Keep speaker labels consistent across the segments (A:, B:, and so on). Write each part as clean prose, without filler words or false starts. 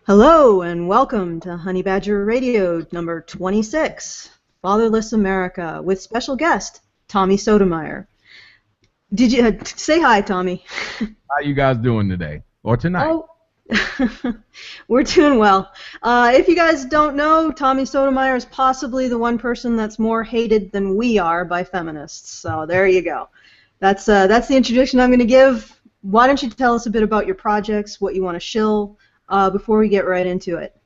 A: Hello and welcome to Honey Badger Radio number 26, Fatherless America, with special guest Tommy Sotomayor. Did you say hi, Tommy?
B: How you guys doing today or tonight?
A: Oh, we're doing well. If you guys don't know, Tommy Sotomayor is possibly the one person that's more hated than we are by feminists. So there you go. That's the introduction I'm going to give. Why don't you tell us a bit about your projects, what you want to shill, before we get right into it?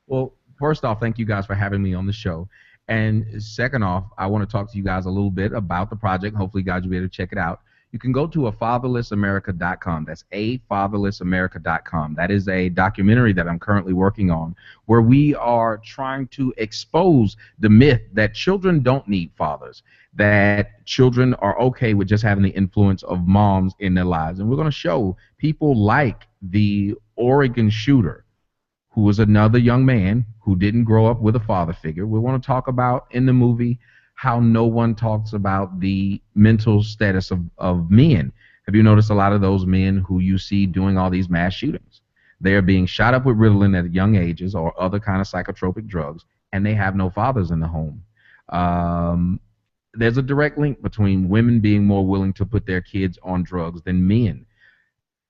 B: Well, first off, thank you guys for having me on the show. And second off, I want to talk to you guys a little bit about the project. Hopefully, you guys will be able to check it out. You can go to fatherlessamerica.com. That's fatherlessamerica.com. That is a documentary that I'm currently working on where we are trying to expose the myth that children don't need fathers, that children are okay with just having the influence of moms in their lives. And we're going to show people like the Oregon shooter, who was another young man who didn't grow up with a father figure. We want to talk about in the movie how no one talks about the mental status of men. Have you noticed a lot of those men who you see doing all these mass shootings? They are being shot up with Ritalin at young ages or other kind of psychotropic drugs, and they have no fathers in the home. There's a direct link between women being more willing to put their kids on drugs than men.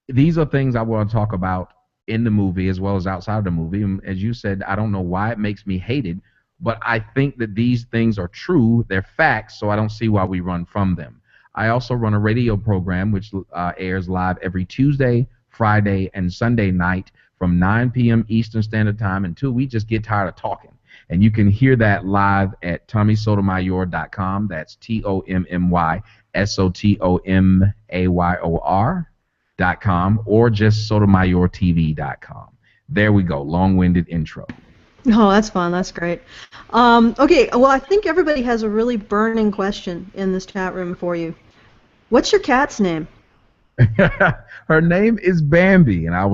B: These are things I want to talk about in the movie as well as outside of the movie. And as you said, I don't know why it makes me hated, but I think that these things are true. They're facts, so I don't see why we run from them. I also run a radio program which airs live every Tuesday, Friday, and Sunday night from 9 p.m. Eastern Standard Time until we just get tired of talking. And you can hear that live at TommySotomayor.com. That's TommySotomayor.com, or just SotomayorTV.com. There we go. Long-winded intro.
A: Oh, that's fun. That's great. Okay, well, I think everybody has a really burning question in this chat room for you. What's your cat's name?
B: Her name is Bambi, and I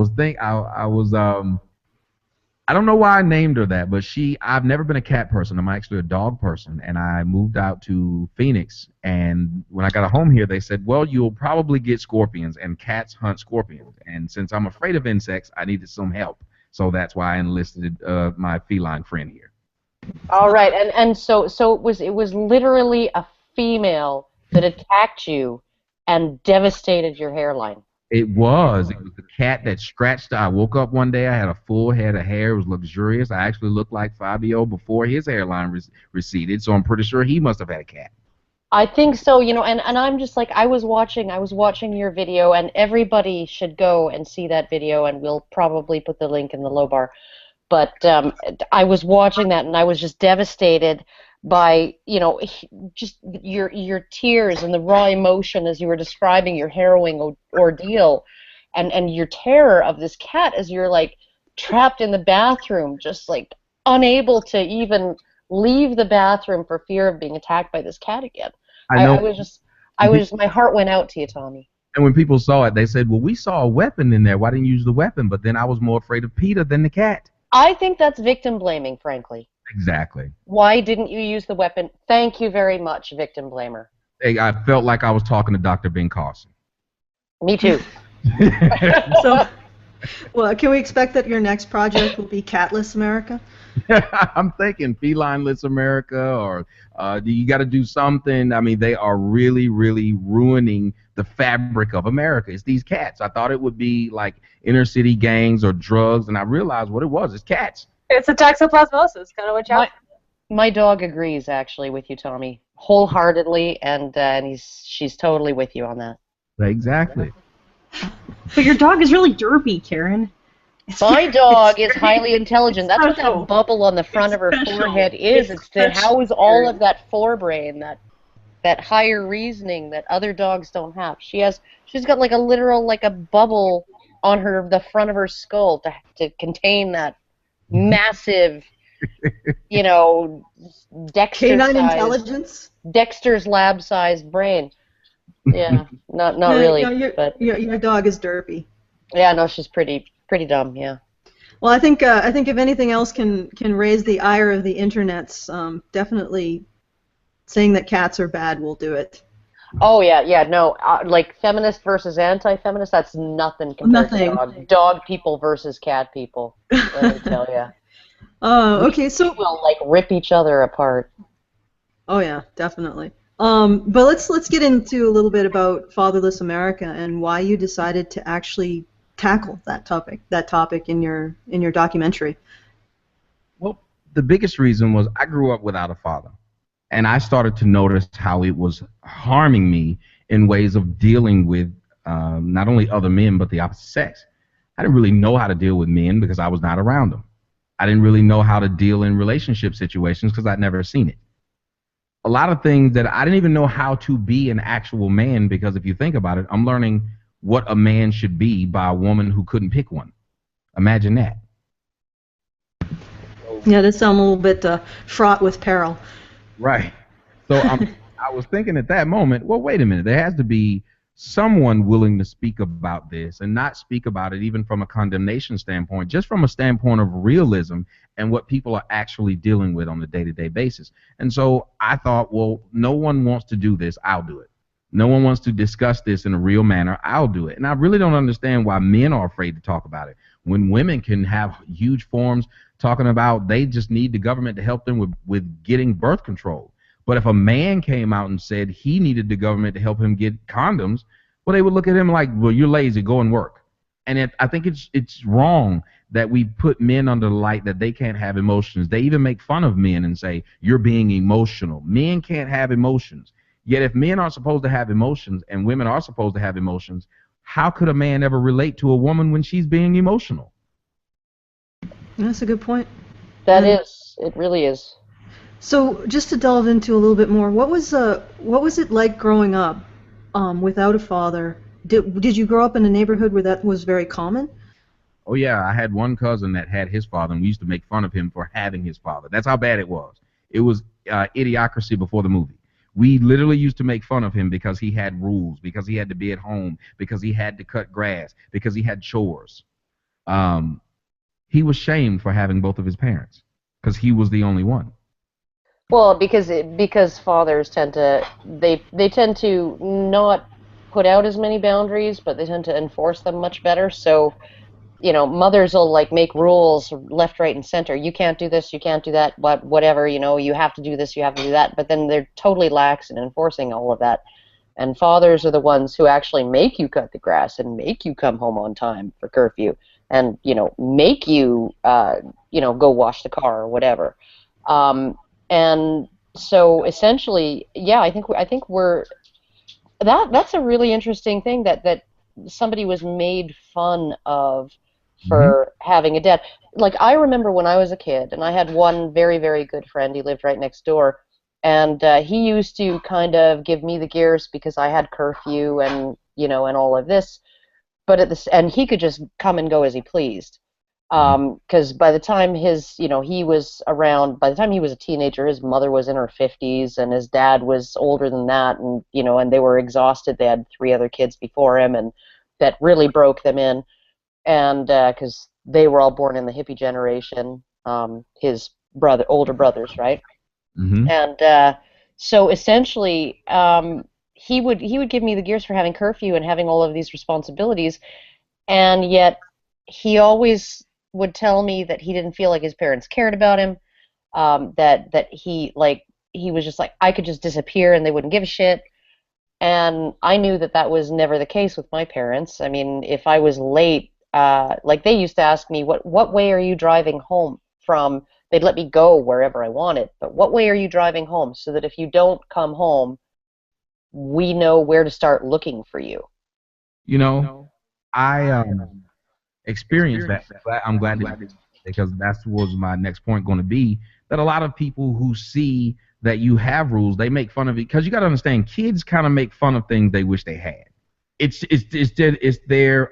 B: don't know why I named her that, but I've never been a cat person. I'm actually a dog person, and I moved out to Phoenix, and when I got a home here, they said, well, you'll probably get scorpions, and cats hunt scorpions, and since I'm afraid of insects, I needed some help. So that's why I enlisted my feline friend here.
C: All right, and so it was literally a female that attacked you and devastated your hairline.
B: It was the cat that scratched. I woke up one day, I had a full head of hair. It was luxurious. I actually looked like Fabio before his hairline receded, so I'm pretty sure he must have had a cat.
C: I think so, and I'm just like, I was watching your video, and everybody should go and see that video, and we'll probably put the link in the low bar. But I was watching that, and I was just devastated by, just your tears and the raw emotion as you were describing your harrowing ordeal, and your terror of this cat as you're like trapped in the bathroom, just like unable to even leave the bathroom for fear of being attacked by this cat again. I was my heart went out to you, Tommy.
B: And when people saw it, they said, well, we saw a weapon in there. Why didn't you use the weapon? But then I was more afraid of Peter than the cat.
C: I think that's victim blaming, frankly.
B: Exactly.
C: Why didn't you use the weapon? Thank you very much, victim blamer.
B: Hey, I felt like I was talking to Dr. Ben Carson.
C: Me too.
A: So, well, can we expect that your next project will be Catless America?
B: I'm thinking Felineless America, or you got to do something. I mean, they are really, really ruining the fabric of America. It's these cats. I thought it would be like inner city gangs or drugs, and I realized what it was. It's cats.
D: It's a toxoplasmosis, kind of what you
C: My dog agrees, actually, with you, Tommy, wholeheartedly, and she's totally with you on that.
B: Exactly.
D: But your dog is really derpy, Karen.
C: My dog is highly intelligent. That's what
D: special.
C: that bubble on the front of her forehead is. It's to house all of that forebrain, that higher reasoning that other dogs don't have. She's got like a literal, like a bubble on the front of her skull to contain that massive,
A: Canine intelligence?
C: Dexter's lab-sized brain. Yeah, not really. But
A: your dog is derpy.
C: Yeah, no, she's pretty dumb. Yeah.
A: Well, I think if anything else can raise the ire of the internets, definitely saying that cats are bad will do it.
C: Oh yeah, yeah, no, like feminist versus anti-feminist, that's nothing compared to
A: Nothing.
C: dog people versus cat people. Let me tell you,
A: Okay,
C: we
A: so
C: will like rip each other apart.
A: oh yeah, definitely. But let's get into a little bit about Fatherless America and why you decided to actually tackle that topic in your documentary.
B: Well, the biggest reason was I grew up without a father, and I started to notice how it was harming me in ways of dealing with not only other men but the opposite sex. I didn't really know how to deal with men because I was not around them. I didn't really know how to deal in relationship situations because I'd never seen it. A lot of things that I didn't even know how to be an actual man because if you think about it, I'm learning what a man should be by a woman who couldn't pick one. Imagine that. So,
A: Yeah, that sounds a little bit fraught with peril.
B: right. So I was thinking at that moment, well, wait a minute. There has to be someone willing to speak about this and not speak about it even from a condemnation standpoint, just from a standpoint of realism and what people are actually dealing with on a day-to-day basis. And so I thought, well, no one wants to do this. I'll do it. No one wants to discuss this in a real manner. I'll do it. And I really don't understand why men are afraid to talk about it when women can have huge forums talking about they just need the government to help them with getting birth control. But if a man came out and said he needed the government to help him get condoms, well, they would look at him like, well, you're lazy, go and work. And I think it's wrong that we put men under the light that they can't have emotions. They even make fun of men and say, you're being emotional. Men can't have emotions. Yet if men aren't supposed to have emotions and women are supposed to have emotions, how could a man ever relate to a woman when she's being emotional?
A: That's a good point.
C: That
A: And
C: is, it really is.
A: so, just to delve into a little bit more, what was it like growing up without a father? Did you grow up in a neighborhood where that was very common?
B: Oh yeah, I had one cousin that had his father, and we used to make fun of him for having his father. That's how bad it was. It was Idiocracy before the movie. We literally used to make fun of him because he had rules, because he had to be at home, because he had to cut grass, because he had chores. Um, he was shamed for having both of his parents because he was the only one.
C: Well, because fathers tend to they tend to not put out as many boundaries, but they tend to enforce them much better. So, mothers will like make rules left, right, and center. You can't do this, you can't do that, whatever, you have to do this, you have to do that. But then they're totally lax in enforcing all of that. And fathers are the ones who actually make you cut the grass and make you come home on time for curfew and, make you, go wash the car or whatever. Um, and so essentially, yeah, I think that's a really interesting thing that somebody was made fun of
B: Hmm.
C: for having a dad. Like I remember when I was a kid, and I had one very very good friend. He lived right next door, and he used to kind of give me the gears because I had curfew and and all of this. But and he could just come and go as he pleased. Because by the time he was around, by the time he was a teenager, his mother was in her 50s and his dad was older than that, and and they were exhausted. They had three other kids before him, and that really broke them in, and because they were all born in the hippie generation, his older brothers, right?
B: Hmm.
C: And so essentially, he would give me the gears for having curfew and having all of these responsibilities, and yet he always would tell me that he didn't feel like his parents cared about him, that he was just like I could just disappear and they wouldn't give a shit. And I knew that that was never the case with my parents. I mean, if I was late, like they used to ask me, what way are you driving home from? They'd let me go wherever I wanted, but what way are you driving home so that if you don't come home, we know where to start looking for you.
B: You know, I experienced that. I'm glad that because that was my next point going to be that a lot of people who see that you have rules, they make fun of it because you got to understand, kids kind of make fun of things they wish they had. It's their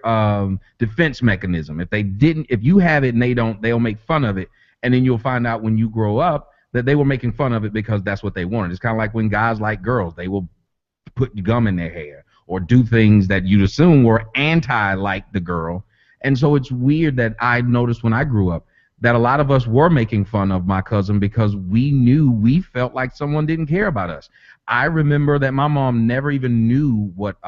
B: defense mechanism. If you have it and they don't, they'll make fun of it, and then you'll find out when you grow up that they were making fun of it because that's what they wanted. It's kind of like when guys like girls, they will put gum in their hair or do things that you'd assume were anti like the girl. And so it's weird that I noticed when I grew up that a lot of us were making fun of my cousin because we felt like someone didn't care about us. I remember that my mom never even knew what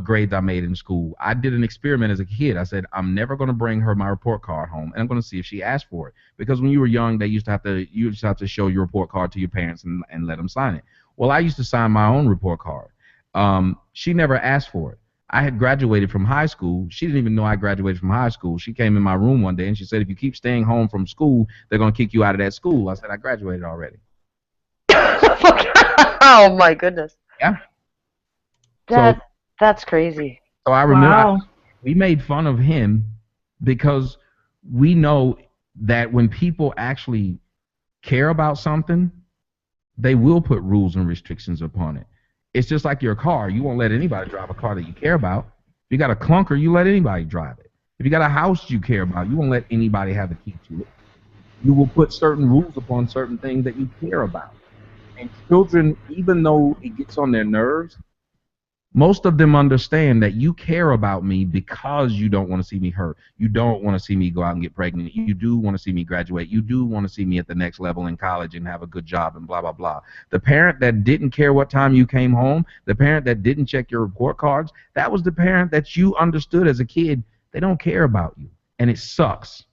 B: grades I made in school. I did an experiment as a kid. I said, I'm never going to bring her my report card home, and I'm going to see if she asked for it. Because when you were young, you used to have to show your report card to your parents and let them sign it. Well, I used to sign my own report card. She never asked for it. I had graduated from high school. She didn't even know I graduated from high school. She came in my room one day and she said, if you keep staying home from school, they're going to kick you out of that school. I said, I graduated already.
C: Oh my goodness.
B: Yeah. So
C: That's crazy.
B: So I remember
D: Wow.
B: we made fun of him because we know that when people actually care about something, they will put rules and restrictions upon it. It's just like your car. You won't let anybody drive a car that you care about. If you got a clunker, you let anybody drive it. If you got a house you care about, you won't let anybody have the key to it. You will put certain rules upon certain things that you care about. And children, even though it gets on their nerves, most of them understand that you care about me because you don't want to see me hurt. You don't want to see me go out and get pregnant. You do want to see me graduate. You do want to see me at the next level in college and have a good job and blah, blah, blah. The parent that didn't care what time you came home, the parent that didn't check your report cards, that was the parent that you understood as a kid. They don't care about you, and it sucks.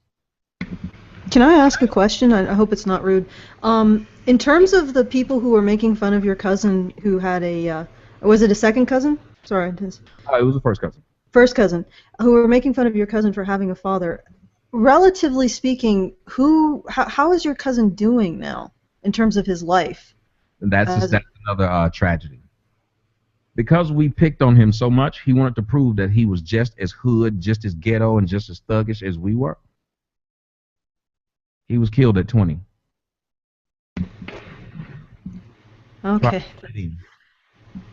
A: Can I ask a question? I hope it's not rude. In terms of the people who were making fun of your cousin who had was it a second cousin? Sorry, it is.
B: It was the first cousin.
A: First cousin, who were making fun of your cousin for having a father. Relatively speaking, how is your cousin doing now in terms of his life?
B: And that's another tragedy. Because we picked on him so much, he wanted to prove that he was just as hood, just as ghetto, and just as thuggish as we were. He was killed at 20.
A: Okay.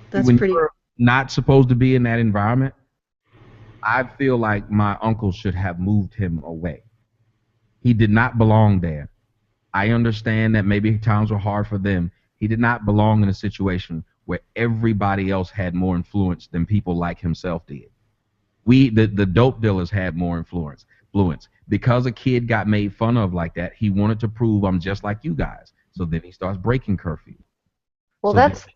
A: That's
B: when
A: pretty.
B: you're not supposed to be in that environment, I feel like my uncle should have moved him away. He did not belong there. I understand that maybe times were hard for them. He did not belong in a situation where everybody else had more influence than people like himself did. The dope dealers had more influence. Because a kid got made fun of like that, he wanted to prove I'm just like you guys. So then he starts breaking curfew.
C: Well,
B: So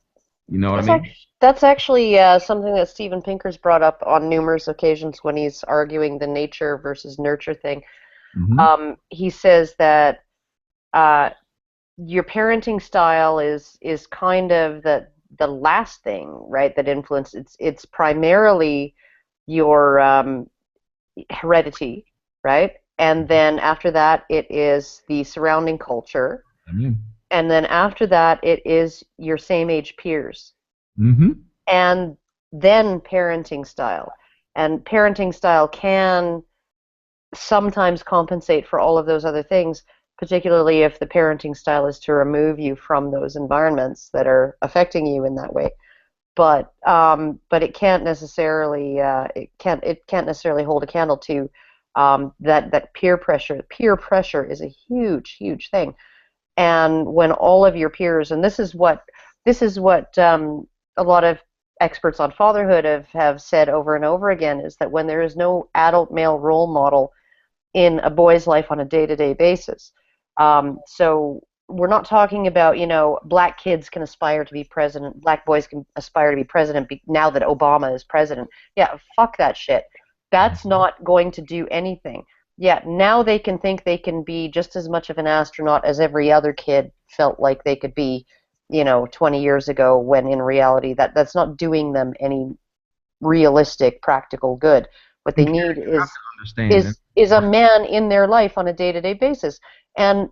B: you know what I mean?
C: That's actually something that Steven Pinker's brought up on numerous occasions when he's arguing the nature versus nurture thing.
B: Mm-hmm.
C: He says that your parenting style is kind of the last thing, right, that influences. It's primarily your heredity, right? And then after that, it is the surrounding culture.
B: Mm-hmm.
C: And then after that, it is your same age peers.
B: Mm-hmm.
C: And then parenting style. And parenting style can sometimes compensate for all of those other things, particularly if the parenting style is to remove you from those environments that are affecting you in that way. But it can't necessarily hold a candle to that peer pressure. Peer pressure is a huge thing. And when all of your peers, and this is what a lot of experts on fatherhood have said over and over again, is that when there is no adult male role model in a boy's life on a day-to-day basis, so we're not talking about, black kids can aspire to be president, black boys can aspire to be president now that Obama is president. Yeah, fuck that shit. That's not going to do anything. Yeah, now they can think they can be just as much of an astronaut as every other kid felt like they could be, 20 years ago, when in reality that's not doing them any realistic, practical good. What they need is a man in their life on a day-to-day basis. And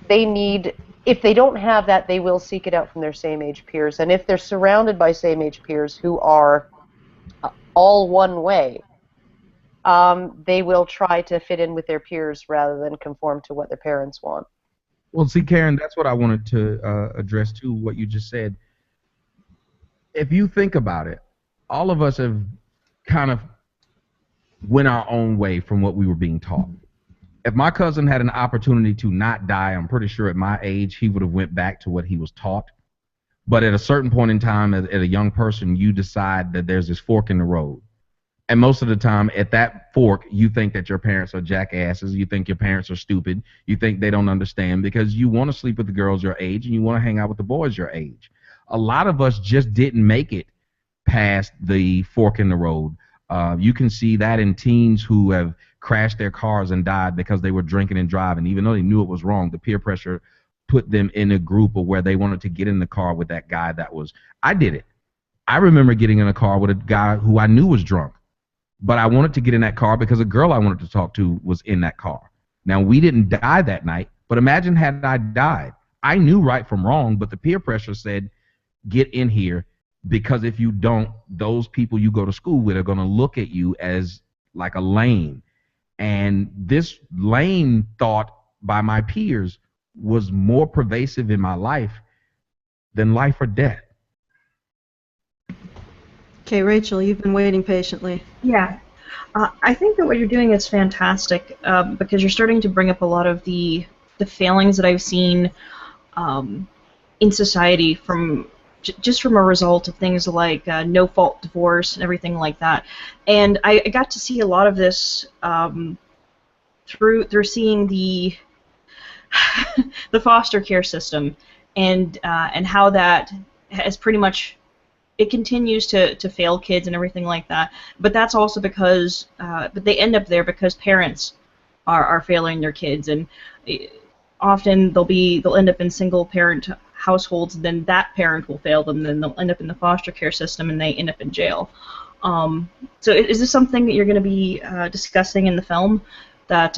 C: they need, if they don't have that, they will seek it out from their same age peers. And if they're surrounded by same age peers who are all one way, they will try to fit in with their peers rather than conform to what their parents want.
B: Well, see, Karen, that's what I wanted to address too, what you just said. If you think about it, all of us have kind of went our own way from what we were being taught. If my cousin had an opportunity to not die, I'm pretty sure at my age he would have went back to what he was taught. But at a certain point in time, at a young person, you decide that there's this fork in the road. And most of the time, at that fork, you think that your parents are jackasses. You think your parents are stupid. You think they don't understand because you want to sleep with the girls your age and you want to hang out with the boys your age. A lot of us just didn't make it past the fork in the road. You can see that in teens who have crashed their cars and died because they were drinking and driving. Even though they knew it was wrong, the peer pressure put them in a group of where they wanted to get in the car with that guy that was. I did it. I remember getting in a car with a guy who I knew was drunk. But I wanted to get in that car because a girl I wanted to talk to was in that car. Now, we didn't die that night, but imagine had I died. I knew right from wrong, but the peer pressure said, get in here, because if you don't, those people you go to school with are going to look at you as like a lame. And this lame thought by my peers was more pervasive in my life than life or death.
A: Okay, Rachel, you've been waiting patiently.
D: Yeah. I think that what you're doing is fantastic because you're starting to bring up a lot of the failings that I've seen in society from just from a result of things like no-fault divorce and everything like that. And I got to see a lot of this through seeing the the foster care system and how that has pretty much it continues to fail kids and everything like that. But that's also because but they end up there because parents are failing their kids, and often they'll end up in single parent households, and then that parent will fail them, then they'll end up in the foster care system and they end up in jail. So is this something that you're going to be discussing in the film? That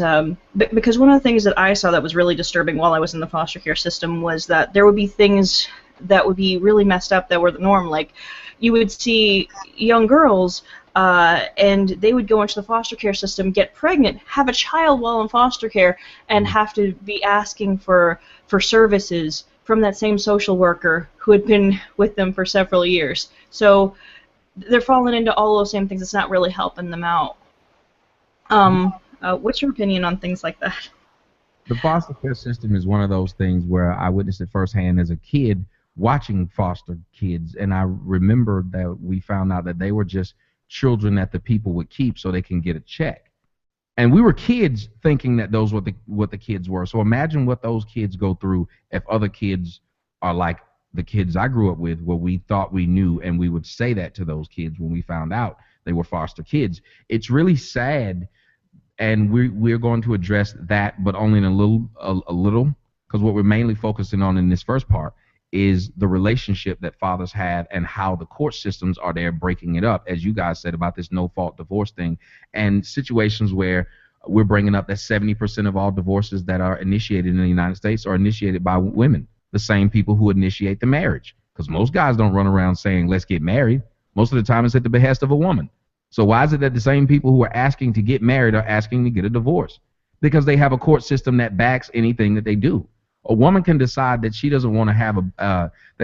D: because one of the things that I saw that was really disturbing while I was in the foster care system was that there would be things that would be really messed up that were the norm. Like you would see young girls and they would go into the foster care system, get pregnant, have a child while in foster care, and have to be asking for services from that same social worker who had been with them for several years. So they're falling into all those same things. It's not really helping them out. What's your opinion on things like that?
B: The foster care system is one of those things where I witnessed it firsthand as a kid watching foster kids, and I remember that we found out that they were just children that the people would keep so they can get a check. And we were kids thinking that those were what the kids were. So imagine what those kids go through if other kids are like the kids I grew up with, where we thought we knew, and we would say that to those kids when we found out they were foster kids. It's really sad, and we're going to address that, but only in a little, because what we're mainly focusing on in this first part is the relationship that fathers have and how the court systems are there breaking it up, as you guys said about this no-fault divorce thing, and situations where we're bringing up that 70% of all divorces that are initiated in the United States are initiated by women, the same people who initiate the marriage, because most guys don't run around saying, let's get married. Most of the time it's at the behest of a woman. So why is it that the same people who are asking to get married are asking to get a divorce? Because they have a court system that backs anything that they do. A woman can decide that she doesn't want to have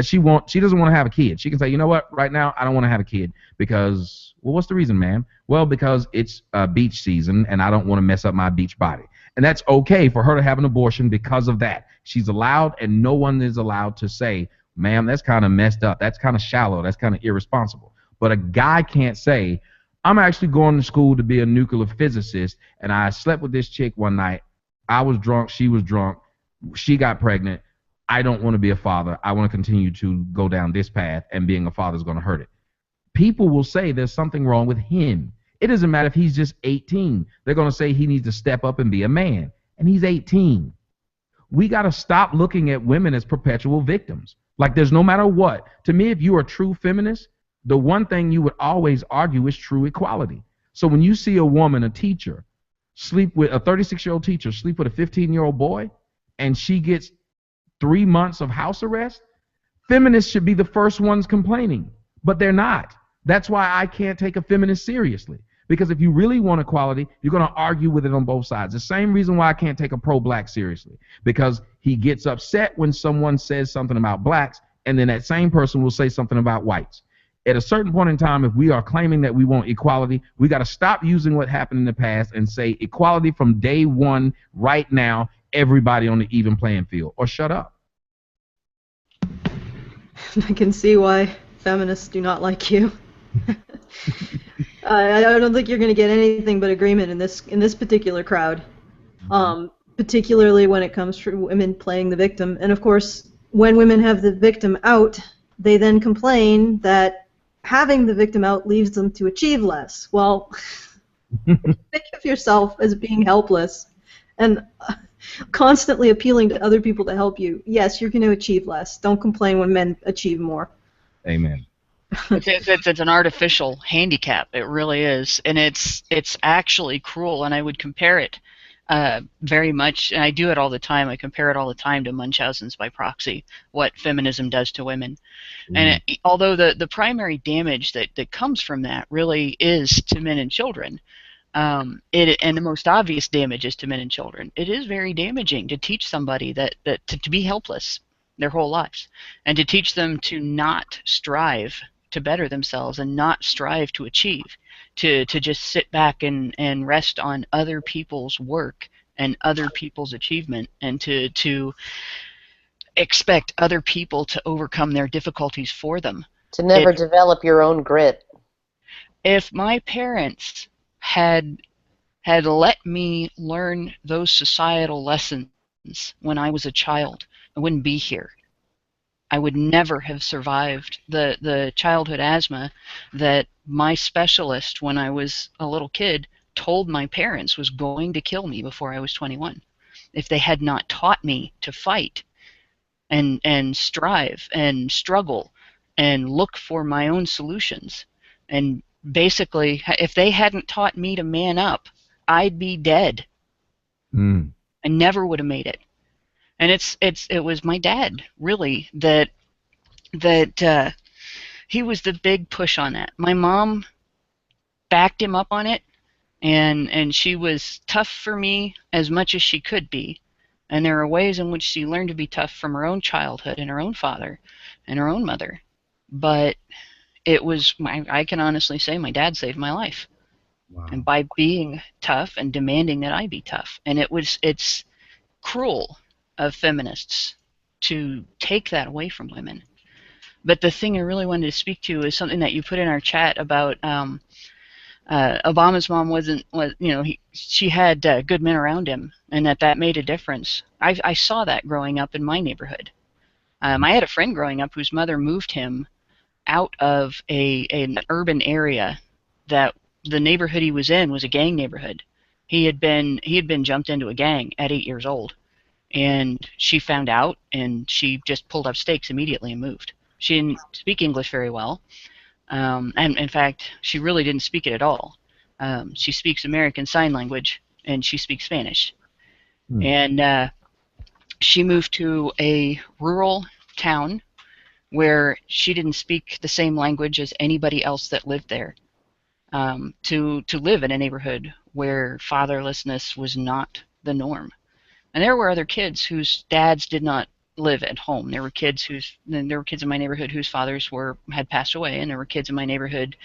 B: she doesn't want to have a kid. She can say, you know what, right now I don't want to have a kid because, well, what's the reason, ma'am? Well, because it's beach season and I don't want to mess up my beach body. And that's okay for her to have an abortion because of that. She's allowed, and no one is allowed to say, ma'am, that's kind of messed up. That's kind of shallow. That's kind of irresponsible. But a guy can't say, I'm actually going to school to be a nuclear physicist, and I slept with this chick one night. I was drunk. She was drunk. She got pregnant. I don't want to be a father. I want to continue to go down this path, and being a father is going to hurt it. People will say there's something wrong with him. It doesn't matter if he's just 18. They're going to say he needs to step up and be a man, and he's 18. We got to stop looking at women as perpetual victims. Like there's no matter what. To me, if you're a true feminist, the one thing you would always argue is true equality. So when you see a woman, a teacher, sleep with a 36-year-old teacher, sleep with a 15-year-old boy, and she gets 3 months of house arrest, feminists should be the first ones complaining, but they're not. That's why I can't take a feminist seriously, because if you really want equality, you're going to argue with it on both sides. The same reason why I can't take a pro-black seriously, because he gets upset when someone says something about blacks, and then that same person will say something about whites. At a certain point in time, if we are claiming that we want equality, we got to stop using what happened in the past and say equality from day one, right now, everybody on the even playing field, or shut up.
A: I can see why feminists do not like you. I don't think you're going to get anything but agreement in this particular crowd,
B: Mhm.
A: particularly when it comes to women playing the victim. And of course, when women have the victim out, they then complain that having the victim out leaves them to achieve less. Well, think of yourself as being helpless and constantly appealing to other people to help you. Yes, you're going to achieve less. Don't complain when men achieve more.
B: Amen.
E: It's an artificial handicap. It really is, and it's actually cruel. And I would compare it very much, and I do it all the time. I compare it all the time to Munchausen's by proxy, what feminism does to women.
B: Mm.
E: And although the primary damage that comes from that really is to men and children, and the most obvious damage is to men and children. It is very damaging to teach somebody that to be helpless their whole lives, and to teach them to not strive to better themselves and not strive to achieve, to just sit back and rest on other people's work and other people's achievement, and to expect other people to overcome their difficulties for them.
C: To never
E: If
C: develop your own grit.
E: if my parents had let me learn those societal lessons when I was a child, I wouldn't be here. I would never have survived the childhood asthma that my specialist, when I was a little kid, told my parents was going to kill me before I was 21. If they had not taught me to fight and strive and struggle and look for my own solutions, and basically, if they hadn't taught me to man up, I'd be dead.
B: Mm.
E: I never would have made it. And it was my dad really that he was the big push on that. My mom backed him up on it, and she was tough for me as much as she could be. And there are ways in which she learned to be tough from her own childhood and her own father and her own mother. But I can honestly say my dad saved my life. And
B: Wow.
E: by being tough and demanding that I be tough. And it's cruel of feminists to take that away from women. But the thing I really wanted to speak to is something that you put in our chat about Obama's mom she had good men around him, and that made a difference. I saw that growing up in my neighborhood. I had a friend growing up whose mother moved him out of an urban area that the neighborhood he was in was a gang neighborhood. He had been jumped into a gang at 8 years old, and she found out, and she just pulled up stakes immediately and moved. She didn't speak English very well, and in fact, she really didn't speak it at all. She speaks American Sign Language, and she speaks Spanish.
B: Hmm.
E: And she moved to a rural town where she didn't speak the same language as anybody else that lived there. To live in a neighborhood where fatherlessness was not the norm. And there were other kids whose dads did not live at home. There were kids in my neighborhood whose fathers had passed away, and there were kids in my neighborhood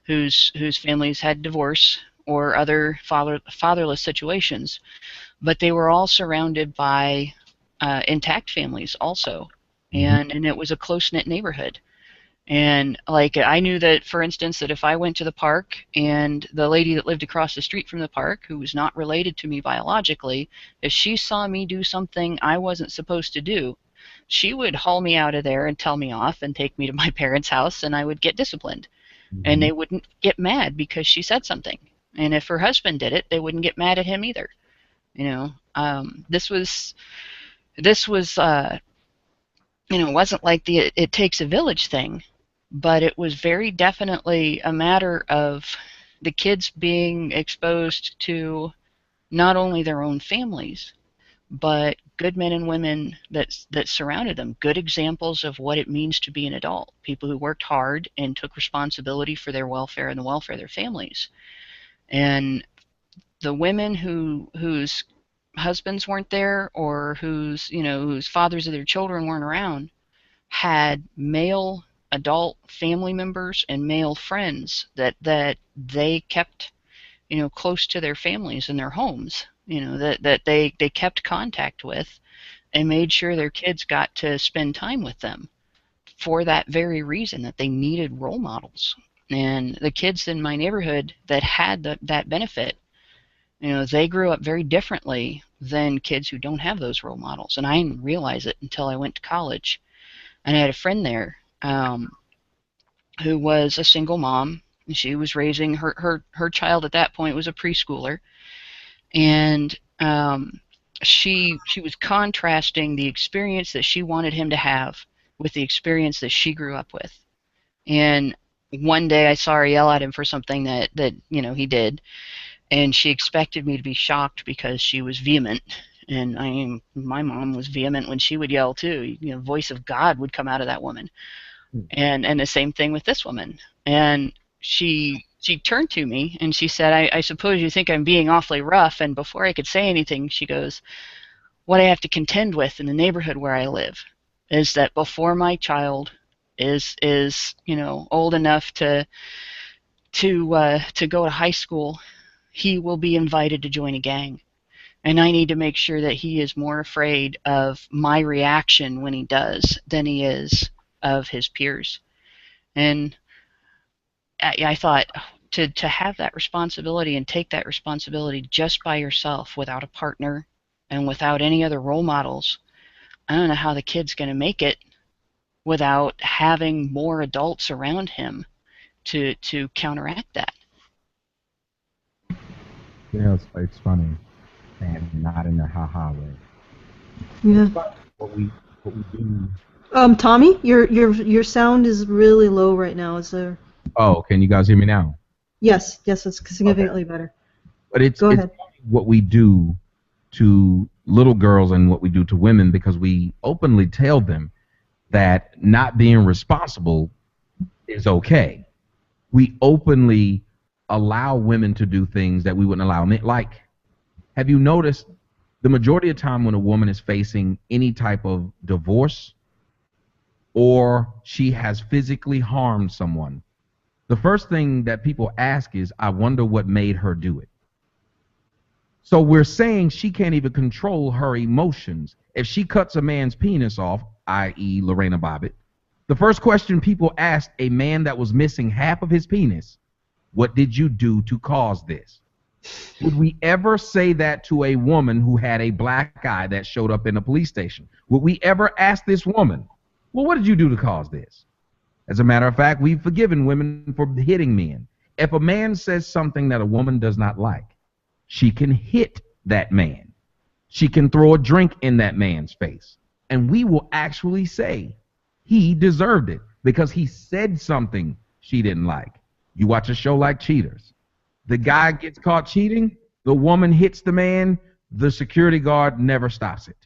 E: whose families had divorce or other fatherless situations. But they were all surrounded by intact families also,
B: Mhm.
E: and it was a close knit neighborhood. And like I knew that, for instance, that if I went to the park and the lady that lived across the street from the park, who was not related to me biologically, if she saw me do something I wasn't supposed to do, she would haul me out of there and tell me off and take me to my parents' house, and I would get disciplined. And
B: Mhm.
E: they wouldn't get mad because she said something. And if her husband did it, they wouldn't get mad at him either. This was it wasn't like the it takes a village thing, but it was very definitely a matter of the kids being exposed to not only their own families, but good men and women that surrounded them, good examples of what it means to be an adult, people who worked hard and took responsibility for their welfare and the welfare of their families. And the women whose husbands weren't there, or whose fathers of their children weren't around, had male adult family members and male friends that they kept close to their families and their homes, that they kept contact with, and made sure their kids got to spend time with them for that very reason, that they needed role models. And the kids in my neighborhood that had that benefit, they grew up very differently than kids who don't have those role models. And I didn't realize it until I went to college. And I had a friend there who was a single mom. And she was raising her child at that point was a preschooler. And she was contrasting the experience that she wanted him to have with the experience that she grew up with. And one day I saw her yell at him for something that he did, and she expected me to be shocked because she was vehement. And my mom was vehement when she would yell too. Voice of God would come out of that woman. And the same thing with this woman. And she turned to me and she said, I suppose you think I'm being awfully rough. And before I could say anything, she goes, what I have to contend with in the neighborhood where I live is that before my child is old enough to go to high school, he will be invited to join a gang. And I need to make sure that he is more afraid of my reaction when he does than he is of his peers. And I thought, to have that responsibility and take that responsibility just by yourself without a partner and without any other role models, I don't know how the kid's going to make it without having more adults around him to counteract that.
B: It's funny, and not in a ha-ha way.
A: Yeah.
B: What we do.
A: Tommy, your sound is really low right now. Is there?
B: Oh, can you guys hear me now?
A: Yes, it's significantly better.
B: But
A: Go ahead.
B: what we do to little girls and what we do to women, because we openly tell them that not being responsible is okay. We openly allow women to do things that we wouldn't allow men. Like, have you noticed the majority of the time when a woman is facing any type of divorce or she has physically harmed someone, the first thing that people ask is, I wonder what made her do it. So we're saying she can't even control her emotions. If she cuts a man's penis off, i.e. Lorena Bobbitt, the first question people asked a man that was missing half of his penis, what did you do to cause this? Would we ever say that to a woman who had a black eye that showed up in a police station? Would we ever ask this woman, well, what did you do to cause this? As a matter of fact, we've forgiven women for hitting men. If a man says something that a woman does not like, she can hit that man. She can throw a drink in that man's face. And we will actually say he deserved it because he said something she didn't like. You watch a show like Cheaters. The guy gets caught cheating, the woman hits the man, the security guard never stops it.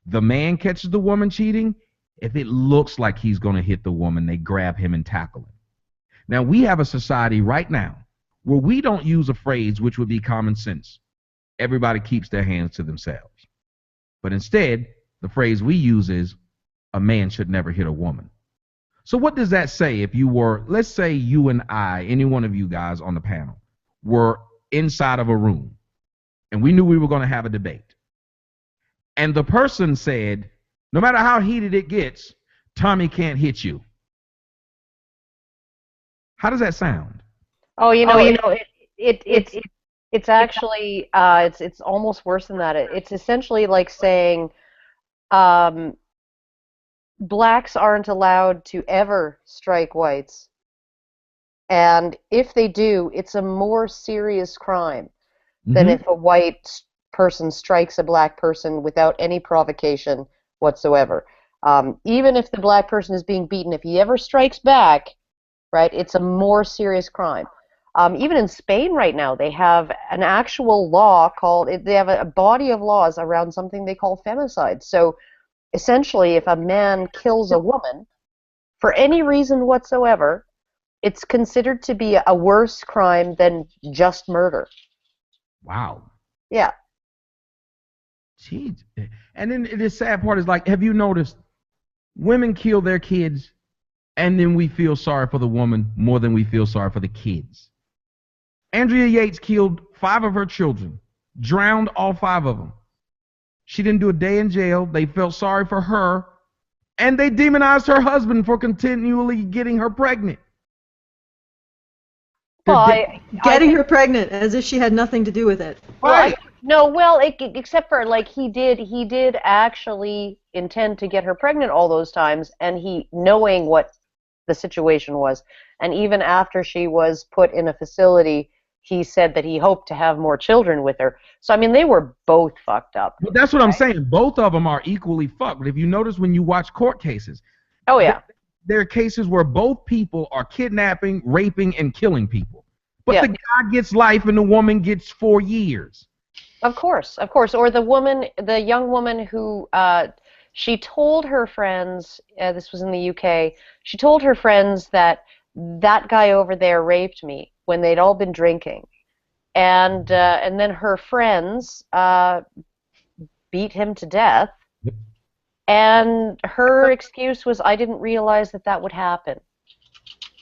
B: The man catches the woman cheating, if it looks like he's going to hit the woman, they grab him and tackle him. Now, we have a society right now where we don't use a phrase which would be common sense. Everybody keeps their hands to themselves. But instead, the phrase we use is, a man should never hit a woman. So what does that say if you were, let's say you and I, any one of you guys on the panel, were inside of a room, and we knew we were going to have a debate. And the person said, no matter how heated it gets, Tommy can't hit you. How does that sound?
C: It's actually it's almost worse than that. It's essentially like saying blacks aren't allowed to ever strike whites, and if they do, it's a more serious crime than if a white person strikes a black person without any provocation whatsoever. Even if the black person is being beaten, if he ever strikes back, right, it's a more serious crime. Even in Spain right now, they have an actual law they have a body of laws around something they call femicide. So essentially, if a man kills a woman for any reason whatsoever, it's considered to be a worse crime than just murder.
B: Wow.
C: Yeah.
B: Jeez. And then the sad part is, like, have you noticed women kill their kids and then we feel sorry for the woman more than we feel sorry for the kids? Andrea Yates killed 5 of her children, drowned all 5 of them. She didn't do a day in jail. They felt sorry for her, and they demonized her husband for continually getting her pregnant.
C: Well,
A: Getting her pregnant as if she had nothing to do with it.
B: Right.
C: no, well, except for like he did actually intend to get her pregnant all those times, and he knowing what the situation was, and even after she was put in a facility, he said that he hoped to have more children with her. So I mean, they were both fucked up.
B: But that's what I'm saying. Both of them are equally fucked. But if you notice when you watch court cases,
C: Oh yeah.
B: there are cases where both people are kidnapping, raping, and killing people. But
C: Yeah.
B: the guy gets life and the woman gets 4 years.
C: Of course. Or the young woman who she told her friends, this was in the UK, she told her friends that guy over there raped me when they'd all been drinking. And then her friends beat him to death.
B: Yep.
C: And her excuse was, I didn't realize that would happen.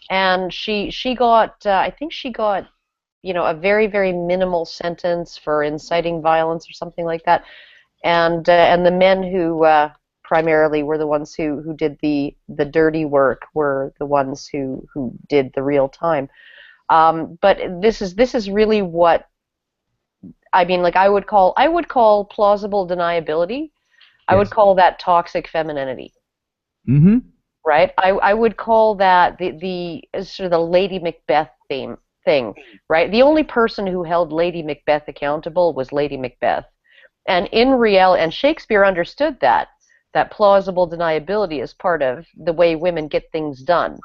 C: And she got, I think she got, a very, very minimal sentence for inciting violence or something like that. And the men who primarily were the ones who did the dirty work were the ones who did the real time. But this is really what I mean. Like I would call plausible deniability. I would call that toxic femininity.
B: Mm-hmm.
C: Right. I would call that the sort of the Lady Macbeth thing. Right. The only person who held Lady Macbeth accountable was Lady Macbeth, and in reality, and Shakespeare understood that plausible deniability is part of the way women get things done.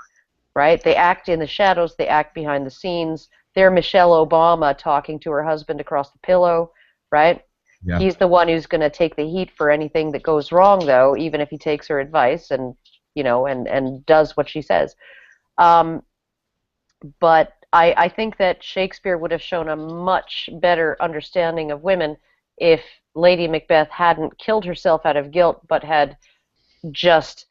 C: Right? They act in the shadows, they act behind the scenes. They're Michelle Obama talking to her husband across the pillow, right?
B: Yeah.
C: He's the one who's going to take the heat for anything that goes wrong, though, even if he takes her advice and and does what she says. But I think that Shakespeare would have shown a much better understanding of women if Lady Macbeth hadn't killed herself out of guilt, but had just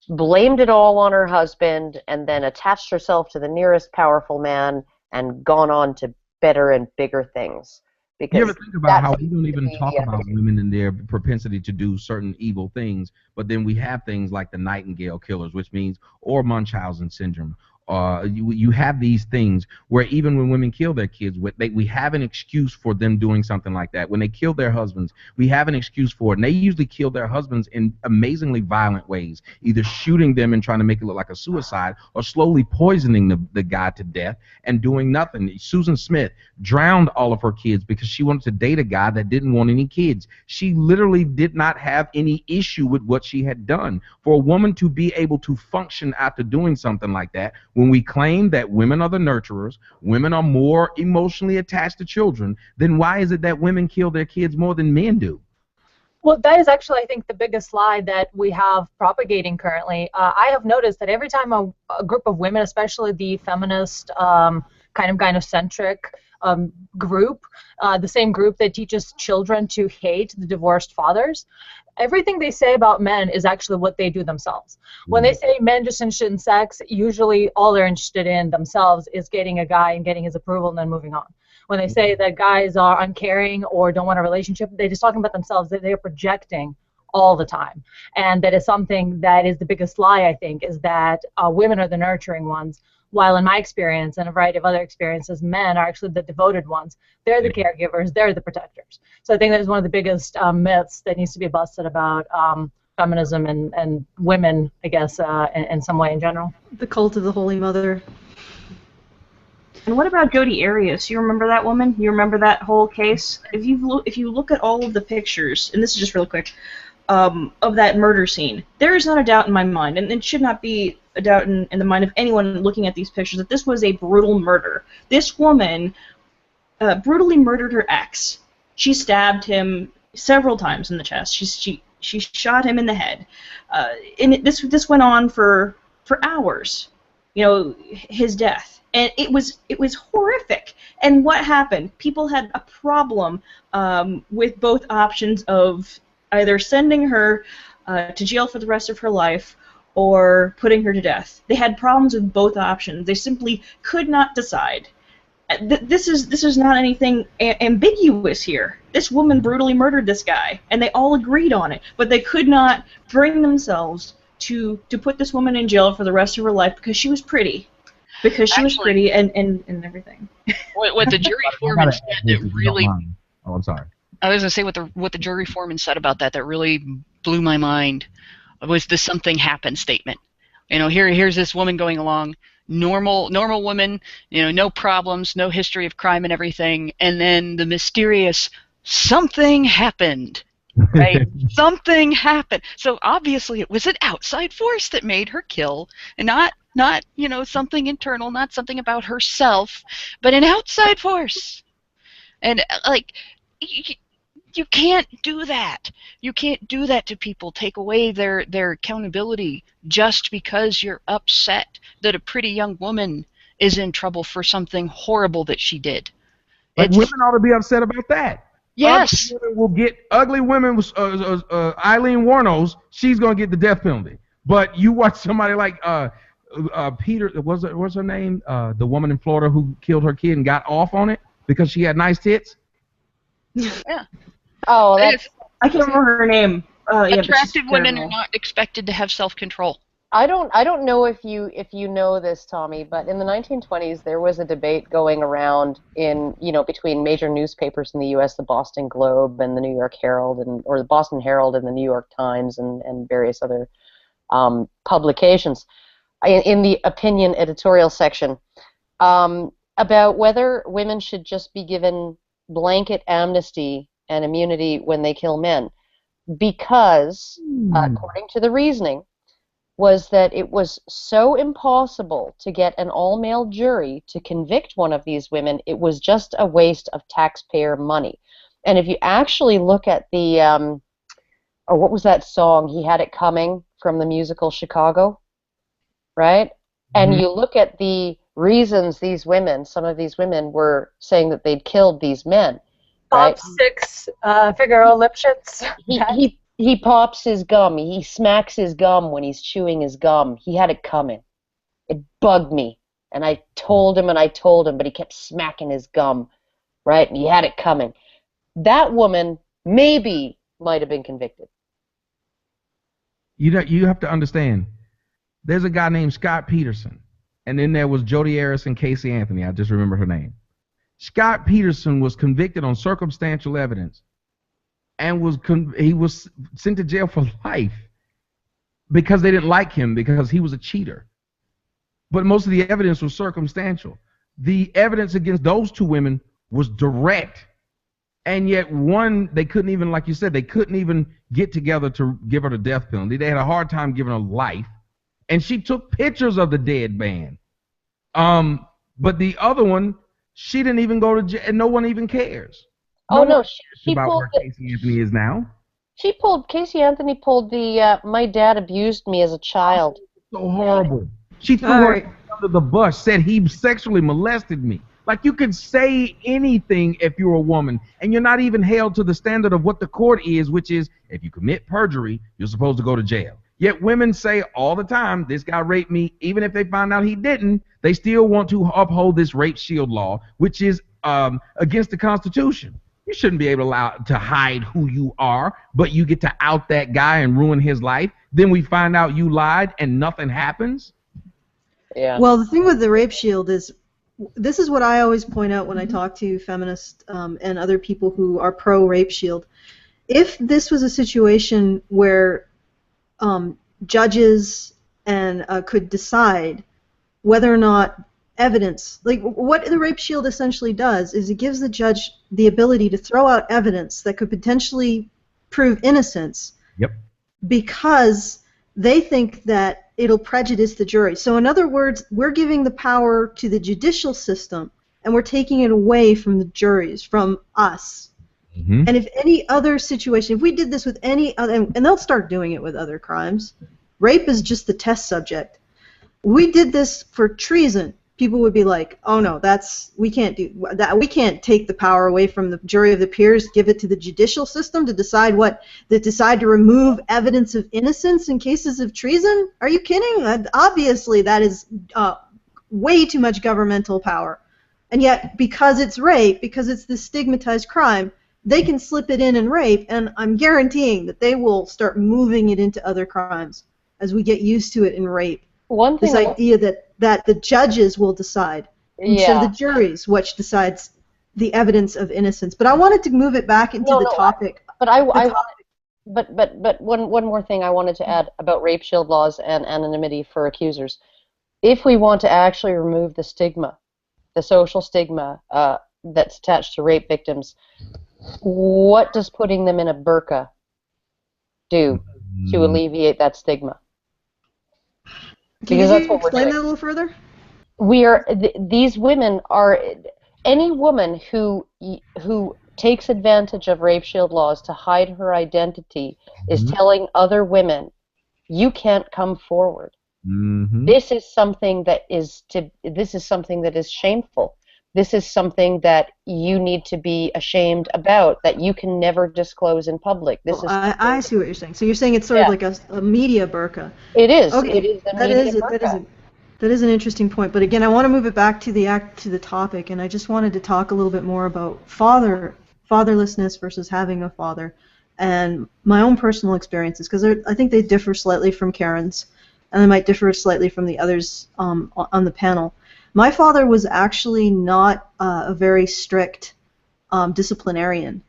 C: blamed it all on her husband and then attached herself to the nearest powerful man and gone on to better and bigger things. Because
B: you ever think about how we don't even talk about women and their propensity to do certain evil things, but then we have things like the Nightingale killers, which means, or Munchausen syndrome. You have these things where even when women kill their kids, we have an excuse for them doing something like that. When they kill their husbands, we have an excuse for it. And they usually kill their husbands in amazingly violent ways, either shooting them and trying to make it look like a suicide or slowly poisoning the guy to death and doing nothing. Susan Smith drowned all of her kids because she wanted to date a guy that didn't want any kids. She literally did not have any issue with what she had done. For a woman to be able to function after doing something like that, when we claim that women are the nurturers, women are more emotionally attached to children, then why is it that women kill their kids more than men do?
F: Well, that is actually, I think, the biggest lie that we have propagating currently. I have noticed that every time a group of women, especially the feminist, kind of gynocentric group, the same group that teaches children to hate the divorced fathers, everything they say about men is actually what they do themselves. When they say men just interested in sex, usually all they're interested in themselves is getting a guy and getting his approval and then moving on. When they say that guys are uncaring or don't want a relationship, they're just talking about themselves. They're projecting all the time. And that is something that is the biggest lie, I think, is that women are the nurturing ones, while in my experience and a variety of other experiences, men are actually the devoted ones. They're the caregivers. They're the protectors. So I think that is one of the biggest myths that needs to be busted about feminism and women, I guess, in some way in general.
A: The cult of the Holy Mother.
D: And what about Jodi Arias? You remember that woman? You remember that whole case? If you look at all of the pictures, and this is just real quick, of that murder scene, there is not a doubt in my mind, and it should not be a doubt in the mind of anyone looking at these pictures, that this was a brutal murder. This woman brutally murdered her ex. She stabbed him several times in the chest. She shot him in the head. And this went on for hours. His death. And it was horrific. And what happened? People had a problem with both options of either sending her to jail for the rest of her life or putting her to death. They had problems with both options. They simply could not decide. This is not anything ambiguous here. This woman brutally murdered this guy, and they all agreed on it. But they could not bring themselves to put this woman in jail for the rest of her life because she was pretty. Because she was
E: Actually,
D: pretty and everything.
E: what the jury
B: I
E: foreman
B: gotta
E: said
B: add this
E: that
B: if you don't
E: really,
B: mind. Oh, I'm sorry.
E: I was gonna say what the jury foreman said about that really blew my mind was the something happened statement. You know, here's this woman going along, normal woman, you know, no problems, no history of crime and everything, and then the mysterious something happened. Right? Something happened. So obviously it was an outside force that made her kill, and not, you know, something internal, not something about herself, but an outside force. And like you can't do that. You can't do that to people. Take away their accountability just because you're upset that a pretty young woman is in trouble for something horrible that she did.
B: Like
E: It's
B: women ought to be upset about that. Ugly
E: yes.
B: women will get ugly women with Eileen Warnos. She's gonna get the death penalty. But you watch somebody like Peter. What's her name? The woman in Florida who killed her kid and got off on it because she had nice tits.
E: Yeah.
C: Oh, that's.
D: I can't remember her name. Yeah, but she's
E: Attractive women are
D: terrible.
E: not expected to have self-control.
C: I don't know if you know this, Tommy, but in the 1920s there was a debate going around between major newspapers in the U.S., the Boston Globe and the New York Herald, or the Boston Herald and the New York Times and various other publications in the opinion editorial section about whether women should just be given blanket amnesty and immunity when they kill men, because according to the reasoning was that it was so impossible to get an all-male jury to convict one of these women, it was just a waste of taxpayer money. And if you actually look at the, what was that song, He Had It Coming, from the musical Chicago, right? And you look at the reasons some of these women were saying that they'd killed these men, right?
F: Top six, Figaro Lipschitz.
C: He pops his gum. He smacks his gum when he's chewing his gum. He had it coming. It bugged me. And I told him, but he kept smacking his gum, right? And he had it coming. That woman maybe might have been convicted.
B: You have to understand. There's a guy named Scott Peterson, and then there was Jodi Arias and Casey Anthony. I just remember her name. Scott Peterson was convicted on circumstantial evidence, and he was sent to jail for life because they didn't like him because he was a cheater. But most of the evidence was circumstantial. The evidence against those two women was direct, and yet they couldn't even, like you said, they couldn't even get together to give her the death penalty. They had a hard time giving her life, and she took pictures of the dead man. But the other one, she didn't even go to jail, and no one even cares.
C: Oh no, she
B: about
C: pulled
B: where Casey Anthony is now.
C: Casey Anthony pulled the my dad abused me as a child.
B: So horrible. She threw her under the bus, said he sexually molested me. Like, you could say anything if you're a woman, and you're not even held to the standard of what the court is, which is if you commit perjury, you're supposed to go to jail. Yet women say all the time, this guy raped me. Even if they find out he didn't, they still want to uphold this rape shield law, which is against the Constitution. You shouldn't be able to hide who you are, but you get to out that guy and ruin his life. Then we find out you lied and nothing happens.
C: Yeah.
A: Well, the thing with the rape shield is, this is what I always point out when I talk to feminists and other people who are pro-rape shield. If this was a situation where judges and could decide whether or not evidence, like what the rape shield essentially does is it gives the judge the ability to throw out evidence that could potentially prove innocence.
B: Yep.
A: Because they think that it'll prejudice the jury. So in other words, we're giving the power to the judicial system and we're taking it away from the juries, from us.
B: Mm-hmm.
A: And if any other situation, if we did this with any other, and they'll start doing it with other crimes, rape is just the test subject. We did this for treason. People would be like, "Oh no, we can't do that. We can't take the power away from the jury of the peers. Give it to the judicial system to decide to remove evidence of innocence in cases of treason. Are you kidding? Obviously, that is way too much governmental power. And yet, because it's rape, because it's this stigmatized crime, they can slip it in and rape. And I'm guaranteeing that they will start moving it into other crimes as we get used to it in rape.
C: One thing
A: This idea that that the judges will decide instead of the
C: Yeah.
A: juries, which decides the evidence of innocence. But I wanted to move it back into
C: No,
A: the
C: no.
A: topic.
C: But but one more thing I wanted to add about rape shield laws and anonymity for accusers. If we want to actually remove the stigma, the social stigma that's attached to rape victims, what does putting them in a burqa do to
B: Mm,
C: alleviate that stigma?
A: Could
C: Because that's
A: you
C: what we're
A: explain
C: doing.
A: that a little further?
C: These women are any woman who takes advantage of rape shield laws to hide her identity is
B: mhm,
C: telling other women, you can't come forward.
B: mhm.
C: This is something that is shameful. This is something that you need to be ashamed about, that you can never disclose in public. This
A: Oh,
C: is
A: I
C: something,
A: see what you're saying. So you're saying it's sort of
C: yeah,
A: like a media burqa.
C: it is. It
A: Okay,
C: is a
A: that
C: media
A: is
C: burqa.
A: that is an interesting point. But again, I want to move it back to the topic, and I just wanted to talk a little bit more about fatherlessness versus having a father, and my own personal experiences, because I think they differ slightly from Karen's, and they might differ slightly from the others on the panel. My father was actually not a very strict disciplinarian.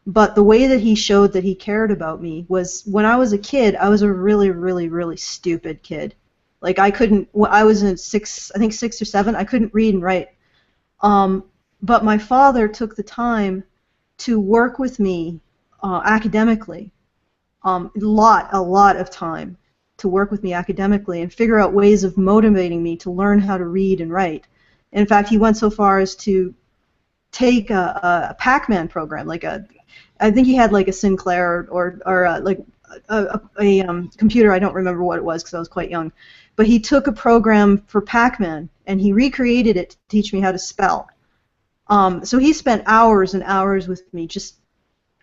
A: But the way that he showed that he cared about me was when I was a kid, I was a really, really, really stupid kid. Like I couldn't, I was in I think 6 or 7, I couldn't read and write. Um, but my father took the time to work with me academically, a lot of time to work with me academically and figure out ways of motivating me to learn how to read and write. In fact, he went so far as to take a Pac-Man program, I think he had like a Sinclair or like a computer. I don't remember what it was because I was quite young, but he took a program for Pac-Man and he recreated it to teach me how to spell. So he spent hours and hours with me just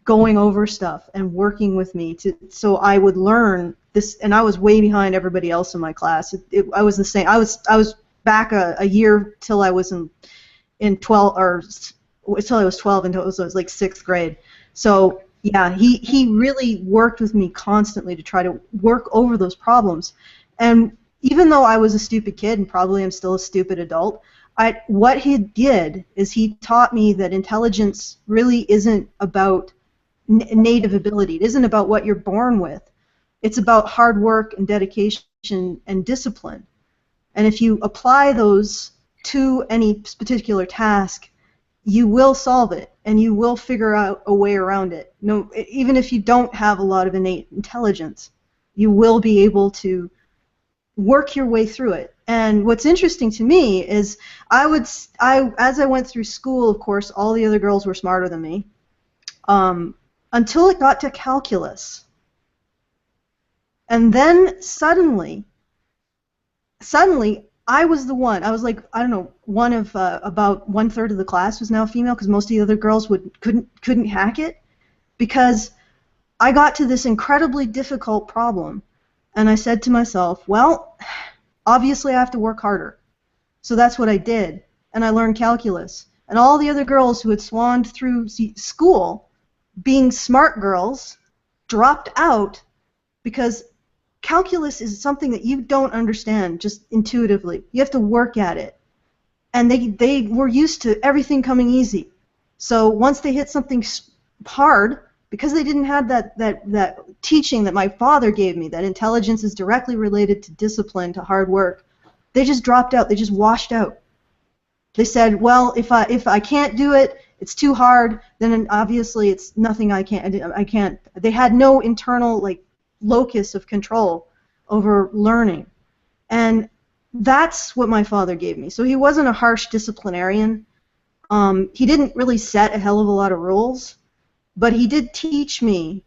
A: going over stuff and working with me so I would learn this. And I was way behind everybody else in my class. I was the same. I was back a year till I was in 12 or until I was 12 until I was like 6th grade. So yeah, he really worked with me constantly to try to work over those problems. And even though I was a stupid kid and probably am still a stupid adult, what he did is he taught me that intelligence really isn't about native ability. It isn't about what you're born with. It's about hard work and dedication and discipline. And if you apply those to any particular task, you will solve it and you will figure out a way around it. No, even if you don't have a lot of innate intelligence, you will be able to work your way through it. And what's interesting to me is as I went through school, of course, all the other girls were smarter than me, until it got to calculus. And then suddenly I was the one. I was like, I don't know, one of about 1/3 of the class was now female because most of the other girls couldn't hack it, because I got to this incredibly difficult problem, and I said to myself, well, obviously I have to work harder. So that's what I did, and I learned calculus. And all the other girls who had swanned through school, being smart girls, dropped out because calculus is something that you don't understand just intuitively. You have to work at it. And they were used to everything coming easy. So once they hit something hard, because they didn't have that teaching that my father gave me, that intelligence is directly related to discipline, to hard work, they just dropped out. They just washed out. They said, well, if I can't do it, it's too hard, then obviously it's nothing I can't. They had no internal locus of control over learning. And that's what my father gave me. So he wasn't a harsh disciplinarian. He didn't really set a hell of a lot of rules, but he did teach me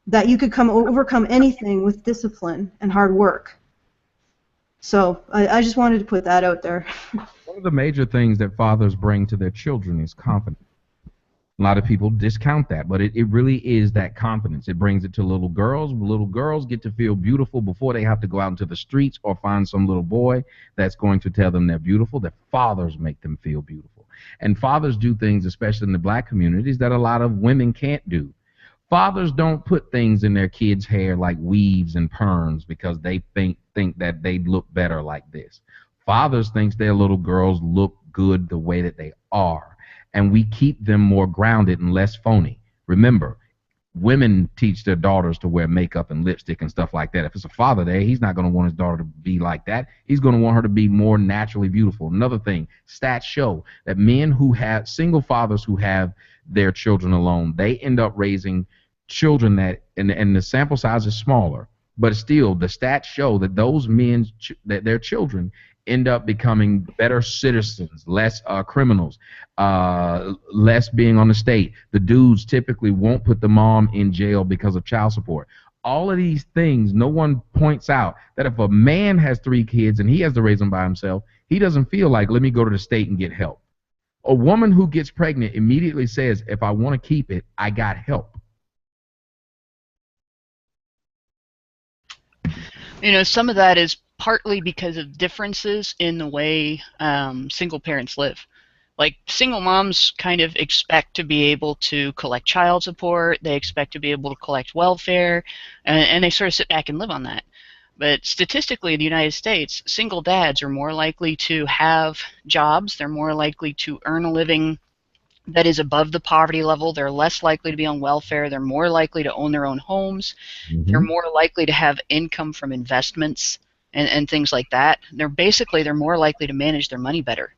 A: that you could overcome anything with discipline and hard work. So I just wanted to put that out there.
B: One of the major things that fathers bring to their children is confidence. A lot of people discount that, but it really is that confidence. It brings it to little girls. Little girls get to feel beautiful before they have to go out into the streets or find some little boy that's going to tell them they're beautiful. That fathers make them feel beautiful. And fathers do things, especially in the black communities, that a lot of women can't do. Fathers don't put things in their kids' hair like weaves and perms because they think that they look better like this. Fathers think their little girls look good the way that they are, and we keep them more grounded and less phony. Remember, women teach their daughters to wear makeup and lipstick and stuff like that. If it's a father there, he's not going to want his daughter to be like that. He's going to want her to be more naturally beautiful. Another thing, stats show that men who have single fathers who have their children alone, they end up raising children that, and the sample size is smaller, but still the stats show that those men, that their children end up becoming better citizens, less criminals, less being on the state. The dudes typically won't put the mom in jail because of child support. All of these things, no one points out that if a man has 3 kids and he has to raise them by himself, he doesn't feel like, let me go to the state and get help. A woman who gets pregnant immediately says, if I want to keep it, I got help.
E: You know, some of that is partly because of differences in the way single parents live. Like, single moms kind of expect to be able to collect child support, they expect to be able to collect welfare, and they sort of sit back and live on that. But statistically in the United States, single dads are more likely to have jobs, they're more likely to earn a living that is above the poverty level, they're less likely to be on welfare, they're more likely to own their own homes, they're more likely to have income from investments and things like that. They're more likely to manage their money better.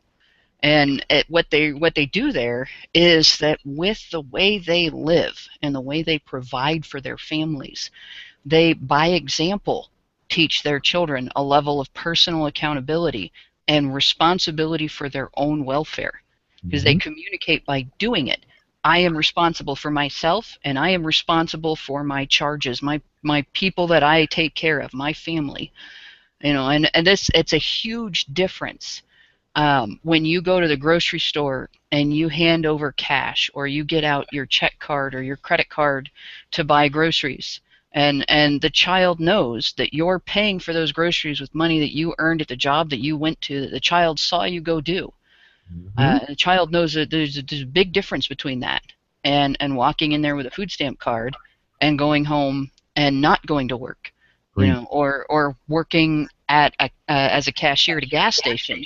E: And what they do there is that with the way they live and the way they provide for their families, they, by example, teach their children a level of personal accountability and responsibility for their own welfare, because they communicate by doing it. I am responsible for myself, and I am responsible for my charges, my people that I take care of, my family. You know, and it's a huge difference. When you go to the grocery store and you hand over cash, or you get out your check card or your credit card to buy groceries, and the child knows that you're paying for those groceries with money that you earned at the job that you went to, that the child saw you go do. The child knows that there's a big difference between that and walking in there with a food stamp card and going home and not going to work, you know, or working at as a cashier at a gas station,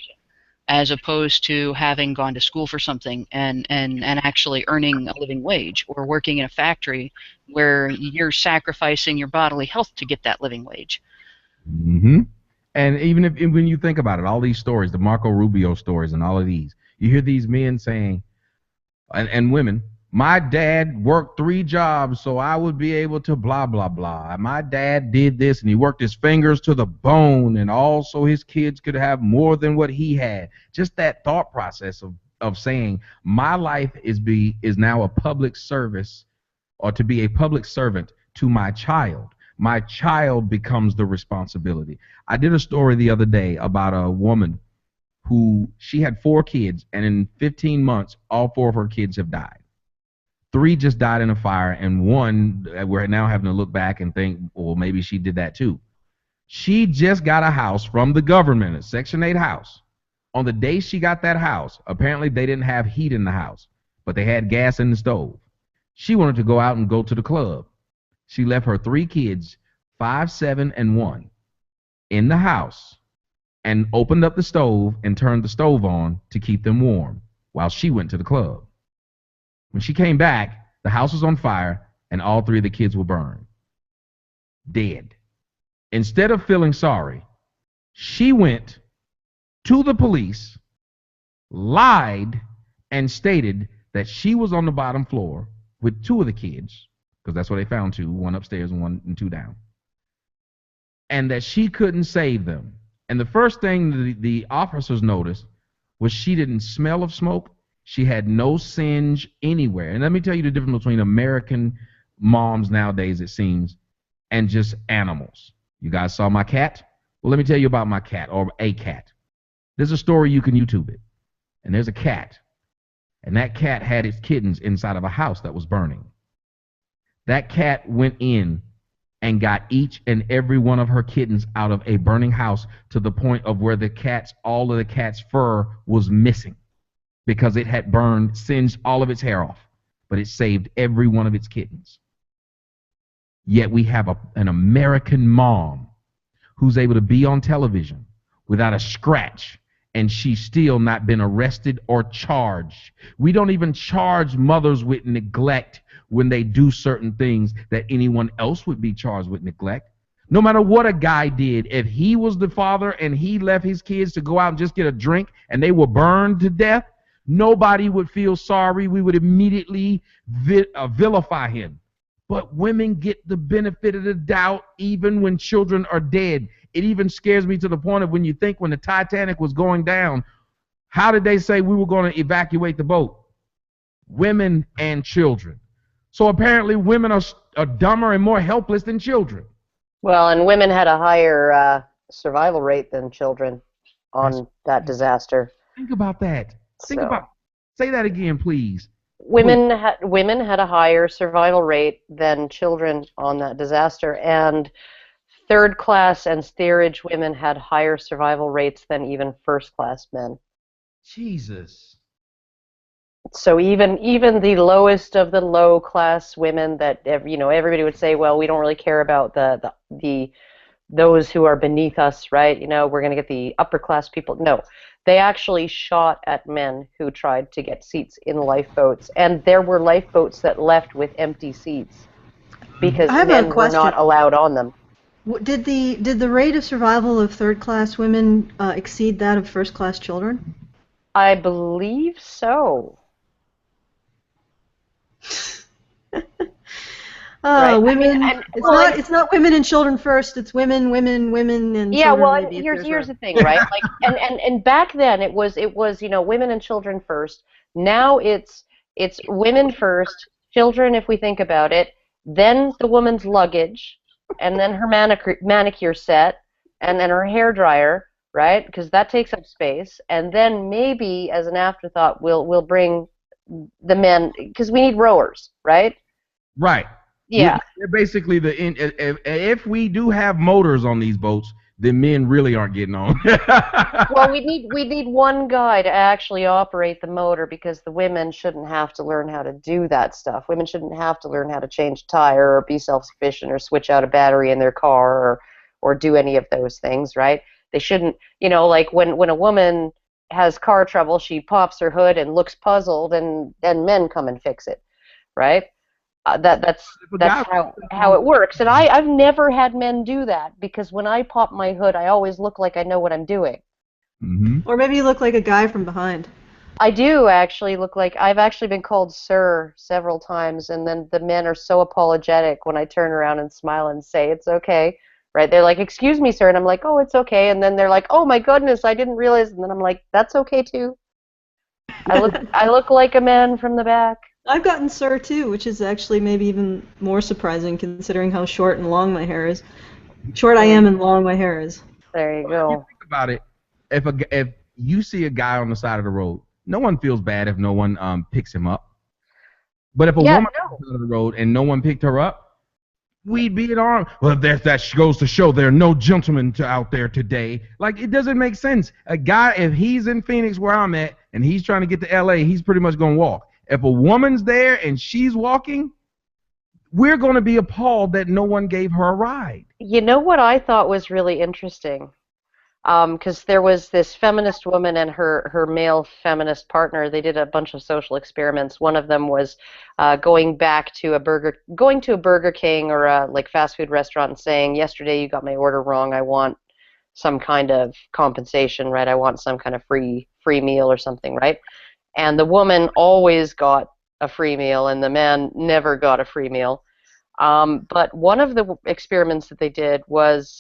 E: as opposed to having gone to school for something and actually earning a living wage, or working in a factory where you're sacrificing your bodily health to get that living wage.
B: And even when you think about it, all these stories, the Marco Rubio stories and all of these, you hear these men saying, and women, my dad worked 3 jobs so I would be able to blah, blah, blah. My dad did this, and he worked his fingers to the bone, and also his kids could have more than what he had. Just that thought process of saying, my life is now a public service, or to be a public servant to my child. My child becomes the responsibility. I did a story the other day about a woman who, she had 4 kids, and in 15 months, all 4 of her kids have died. 3 just died in a fire, and 1, we're now having to look back and think, well, maybe she did that too. She just got a house from the government, a Section 8 house. On the day she got that house, apparently they didn't have heat in the house, but they had gas in the stove. She wanted to go out and go to the club. She left her 3 kids, 5, 7, and 1, in the house, and opened up the stove and turned the stove on to keep them warm while she went to the club. When she came back, the house was on fire, and all 3 of the kids were burned, dead. Instead of feeling sorry, she went to the police, lied, and stated that she was on the bottom floor with 2 of the kids, because that's where they found 2, 1 upstairs and 2 down, and that she couldn't save them. And the first thing the officers noticed was she didn't smell of smoke. She had no singe anywhere. And let me tell you the difference between American moms nowadays, it seems, and just animals. You guys saw my cat? Well, let me tell you about my cat, or a cat. There's a story, you can YouTube it. And there's a cat. And that cat had its kittens inside of a house that was burning. That cat went in and got each and every one of her kittens out of a burning house, to the point of where all of the cat's fur was missing, because it had burned, singed all of its hair off, but it saved every one of its kittens. Yet we have an American mom who's able to be on television without a scratch, and she's still not been arrested or charged. We don't even charge mothers with neglect when they do certain things that anyone else would be charged with neglect. No matter what a guy did, if he was the father and he left his kids to go out and just get a drink and they were burned to death, nobody would feel sorry. We would immediately vilify him. But women get the benefit of the doubt even when children are dead. It even scares me to the point of when you think when the Titanic was going down, how did they say we were going to evacuate the boat? Women and children. So apparently women are dumber and more helpless than children.
C: Well, and women had a higher survival rate than children on that disaster.
B: Think about that.
C: So,
B: Say that again, please.
C: women had a higher survival rate than children on that disaster, and third class and steerage women had higher survival rates than even first class men.
B: Jesus.
C: So even the lowest of the low class women that everybody would say, well, we don't really care about the those who are beneath us, right? We're going to get the upper class people. No, they actually shot at men who tried to get seats in lifeboats, and there were lifeboats that left with empty seats because men were not allowed on them.
A: Did the rate of survival of third class women exceed that of first class children?
C: I believe so.
A: Right. Women.
C: I mean,
A: it's not women and children first. It's women, and
C: yeah.
A: children.
C: Well, here's the thing, right? Like, and back then it was women and children first. Now it's women first, children if we think about it, then the woman's luggage, and then her manicure set, and then her hair dryer, right? Because that takes up space, and then maybe as an afterthought we'll bring the men because we need rowers, right?
B: Right.
C: Yeah.
B: They're basically if we do have motors on these boats, then men really aren't getting on.
C: Well, we need one guy to actually operate the motor because the women shouldn't have to learn how to do that stuff. Women shouldn't have to learn how to change a tire or be self-sufficient or switch out a battery in their car or do any of those things, right? They shouldn't, like when a woman has car trouble, she pops her hood and looks puzzled, and then men come and fix it, right? That's how it works. And I've never had men do that because when I pop my hood, I always look like I know what I'm doing.
B: Mm-hmm.
A: Or maybe you look like a guy from behind.
C: I do actually look like I've actually been called sir several times, and then the men are so apologetic when I turn around and smile and say it's okay. Right? They're like, "Excuse me, sir," and I'm like, "Oh, it's okay." And then they're like, "Oh my goodness, I didn't realize." And then I'm like, "That's okay too." I look like a man from the back.
A: I've gotten sir too, which is actually maybe even more surprising considering how short and long my hair is. Short I am and long my hair is.
C: There you go.
B: Think about it. If you see a guy on the side of the road, no one feels bad if no one picks him up. But if a woman on the side of the road and no one picked her up, we'd be at arms. Well, that goes to show there are no gentlemen out there today. Like, it doesn't make sense. A guy, if he's in Phoenix where I'm at and he's trying to get to L.A., he's pretty much going to walk. If a woman's there and she's walking, we're going to be appalled that no one gave her a ride.
C: You know what I thought was really interesting? Because there was this feminist woman and her male feminist partner. They did a bunch of social experiments. One of them was going to a Burger King or a like fast food restaurant and saying, "Yesterday you got my order wrong. I want some kind of compensation, right? I want some kind of free meal or something, right?" And the woman always got a free meal, and the man never got a free meal. But one of the experiments that they did was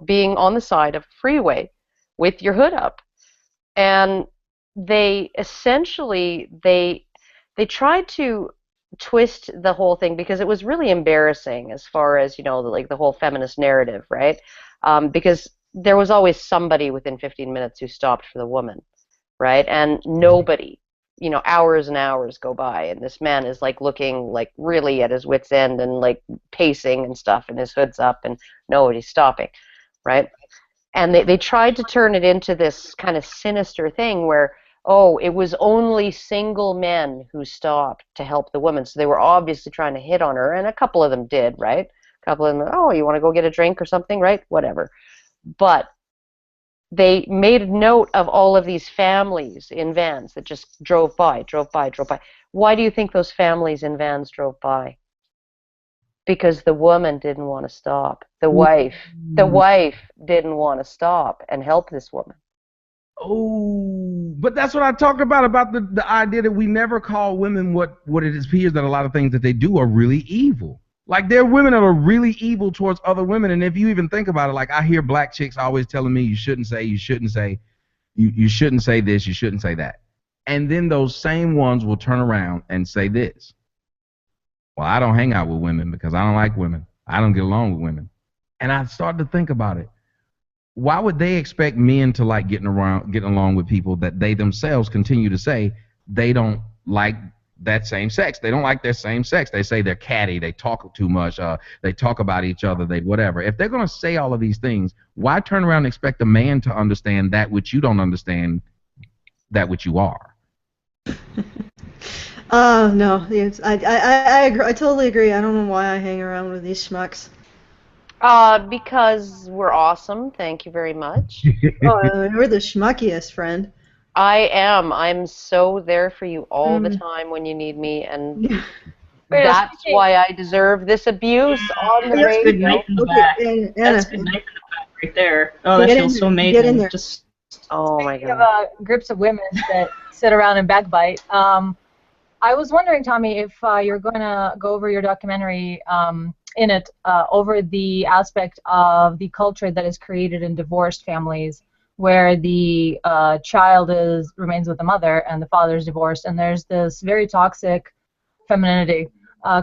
C: being on the side of a freeway with your hood up. And they essentially, they tried to twist the whole thing because it was really embarrassing as far as, the whole feminist narrative, right? Because there was always somebody within 15 minutes who stopped for the woman, right? And nobody, hours and hours go by, and this man is like looking like really at his wit's end and like pacing and stuff, and his hood's up and nobody's stopping, right? And they tried to turn it into this kind of sinister thing where, oh, it was only single men who stopped to help the woman, so they were obviously trying to hit on her, and a couple of them did, right? A couple of them, oh, you want to go get a drink or something, right? Whatever. But they made a note of all of these families in vans that just drove by, drove by, drove by. Why do you think those families in vans drove by? Because the woman didn't want to stop. The wife didn't want to stop and help this woman.
B: Oh, but that's what I talked about the idea that we never call women what it appears that a lot of things that they do are really evil. Like, there are women that are really evil towards other women, and if you even think about it, like, I hear black chicks always telling me you shouldn't say, you shouldn't say this, you shouldn't say that. And then those same ones will turn around and say this. Well, I don't hang out with women because I don't like women. I don't get along with women. And I started to think about it. Why would they expect men to like getting along with people that they themselves continue to say they don't like that same sex? They don't like their same sex. They say they're catty, they talk too much, they talk about each other, they whatever. If they're going to say all of these things, why turn around and expect a man to understand that which you don't understand, that which you are?
A: No, yes, I agree. I totally agree. I don't know why I hang around with these schmucks.
C: Because we're awesome. Thank you very much.
A: Oh, we're the schmuckiest, friend.
C: I am. I'm so there for you all the time when you need me, and that's why I deserve this abuse on the
D: That's
C: radio.
D: good knife in the back.
A: Anna,
D: That's good knife in the back right there. Oh, that feels so amazing.
A: Get in there.
D: Just
C: Oh my
F: Speaking
C: God.
F: of groups of women that sit around and backbite, I was wondering, Tommy, if you're going to go over your documentary in it over the aspect of the culture that is created in divorced families, where the child remains with the mother and the father is divorced, and there's this very toxic femininity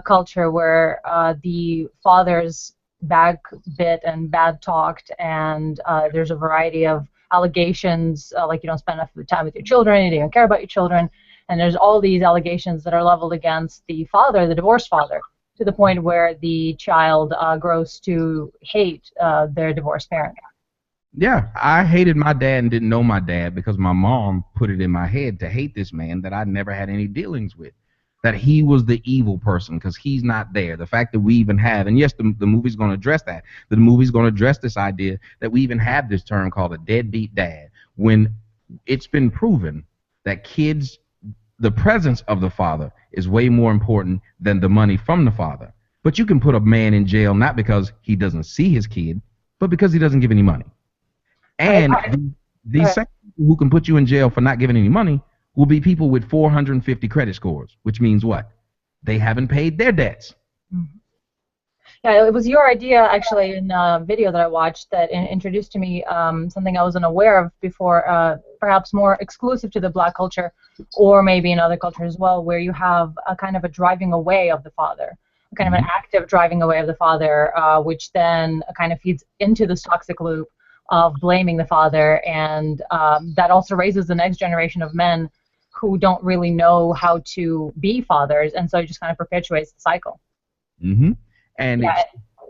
F: culture where the father's backbit and bad talked, and there's a variety of allegations, like you don't spend enough time with your children, you don't care about your children, and there's all these allegations that are leveled against the father, the divorced father, to the point where the child grows to hate their divorced parent.
B: Yeah, I hated my dad and didn't know my dad because my mom put it in my head to hate this man that I never had any dealings with, that he was the evil person because he's not there. The fact that we even have, and yes, the movie's going to address that. The movie's going to address this idea that we even have this term called a deadbeat dad, when it's been proven that kids, the presence of the father is way more important than the money from the father. But you can put a man in jail not because he doesn't see his kid, but because he doesn't give any money. And these same people who can put you in jail for not giving any money will be people with 450 credit scores, which means what? They haven't paid their debts.
F: Mm-hmm. Yeah, it was your idea, actually, in a video that I watched that introduced to me something I wasn't aware of before, perhaps more exclusive to the black culture, or maybe in other cultures as well, where you have a kind of a driving away of the father, kind of an active driving away of the father, which then kind of feeds into this toxic loop of blaming the father, and that also raises the next generation of men who don't really know how to be fathers, and so it just kind of perpetuates the cycle.
B: Mm-hmm. And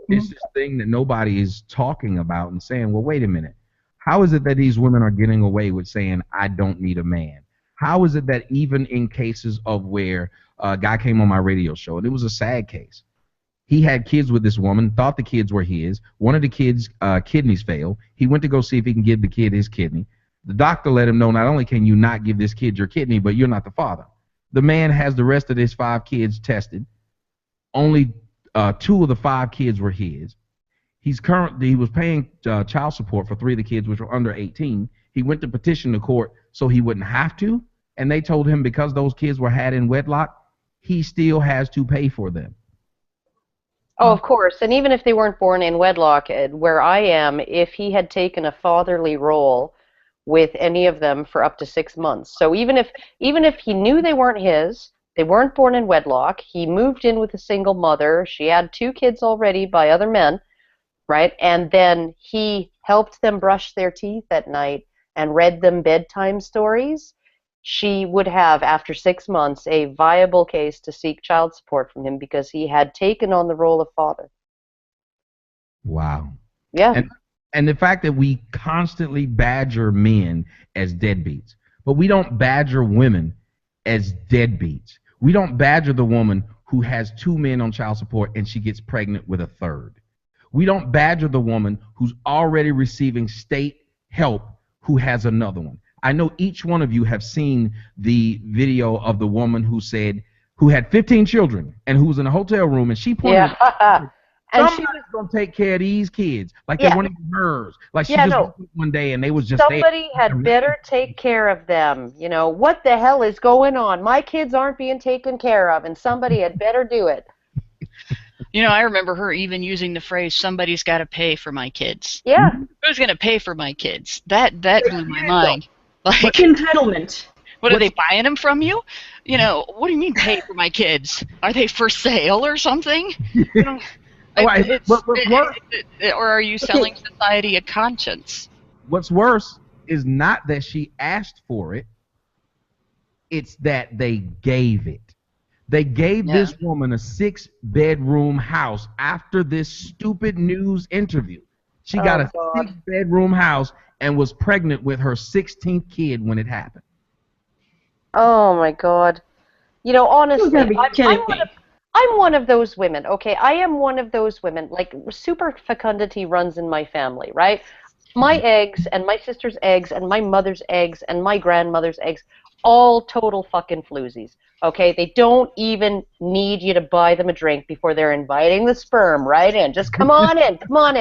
B: it's this thing that nobody is talking about and saying, well, wait a minute. How is it that these women are getting away with saying, I don't need a man? How is it that even in cases of where a guy came on my radio show, and it was a sad case, he had kids with this woman, thought the kids were his, one of the kids' kidneys failed. He went to go see if he can give the kid his kidney. The doctor let him know, not only can you not give this kid your kidney, but you're not the father. The man has the rest of his 5 kids tested. Only 2 of the 5 kids were his. He was paying child support for 3 of the kids, which were under 18. He went to petition the court so he wouldn't have to, and they told him because those kids were had in wedlock, he still has to pay for them.
C: Oh, of course. And even if they weren't born in wedlock, where I am, if he had taken a fatherly role with any of them for up to 6 months. So even if he knew they weren't his, they weren't born in wedlock, he moved in with a single mother, she had 2 kids already by other men, right? And then he helped them brush their teeth at night and read them bedtime stories, she would have, after 6 months, a viable case to seek child support from him because he had taken on the role of father.
B: Wow.
C: Yeah.
B: And the fact that we constantly badger men as deadbeats, but we don't badger women as deadbeats. We don't badger the woman who has 2 men on child support and she gets pregnant with a 3rd. We don't badger the woman who's already receiving state help who has another one. I know each one of you have seen the video of the woman who had 15 children and who was in a hotel room, and she pointed
C: Yeah. And she
B: somebody's gonna take care of these kids, like they
C: yeah.
B: weren't even hers. Like she
C: Yeah,
B: just
C: no.
B: woke up one day and they was just there.
C: Somebody had better take care of them. You know, what the hell is going on? My kids aren't being taken care of, and somebody had better do it.
E: You know, I remember her even using the phrase, somebody's got to pay for my kids.
C: Yeah.
E: Who's going to pay for my kids? That blew my mind. Like,
D: Entitlement.
E: what are they buying them from you? You know, what do you mean pay for my kids? Are they for sale or something? You know,
B: Right.
E: or are you selling society a conscience?
B: What's worse is not that she asked for it, it's that they gave it. They gave this woman a 6-bedroom house after this stupid news interview. She got a 6-bedroom house and was pregnant with her 16th kid when it happened.
C: Oh my God. You know, honestly, I'm one of those women, okay? I am one of those women. Like, super fecundity runs in my family, right? My eggs and my sister's eggs and my mother's eggs and my grandmother's eggs, all total fucking floozies, okay? They don't even need you to buy them a drink before they're inviting the sperm right in. Just come on in,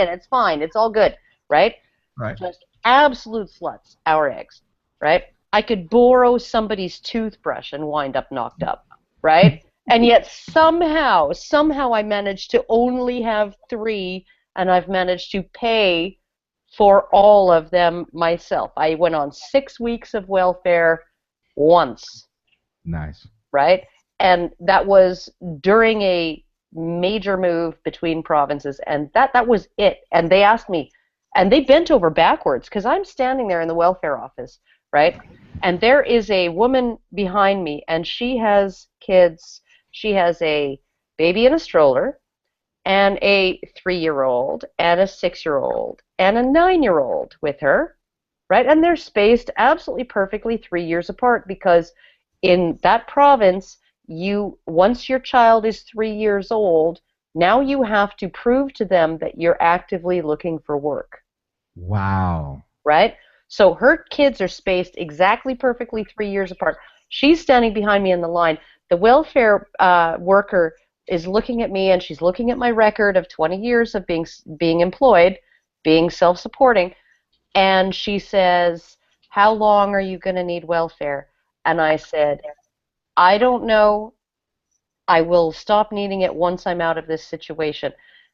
C: it's fine, it's all good, right?
B: Right.
C: Just absolute sluts, our eggs, right? I could borrow somebody's toothbrush and wind up knocked up, right? And yet somehow I managed to only have 3, and I've managed to pay for all of them myself. I went on 6 weeks of welfare once.
B: Nice.
C: Right? And that was during a major move between provinces, and that was it. And they asked me, and they bent over backwards, because I'm standing there in the welfare office, right? And there is a woman behind me, and she has kids. She has a baby in a stroller, and a 3-year-old, and a 6-year-old, and a 9-year-old with her, right? And they're spaced absolutely perfectly 3 years apart, because in that province, once your child is 3 years old, now you have to prove to them that you're actively looking for work.
B: Wow.
C: Right? So her kids are spaced exactly perfectly 3 years apart. She's standing behind me in the line. The welfare worker is looking at me, and she's looking at my record of 20 years of being employed, being self-supporting, and she says, "How long are you going to need welfare?" And I said, "I don't know. I will stop needing it once I'm out of this situation,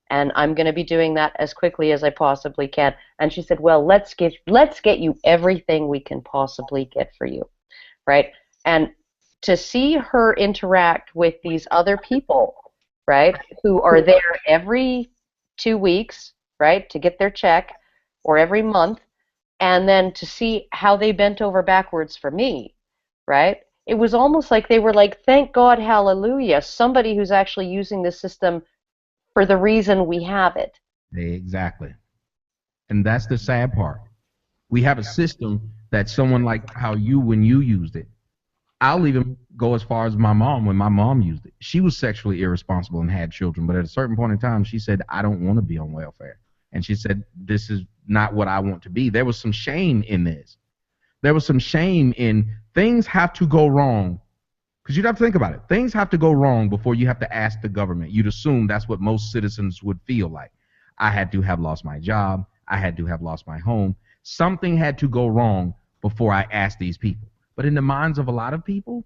C: and I'm going to be doing that as quickly as I possibly can." And she said, "Well, let's get you everything we can possibly get for you," right? And to see her interact with these other people, right, who are there every 2 weeks, right, to get their check, or every month, and then to see how they bent over backwards for me, right? It was almost like they were like, "Thank God, hallelujah, somebody who's actually using the system for the reason we have it."
B: Exactly. And that's the sad part. We have a system that someone like how when you used it, I'll even go as far as my mom when my mom used it. She was sexually irresponsible and had children, but at a certain point in time, she said, "I don't want to be on welfare." And she said, "This is not what I want to be." There was some shame in this. There was some shame in things have to go wrong. Because you'd have to think about it. Things have to go wrong before you have to ask the government. You'd assume that's what most citizens would feel like. I had to have lost my job. I had to have lost my home. Something had to go wrong before I asked these people. But in the minds of a lot of people,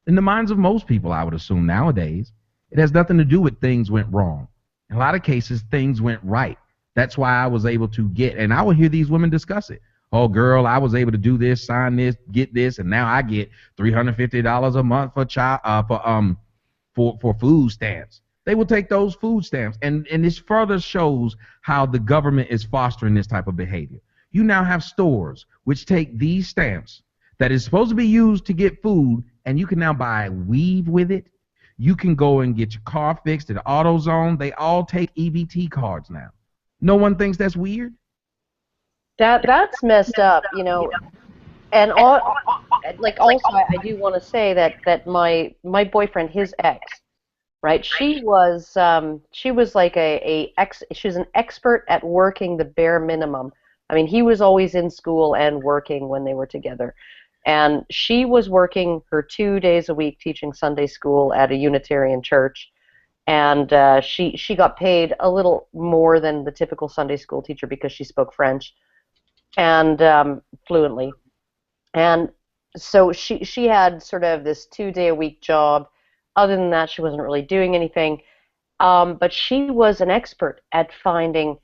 B: in the minds of most people, I would assume nowadays, it has nothing to do with things went wrong. In a lot of cases, things went right. That's why I was able to get, and I would hear these women discuss it. "Oh, girl, I was able to do this, sign this, get this, and now I get $350 a month for food stamps." They will take those food stamps, and this further shows how the government is fostering this type of behavior. You now have stores which take these stamps that is supposed to be used to get food, and you can now buy weave with it. You can go and get your car fixed at AutoZone. They all take EBT cards now. No one thinks that's weird.
C: That's messed up, you know. And also, I do want to say that my boyfriend, his ex, right? She was like she was an expert at working the bare minimum I mean, he was always in school and working when they were together. And she was working her 2 days a week teaching Sunday school at a Unitarian church. And she got paid a little more than the typical Sunday school teacher because she spoke French and fluently. And so she had sort of this 2 day a week job. Other than that, she wasn't really doing anything. But she was an expert at finding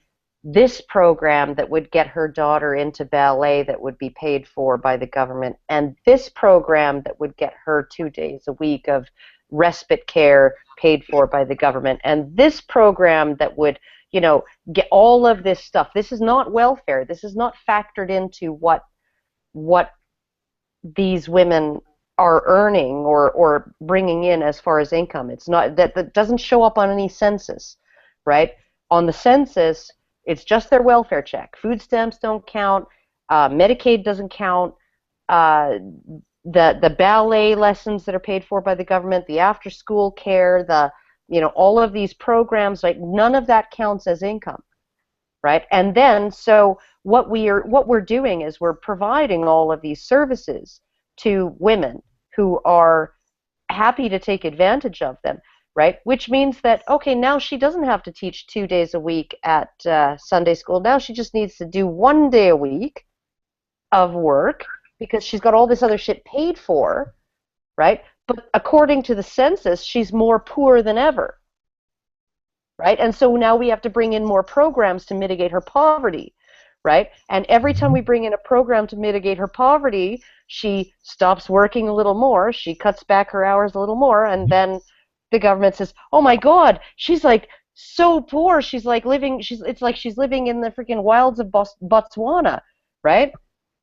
C: this program that would get her daughter into ballet that would be paid for by the government, and this program that would get her 2 days a week of respite care paid for by the government, and this program that would, get all of this stuff. This is not welfare. This is not factored into what these women are earning or bringing in as far as income. It's not that doesn't show up on any census, right? On the census, it's just their welfare check. Food stamps don't count. Medicaid doesn't count. The ballet lessons that are paid for by the government, the after-school care, all of these programs, like none of that counts as income, right? And then so what we're doing is we're providing all of these services to women who are happy to take advantage of them, right? Which means that, okay, now she doesn't have to teach 2 days a week at Sunday school. Now she just needs to do 1 day a week of work because she's got all this other shit paid for, right? But according to the census, she's more poor than ever, right? And so now we have to bring in more programs to mitigate her poverty, right? And every time we bring in a program to mitigate her poverty, she stops working a little more, she cuts back her hours a little more, and then the government says, "Oh my God, she's like so poor. She's like living. It's like she's living in the freaking wilds of Botswana, right?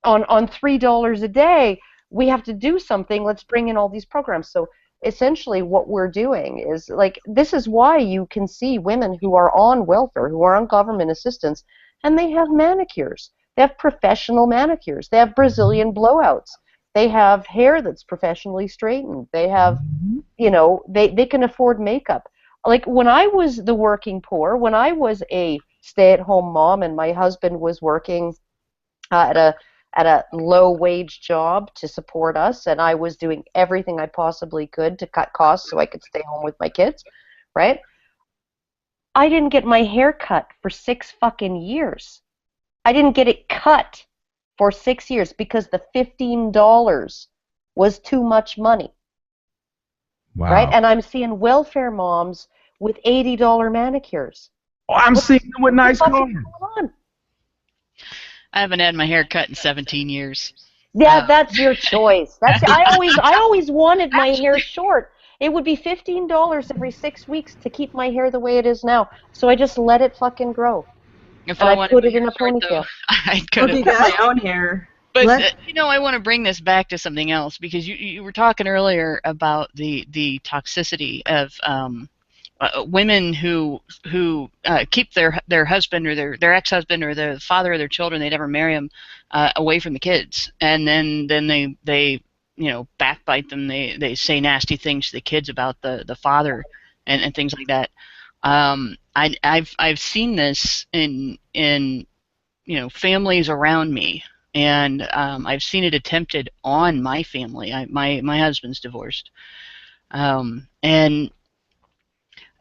C: On $3 a day. We have to do something. Let's bring in all these programs." So essentially, what we're doing is like this is why you can see women who are on welfare, who are on government assistance, and they have manicures. They have professional manicures. They have Brazilian blowouts. They have hair that's professionally straightened. They have, they can afford makeup. Like when I was the working poor, when I was a stay-at-home mom and my husband was working at a low-wage job to support us, and I was doing everything I possibly could to cut costs so I could stay home with my kids, right? I didn't get my hair cut for 6 fucking years. I didn't get it cut for 6 years because the $15 was too much money.
B: Wow.
C: Right? And I'm seeing welfare moms with $80 manicures.
B: Oh, I'm seeing them with nice cars.
E: I haven't had my hair cut in 17 years.
C: Yeah, that's your choice. I always wanted my hair short. It would be $15 every 6 weeks to keep my hair the way it is now. So I just let it fucking grow.
E: If
C: and I put it in a
E: short,
C: ponytail.
E: Though, I'd cut
D: my own hair.
E: But I want to bring this back to something else because you were talking earlier about the toxicity of women who keep their husband or their ex-husband or the father of their children, they never marry them, away from the kids, and then they backbite them. They say nasty things to the kids about the father and things like that. I've seen this in families around me, and I've seen it attempted on my family. My husband's divorced, and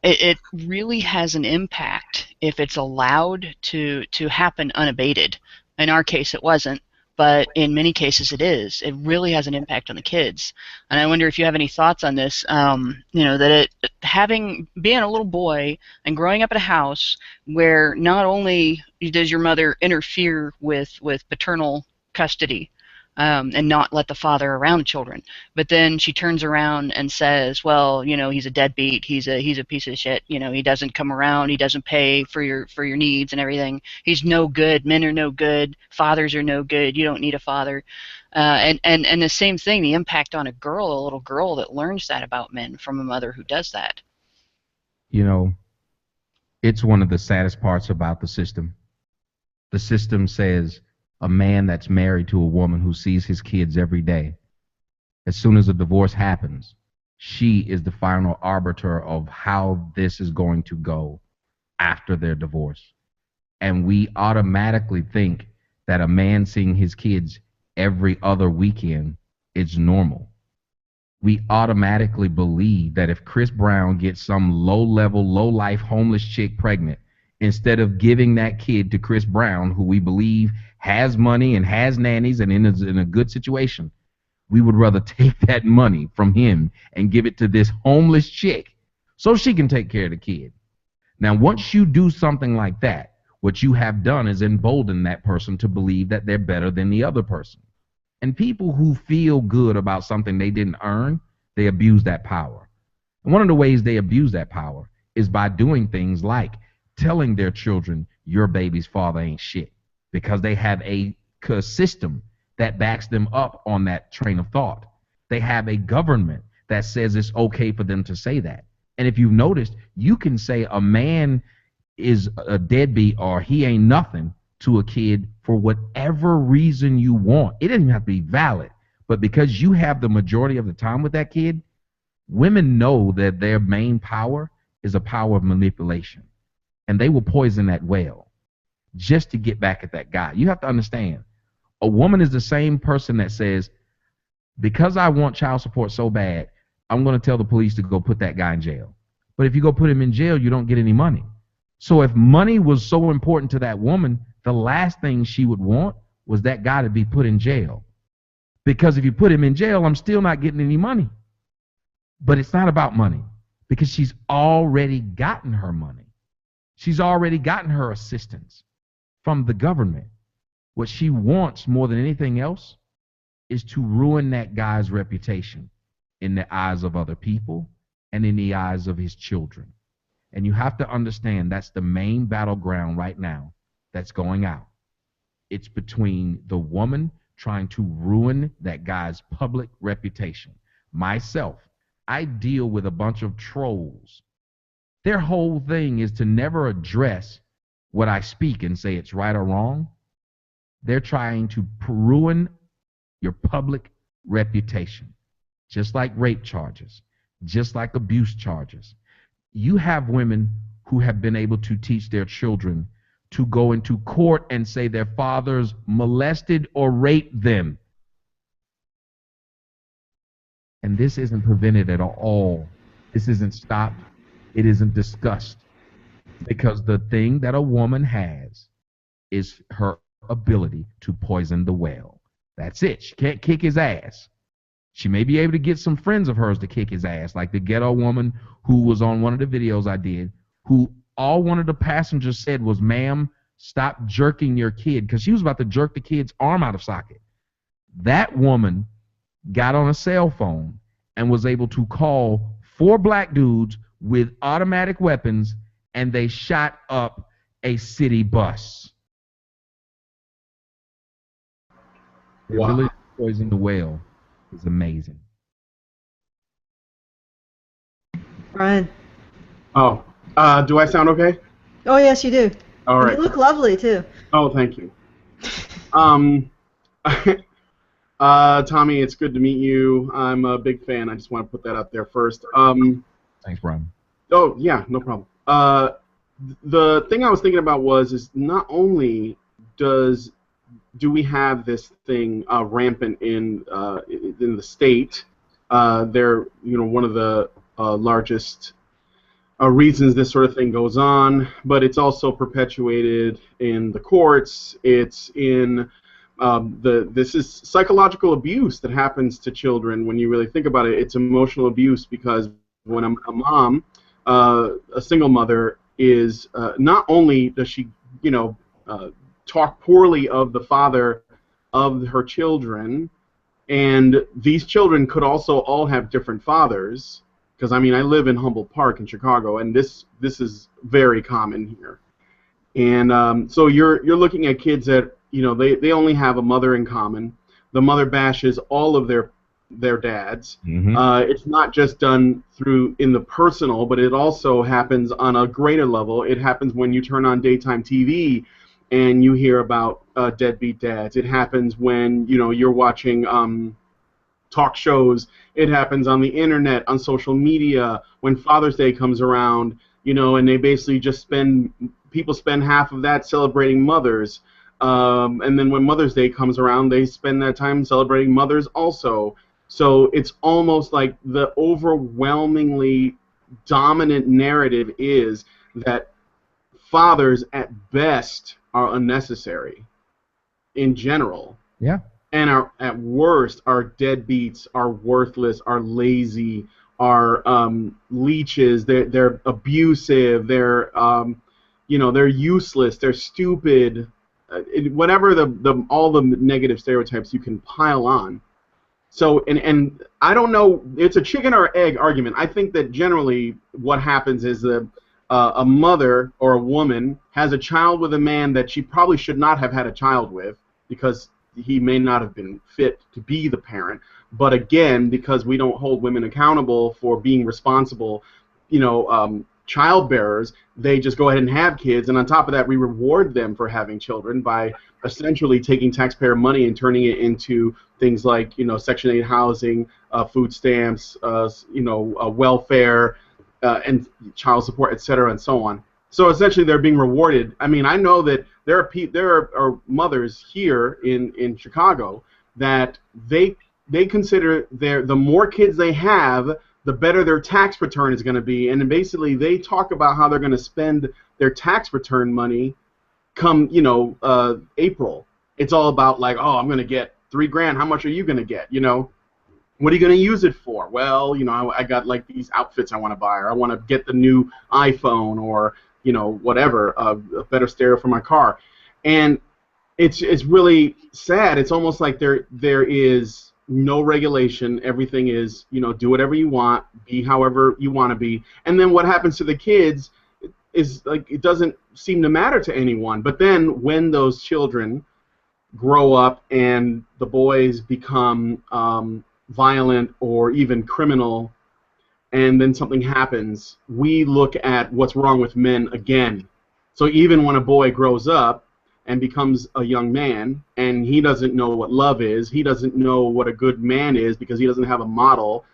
E: it really has an impact if it's allowed to happen unabated. In our case, it wasn't, but in many cases it is. It really has an impact on the kids. And I wonder if you have any thoughts on this, that being a little boy and growing up in a house where not only does your mother interfere with paternal custody, and not let the father around the children, but then she turns around and says, well, he's a deadbeat, he's a piece of shit, he doesn't come around, he doesn't pay for your needs and everything, he's no good, men are no good, fathers are no good, you don't need a father, and the same thing, the impact on a little girl that learns that about men from a mother who does that.
B: It's one of the saddest parts about the system. The system says a man that's married to a woman who sees his kids every day, as soon as a divorce happens, she is the final arbiter of how this is going to go after their divorce. And we automatically think that a man seeing his kids every other weekend is normal. We automatically believe that if Chris Brown gets some low-level, low-life homeless chick pregnant, instead of giving that kid to Chris Brown, who we believe has money and has nannies and is in a good situation, we would rather take that money from him and give it to this homeless chick so she can take care of the kid. Now, once you do something like that, what you have done is embolden that person to believe that they're better than the other person. And people who feel good about something they didn't earn, they abuse that power. And one of the ways they abuse that power is by doing things like telling their children, your baby's father ain't shit, because they have a system that backs them up on that train of thought. They have a government that says it's okay for them to say that. And if you've noticed, you can say a man is a deadbeat or he ain't nothing to a kid for whatever reason you want. It doesn't even have to be valid. But because you have the majority of the time with that kid, women know that their main power is a power of manipulation. And they will poison that well just to get back at that guy. You have to understand, a woman is the same person that says, because I want child support so bad, I'm going to tell the police to go put that guy in jail. But if you go put him in jail, you don't get any money. So if money was so important to that woman, the last thing she would want was that guy to be put in jail. Because if you put him in jail, I'm still not getting any money. But it's not about money, because she's already gotten her money. She's already gotten her assistance from the government. What she wants more than anything else is to ruin that guy's reputation in the eyes of other people and in the eyes of his children. And you have to understand that's the main battleground right now that's going out. It's between the woman trying to ruin that guy's public reputation. Myself, I deal with a bunch of trolls. Their whole thing is to never address what I speak and say it's right or wrong. They're trying to ruin your public reputation, just like rape charges, just like abuse charges. You have women who have been able to teach their children to go into court and say their fathers molested or raped them. And this isn't prevented at all. This isn't stopped. It isn't discussed. Because the thing that a woman has is her ability to poison the well. That's it. She can't kick his ass. She may be able to get some friends of hers to kick his ass, like the ghetto woman who was on one of the videos I did, who all one of the passengers said was, ma'am, stop jerking your kid, because she was about to jerk the kid's arm out of socket. That woman got on a cell phone and was able to call 4 black dudes with automatic weapons, and they shot up a city bus. The ability to poison the whale is amazing.
A: Brian.
G: Oh, do I sound okay?
A: Oh, yes, you do.
G: All
A: And
G: right.
A: you look lovely, too.
G: Oh, thank you. Tommy, it's good to meet you. I'm a big fan. I just want to put that out there first.
B: Thanks, Brian.
G: Oh, yeah, no problem. The thing I was thinking about is not only do we have this thing rampant in the state? They're one of the largest reasons this sort of thing goes on, but it's also perpetuated in the courts. It's in this is psychological abuse that happens to children. When you really think about it, it's emotional abuse, because when a mom, a single mother, is not only does she talk poorly of the father of her children, and these children could also all have different fathers, because I live in Humboldt Park in Chicago, and this is very common here. And so you're looking at kids that they only have a mother in common. The mother bashes all of their dads.
B: Mm-hmm.
G: It's not just done in the personal, but it also happens on a greater level. It happens when you turn on daytime TV and you hear about deadbeat dads. It happens when you're watching talk shows. It happens on the internet, on social media, when Father's Day comes around, and they basically just spend half of that celebrating mothers. And then when Mother's Day comes around, they spend that time celebrating mothers also. So it's almost like the overwhelmingly dominant narrative is that fathers at best are unnecessary in general.
B: Yeah.
G: And are at worst are deadbeats, are worthless, are lazy, are leeches. They're abusive. They're useless. They're stupid. Whatever all the negative stereotypes you can pile on. So and I don't know. It's a chicken or egg argument. I think that generally what happens is that a mother or a woman has a child with a man that she probably should not have had a child with because he may not have been fit to be the parent. But again, because we don't hold women accountable for being responsible, child bearers, they just go ahead and have kids. And on top of that, we reward them for having children by essentially taking taxpayer money and turning it into things like, Section 8 housing, food stamps, welfare, and child support, et cetera, and so on. So essentially, they're being rewarded. I mean, I know that there are mothers here in Chicago that they consider the more kids they have, the better their tax return is going to be, and then basically they talk about how they're going to spend their tax return money come April. It's all about like, oh, I'm going to get $3,000. How much are you going to get? What are you going to use it for? Well, I got like these outfits I want to buy, or I want to get the new iPhone, or whatever, a better stereo for my car. And it's really sad. It's almost like there is no regulation. Everything is, do whatever you want, be however you want to be. And then what happens to the kids is like it doesn't seem to matter to anyone. But then when those children grow up and the boys become violent or even criminal, and then something happens, we look at what's wrong with men again. So even when a boy grows up and becomes a young man and he doesn't know what love is, he doesn't know what a good man is because he doesn't have a model.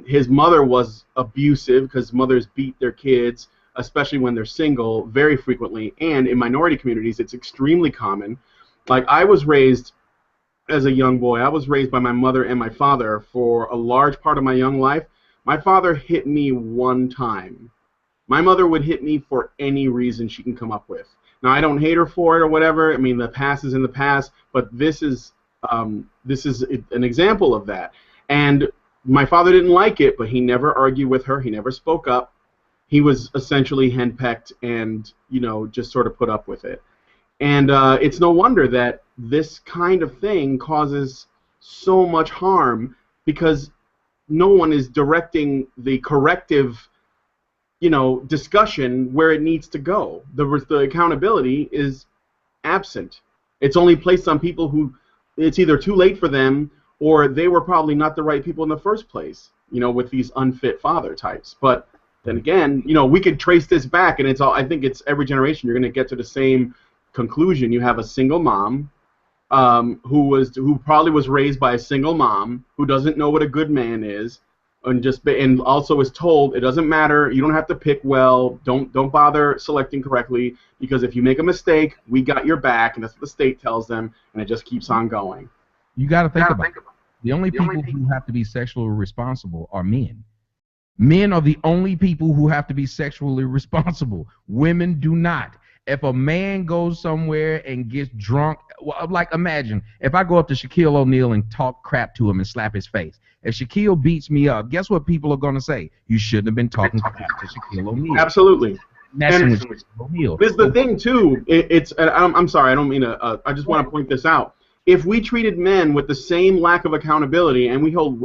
G: His mother was abusive because mothers beat their kids, especially when they're single, very frequently. And in minority communities, it's extremely common. Like I was raised as a young boy, I was raised by my mother and my father for a large part of my young life. My father hit me one time. My mother would hit me for any reason she can come up with. Now, I don't hate her for it or whatever. I mean, the past is in the past, but this is an example of that. And my father didn't like it, but he never argued with her. He never spoke up. He was essentially henpecked and, just sort of put up with it. And it's no wonder that this kind of thing causes so much harm because no one is directing the corrective discussion where it needs to go. The accountability is absent. It's only placed on people who it's either too late for them or they were probably not the right people in the first place, with these unfit father types. But then again, we could trace this back, and it's all. I think it's every generation you're going to get to the same conclusion. You have a single mom who probably was raised by a single mom who doesn't know what a good man is. And also is told it doesn't matter. You don't have to pick well. Don't bother selecting correctly because if you make a mistake, we got your back, and that's what the state tells them, and it just keeps on going.
B: You got to think about it. The only people who have to be sexually responsible are men. Men are the only people who have to be sexually responsible. Women do not. If a man goes somewhere and gets drunk, like imagine if I go up to Shaquille O'Neal and talk crap to him and slap his face. If Shaquille beats me up, guess what people are going to say? You shouldn't have been talking crap to Shaquille O'Neal.
G: Absolutely.
B: Messing with Shaquille O'Neal.
G: This is the thing too. I'm sorry. I don't mean to. I just want to point this out. If we treated men with the same lack of accountability and we held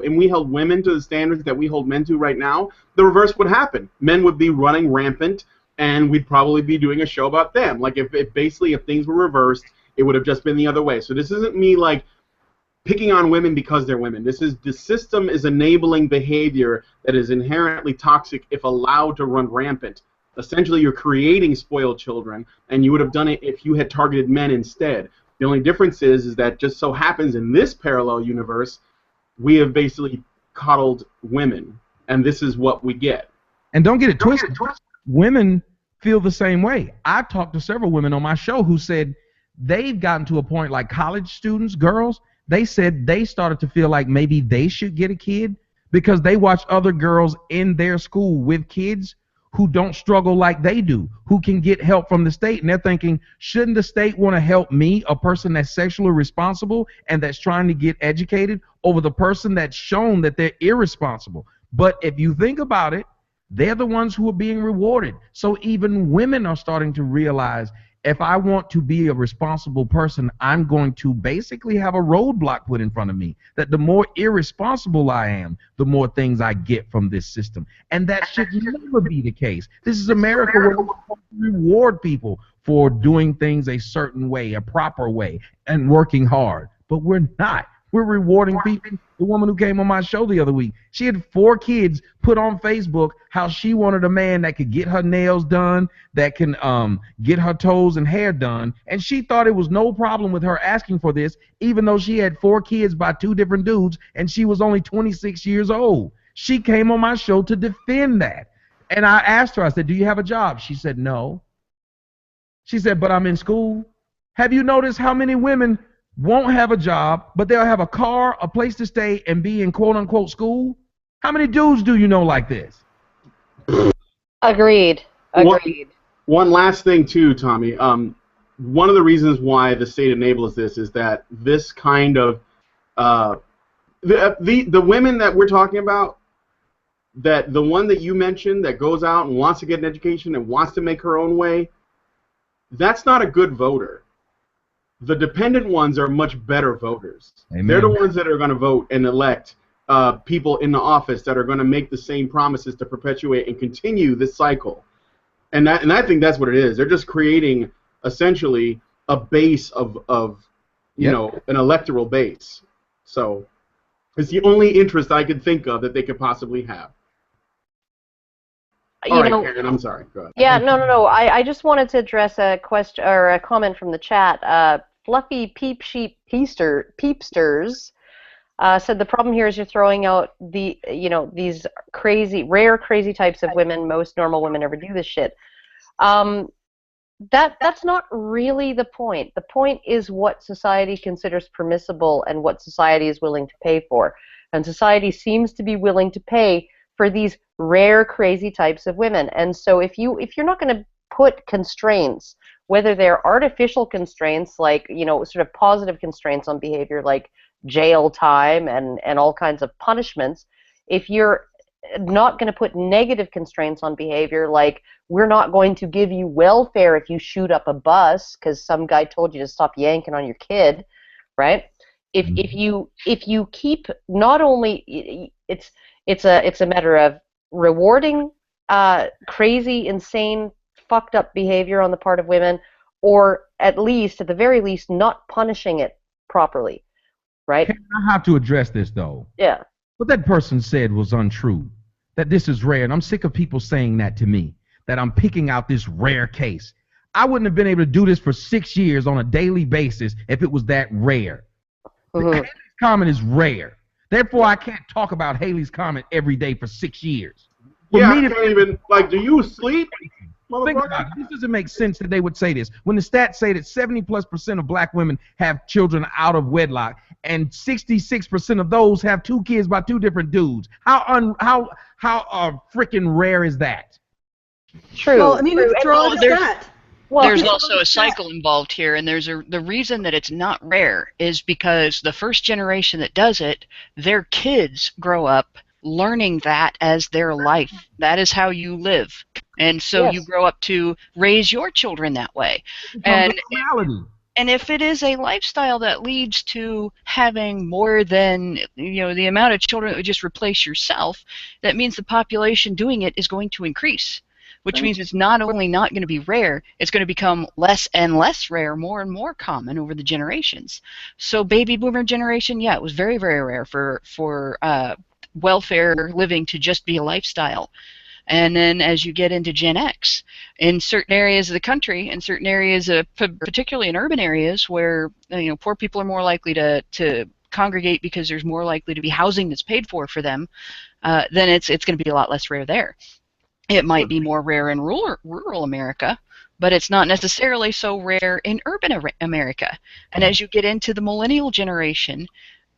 G: women to the standards that we hold men to right now, the reverse would happen. Men would be running rampant, and we'd probably be doing a show about them. Like if things were reversed, it would have just been the other way. So this isn't me like picking on women because they're women. The system is enabling behavior that is inherently toxic if allowed to run rampant. Essentially, you're creating spoiled children, and you would have done it if you had targeted men instead. The only difference is that just so happens in this parallel universe, we have basically coddled women, and this is what we get.
B: And don't get it twisted. Women feel the same way. I've talked to several women on my show who said they've gotten to a point, like college students, girls, they said they started to feel like maybe they should get a kid because they watch other girls in their school with kids who don't struggle like they do, who can get help from the state. And they're thinking, shouldn't the state want to help me, a person that's sexually responsible and that's trying to get educated, over the person that's shown that they're irresponsible? But if you think about it, they're the ones who are being rewarded. So even women are starting to realize, if I want to be a responsible person, I'm going to basically have a roadblock put in front of me, that the more irresponsible I am, the more things I get from this system. And that should never be the case. This is America, where we reward people for doing things a certain way, a proper way, and working hard. But we're not. We're rewarding people. The woman who came on my show the other week, she had 4 kids, put on Facebook how she wanted a man that could get her nails done, that can get her toes and hair done, and she thought it was no problem with her asking for this, even though she had 4 kids by 2 different dudes, and she was only 26 years old. She came on my show to defend that. And I asked her, I said, do you have a job? She said, no. She said, but I'm in school. Have you noticed how many women won't have a job, but they'll have a car, a place to stay, and be in quote-unquote school? How many dudes do you know like this?
C: Agreed.
G: One last thing, too, Tommy. One of the reasons why the state enables this is that this kind of the women that we're talking about, that the one that you mentioned that goes out and wants to get an education and wants to make her own way, that's not a good voter. The dependent ones are much better voters. Amen. They're the ones that are going to vote and elect people in the office that are going to make the same promises to perpetuate and continue this cycle. And I think that's what it is. They're just creating essentially a base of you know, an electoral base. So it's the only interest I could think of that they could possibly have. All right, Karen, I'm sorry. Go ahead.
C: Yeah, no. I just wanted to address a question or a comment from the chat. Fluffy Peep Sheep Peepsters said the problem here is you're throwing out these rare crazy types of women. Most normal women never do this shit. That's not really the point. The point is what society considers permissible and what society is willing to pay for. And society seems to be willing to pay for these rare crazy types of women. And so if you're not going to put constraints, whether they're artificial constraints like, sort of positive constraints on behavior like jail time and all kinds of punishments, if you're not going to put negative constraints on behavior like we're not going to give you welfare if you shoot up a bus because some guy told you to stop yanking on your kid, right? If you keep, not only it's a matter of rewarding crazy, insane, fucked up behavior on the part of women, or at the very least, not punishing it properly, right?
B: I have to address this though.
C: Yeah.
B: What that person said was untrue. That this is rare, and I'm sick of people saying that to me, that I'm picking out this rare case. I wouldn't have been able to do this for 6 years on a daily basis if it was that rare. Mm-hmm. Haley's Comet is rare. Therefore, I can't talk about Haley's Comet every day for 6 years.
G: I can't even, do you sleep?
B: Think about it. This doesn't make sense that they would say this. When the stats say that 70+% of black women have children out of wedlock, and 66% of those have 2 kids by 2 different dudes. How freaking rare is that?
C: True.
A: Well, I mean, it's throwing a stat.
E: There's also a cycle involved here, and the reason that it's not rare is because the first generation that does it, their kids grow up learning that as their life. That is how you live. And so you grow up to raise your children that way. And if it is a lifestyle that leads to having more than the amount of children that would just replace yourself, that means the population doing it is going to increase, which means it's not only not going to be rare, it's going to become less and less rare, more and more common over the generations. So baby boomer generation, it was very, very rare for welfare living to just be a lifestyle. And then as you get into Gen X, in certain areas of the country, in certain areas, particularly in urban areas where poor people are more likely to congregate because there's more likely to be housing that's paid for them, then it's going to be a lot less rare there. It might be more rare in rural America, but it's not necessarily so rare in urban America. And as you get into the millennial generation,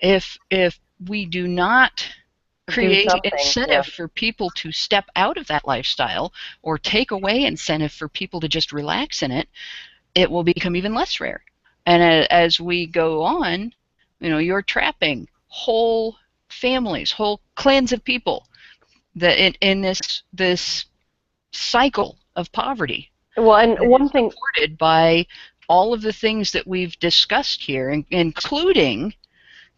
E: if we do not
C: Do
E: create
C: something. Yeah.
E: incentive for people to step out of that lifestyle or take away incentive for people to just relax in it, it will become even less rare. And as we go on, you're trapping whole families, whole clans of people that in this cycle of poverty
C: Well, and
E: that
C: one
E: is
C: thing,
E: supported by all of the things that we've discussed here, including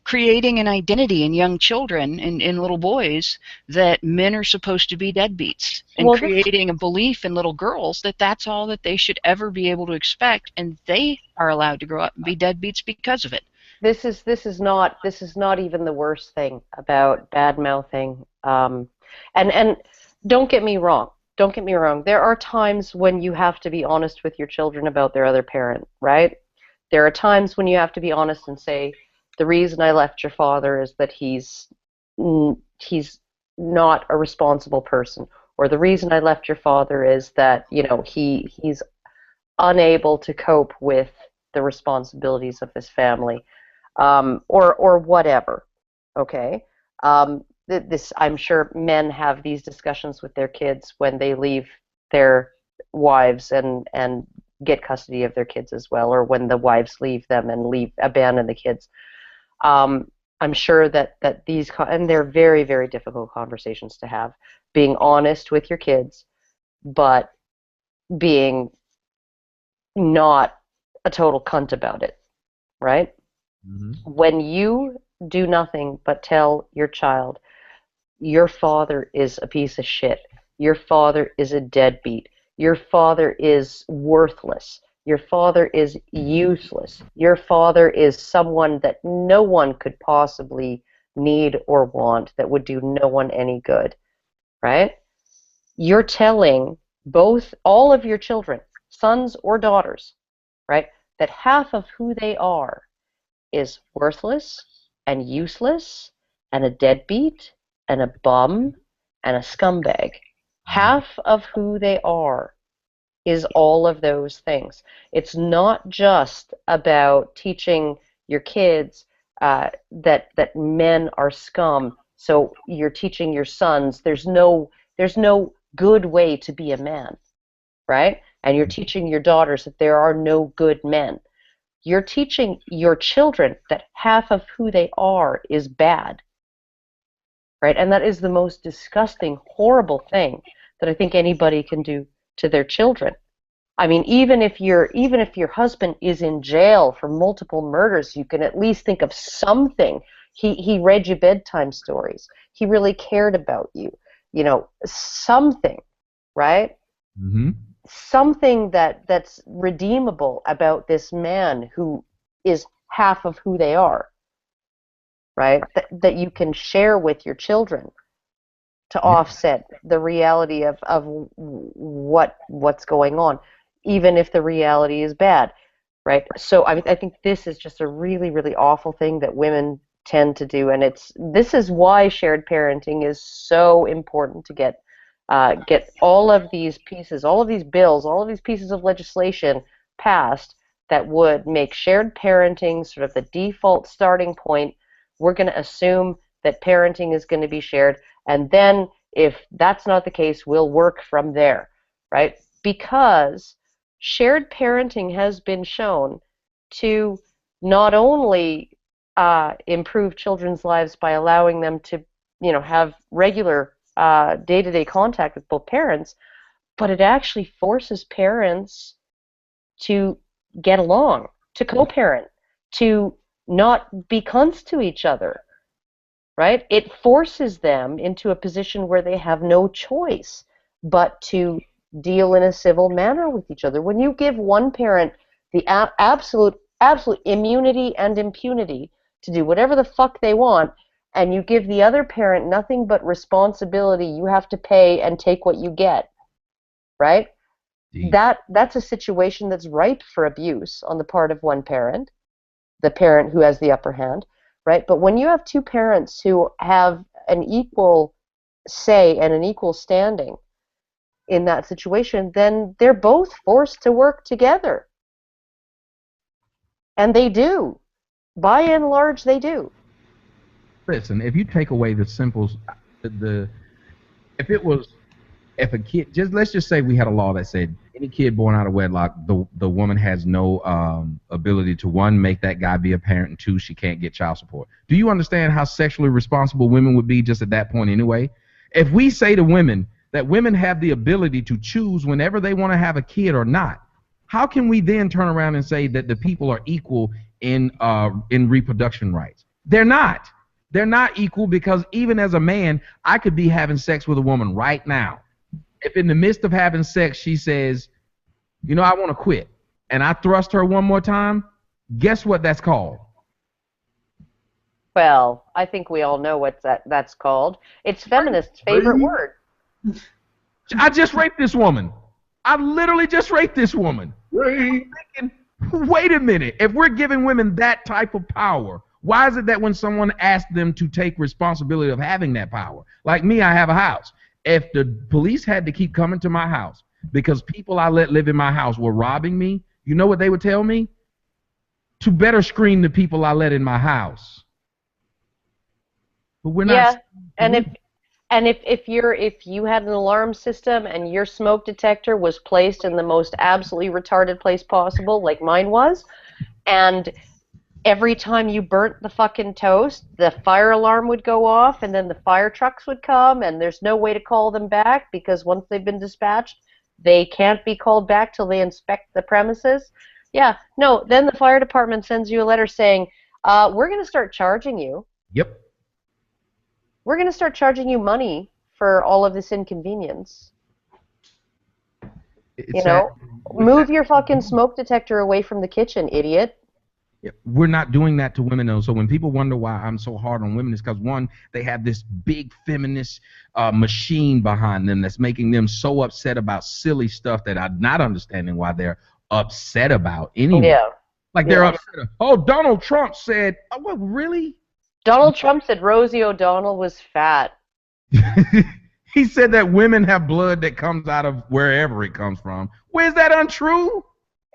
E: creating an identity in young children and in little boys that men are supposed to be deadbeats, and
C: well, this
E: creating a belief in little girls that that's all that they should ever be able to expect, and they are allowed to grow up and be deadbeats because of it.
C: this is not even the worst thing about bad mouthing. And don't get me wrong. Don't get me wrong. There are times when you have to be honest with your children about their other parent, right? There are times when you have to be honest and say, the reason I left your father is that he's not a responsible person, or the reason I left your father is that he's unable to cope with the responsibilities of his family, or whatever. Okay. This I'm sure men have these discussions with their kids when they leave their wives and get custody of their kids as well, or when the wives leave them and abandon the kids. Um, I'm sure that and they're very, very difficult conversations to have. Being honest with your kids, but being not a total cunt about it, right?
B: Hmm.
C: When you do nothing but tell your child, your father is a piece of shit, your father is a deadbeat, your father is worthless, your father is useless, your father is someone that no one could possibly need or want, that would do no one any good, right? You're telling all of your children, sons or daughters, right, that half of who they are is worthless and useless and a deadbeat and a bum and a scumbag. Half of who they are is all of those things. It's not just about teaching your kids that men are scum. So you're teaching your sons there's no good way to be a man, right? And you're teaching your daughters that there are no good men. You're teaching your children that half of who they are is bad, right? And that is the most disgusting, horrible thing that I think anybody can do to their children. I mean, even if your husband is in jail for multiple murders, you can at least think of something. He read you bedtime stories. He really cared about you. Something, right?
B: Hmm.
C: Something that's redeemable about this man who is half of who they are, right? That you can share with your children to
B: Yeah.
C: offset the reality of what's going on, even if the reality is bad, right? So I think this is just a really, really awful thing that women tend to do, and this is why shared parenting is so important to get all of these pieces, all of these bills, all of these pieces of legislation passed that would make shared parenting sort of the default starting point. We're going to assume that parenting is going to be shared, and then if that's not the case, we'll work from there, right? Because shared parenting has been shown to not only improve children's lives by allowing them to, have regular day-to-day contact with both parents, but it actually forces parents to get along, to co-parent, to not be cunts to each other, right? It forces them into a position where they have no choice but to deal in a civil manner with each other. When you give one parent the absolute immunity and impunity to do whatever the fuck they want, and you give the other parent nothing but responsibility, you have to pay and take what you get, right?
B: Deep.
C: That's a situation that's ripe for abuse on the part of one parent, the parent who has the upper hand, right? But when you have two parents who have an equal say and an equal standing, in that situation, then they're both forced to work together. And they do. By and large, they do.
B: Listen, if you take away the simple, if it was, if a kid, let's just say we had a law that said any kid born out of wedlock, the woman has no ability to, one, make that guy be a parent, and two, she can't get child support. Do you understand how sexually responsible women would be just at that point anyway? If we say to women that women have the ability to choose whenever they want to have a kid or not, how can we then turn around and say that the people are equal in reproduction rights? They're not. They're not equal, because even as a man, I could be having sex with a woman right now. If in the midst of having sex she says, you know, I want to quit, and I thrust her one more time, guess what that's called?
C: Well, I think we all know what that's called. It's feminists' favorite word.
B: I just raped this woman. I literally just raped this woman. I'm thinking, wait a minute. If we're giving women that type of power, why is it that when someone asks them to take responsibility of having that power, like me, I have a house. If the police had to keep coming to my house because people I let live in my house were robbing me, you know what they would tell me? To better screen the people I let in my house. But we're not.
C: Yeah, and if you had an alarm system and your smoke detector was placed in the most absolutely retarded place possible, like mine was, and every time you burnt the fucking toast, the fire alarm would go off, and then the fire trucks would come, and there's no way to call them back because once they've been dispatched, they can't be called back till they inspect the premises. Yeah, no, then the fire department sends you a letter saying, we're going to start charging you.
B: Yep.
C: We're going to start charging you money for all of this inconvenience. You know, move your fucking smoke detector away from the kitchen, idiot.
B: Yeah, we're not doing that to women, though. So when people wonder why I'm so hard on women, it's because, one, they have this big feminist machine behind them that's making them so upset about silly stuff that I'm not understanding why they're upset about anyway.
C: Yeah.
B: Like they're upset. Oh, Donald Trump said, oh, what, really?
C: Donald Trump said Rosie O'Donnell was fat.
B: He said that women have blood that comes out of wherever it comes from. Where's that untrue?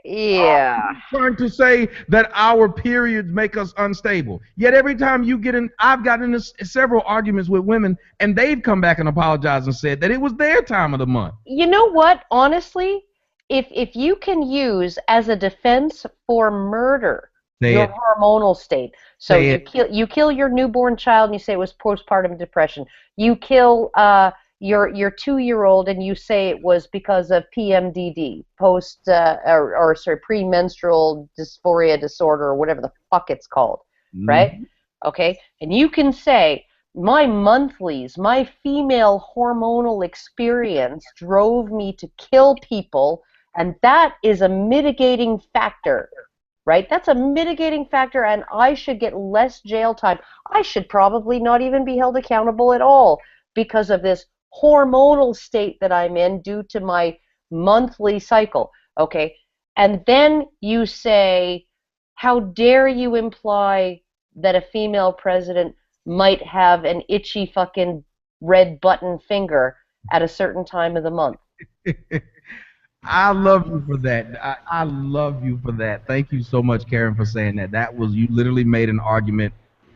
C: Yeah.
B: Trying to say that our periods make us unstable. Yet every time you get in, I've gotten into several arguments with women, and they've come back and apologized and said that it was their time of the month.
C: You know what? Honestly, if you can use as a defense for murder your hormonal state, so you kill your newborn child and you say it was postpartum depression. You kill your 2-year-old and you say it was because of PMDD, premenstrual dysphoria disorder, or whatever the fuck it's called, right? Okay, and you can say my monthlies, my female hormonal experience drove me to kill people, and that is a mitigating factor, right? That's a mitigating factor, and I should get less jail time. I should probably not even be held accountable at all because of this hormonal state that I'm in due to my monthly cycle, okay? And then you say, how dare you imply that a female president might have an itchy fucking red button finger at a certain time of the month.
B: I love you for that. I love you for that. Thank you so much, Karen, for saying that. That was, you literally made an argument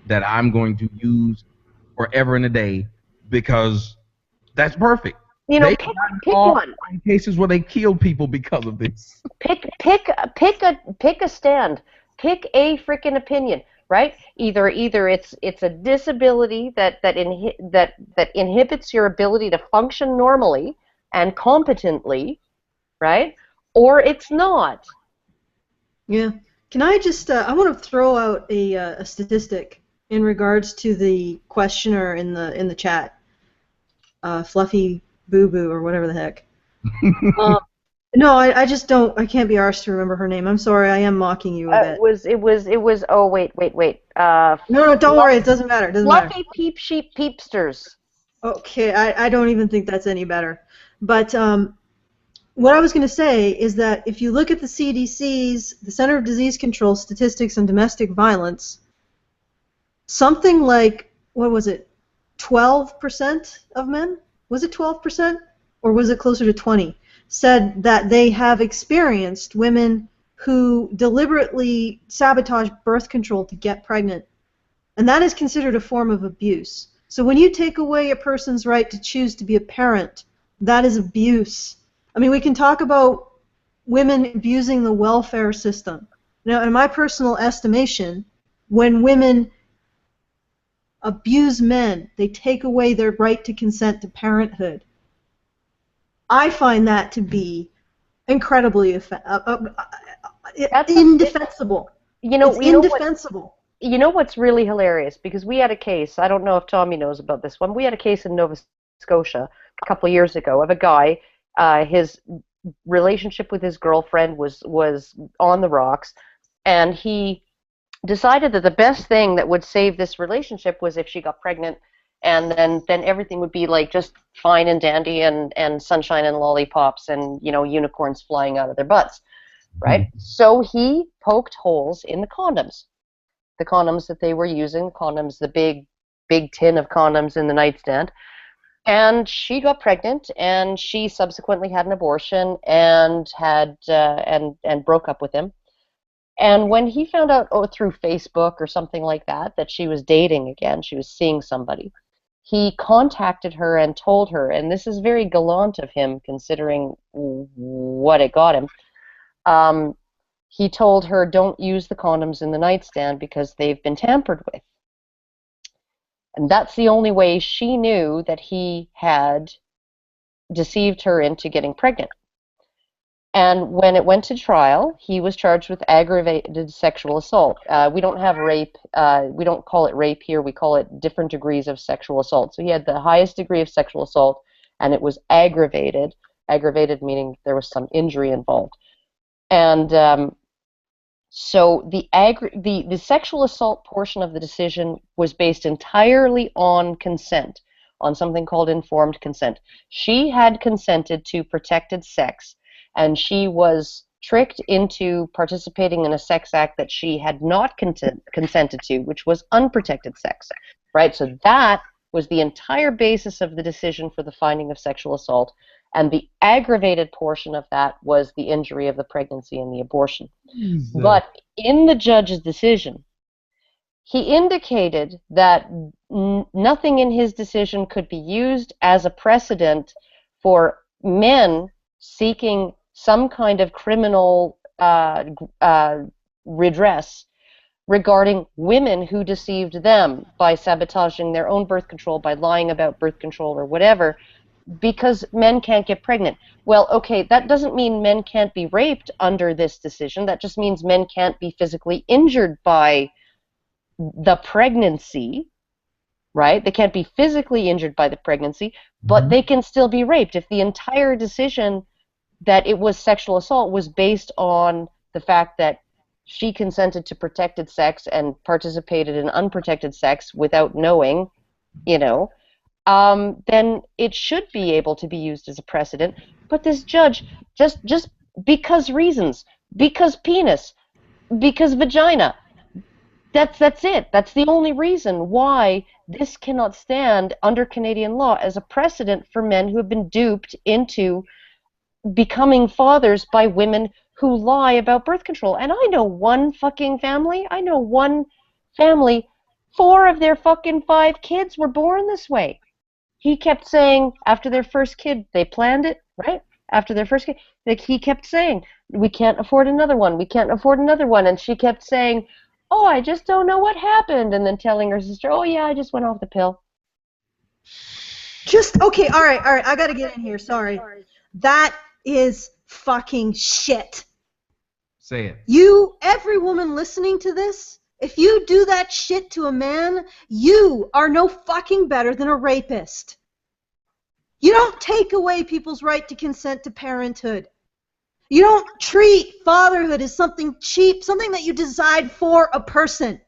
B: that I'm going to use forever and a day, because that's perfect.
C: You know, pick one.
B: In cases where they kill people because of this.
C: Pick a stand. Pick a freaking opinion, right? Either it's a disability that inhibits your ability to function normally and competently, right? Or it's not.
A: Yeah. Can I just? I want to throw out a statistic in regards to the questioner in the chat, Fluffy Boo Boo or whatever the heck. No, I just don't. I can't be arsed to remember her name. I'm sorry. I am mocking you a bit.
C: It was. Oh wait.
A: No, don't worry. It doesn't matter. It doesn't matter.
C: Fluffy Peep Sheep Peepsters.
A: Okay, I don't even think that's any better. But what I was going to say is that if you look at the CDC's, the Center of Disease Control statistics on domestic violence, something like, what was it, 12% of men? Was it 12%? or was it closer to 20, said that they have experienced women who deliberately sabotage birth control to get pregnant. And that is considered a form of abuse. So when you take away a person's right to choose to be a parent, that is abuse. I mean, we can talk about women abusing the welfare system. Now, in my personal estimation, when women abuse men, they take away their right to consent to parenthood. I find that to be incredibly indefensible. It's indefensible.
C: You know what's really hilarious? Because we had a case, I don't know if Tommy knows about this one, we had a case in Nova Scotia a couple of years ago of a guy, his relationship with his girlfriend was on the rocks, and he decided that the best thing that would save this relationship was if she got pregnant, and then everything would be like just fine and dandy and sunshine and lollipops and, you know, unicorns flying out of their butts, right? So he poked holes in the condoms that they were using, the big tin of condoms in the nightstand. And she got pregnant, and she subsequently had an abortion and had and broke up with him. And when he found out, through Facebook or something like that, that she was dating again, she was seeing somebody, he contacted her and told her, and this is very gallant of him considering what it got him. He told her, don't use the condoms in the nightstand because they've been tampered with. And that's the only way she knew that he had deceived her into getting pregnant. And when it went to trial, he was charged with aggravated sexual assault. We don't have rape. We don't call it rape here. We call it different degrees of sexual assault. So he had the highest degree of sexual assault, and it was aggravated. Aggravated meaning there was some injury involved. And so the sexual assault portion of the decision was based entirely on consent, on something called informed consent. She had consented to protected sex, and she was tricked into participating in a sex act that she had not consented to, which was unprotected sex, right? So that was the entire basis of the decision for the finding of sexual assault, and the aggravated portion of that was the injury of the pregnancy and the abortion. But in the judge's decision, he indicated that nothing in his decision could be used as a precedent for men seeking some kind of criminal redress regarding women who deceived them by sabotaging their own birth control, by lying about birth control or whatever, because men can't get pregnant. Well, okay, that doesn't mean men can't be raped under this decision. That just means men can't be physically injured by the pregnancy, right? They can't be physically injured by the pregnancy, but they can still be raped. If the entire decision that it was sexual assault was based on the fact that she consented to protected sex and participated in unprotected sex without knowing, you know, then it should be able to be used as a precedent. But this judge, just because reasons, because penis, because vagina, that's it. That's the only reason why this cannot stand under Canadian law as a precedent for men who have been duped into becoming fathers by women who lie about birth control. And I know one fucking family. I know one family, 4 of their fucking 5 kids were born this way. He kept saying, after their first kid, they planned it, right? After their first kid, like, he kept saying, we can't afford another one, we can't afford another one. And she kept saying, oh, I just don't know what happened. And then telling her sister, oh yeah, I just went off the pill.
A: Okay, all right, I gotta get in here, sorry. That is fucking shit.
B: Say it.
A: Every woman listening to this, if you do that shit to a man, you are no fucking better than a rapist. You don't take away people's right to consent to parenthood. You don't treat fatherhood as something cheap, something that you decide for a person.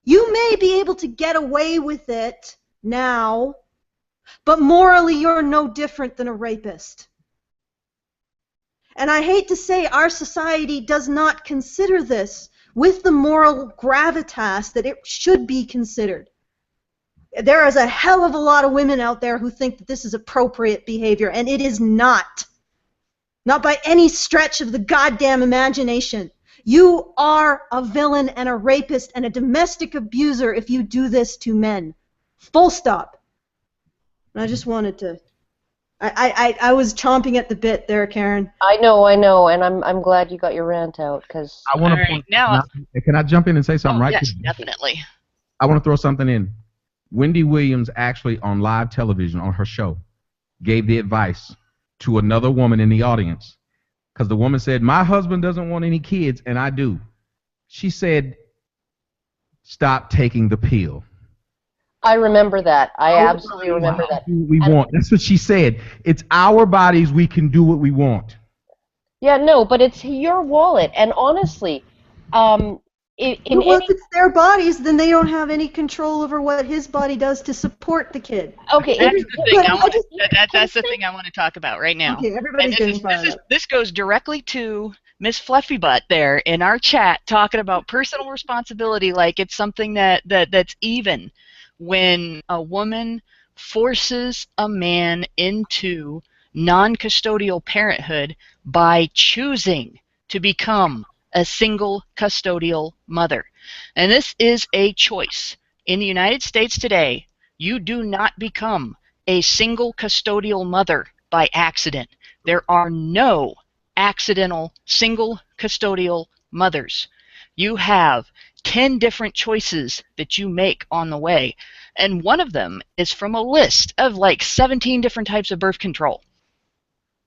A: You may be able to get away with it now, but morally you're no different than a rapist. And I hate to say our society does not consider this with the moral gravitas that it should be considered. There is a hell of a lot of women out there who think that this is appropriate behavior, and it is not. Not by any stretch of the goddamn imagination. You are a villain and a rapist and a domestic abuser if you do this to men. Full stop. And I just wanted to... I was chomping at the bit there, Karen.
C: I know, and I'm glad you got your rant out, because...
B: I want
E: All right, now...
B: Can I jump in and say something
E: yes,
B: quick?
E: definitely.
B: I want to throw something in. Wendy Williams actually on live television on her show gave the advice to another woman in the audience, because the woman said, my husband doesn't want any kids and I do. She said, stop taking the pill.
C: I remember that. I absolutely remember that.
B: We want. That's what she said. It's our bodies. We can do what we want.
C: Yeah, no, but it's your wallet, and honestly,
A: Well, if it's their bodies, then they don't have any control over what his body does to support the kid.
C: Okay,
E: That's the thing I want to talk about right now.
A: Okay, everybody's getting fired up.
E: This goes directly to Miss Fluffy Butt there in our chat, talking about personal responsibility like it's something that's even. When a woman forces a man into non-custodial parenthood by choosing to become a single custodial mother. And this is a choice. In the United States today, you do not become a single custodial mother by accident. There are no accidental single custodial mothers. You have 10 different choices that you make on the way. And one of them is from a list of like 17 different types of birth control.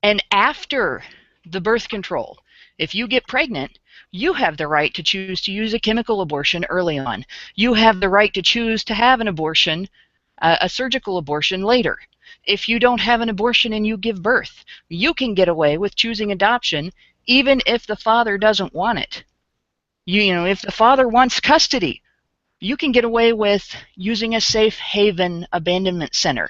E: And after the birth control, if you get pregnant, you have the right to choose to use a chemical abortion early on. You have the right to choose to have an abortion, a surgical abortion later. If you don't have an abortion and you give birth, you can get away with choosing adoption even if the father doesn't want it. You know, if the father wants custody, you can get away with using a safe haven abandonment center.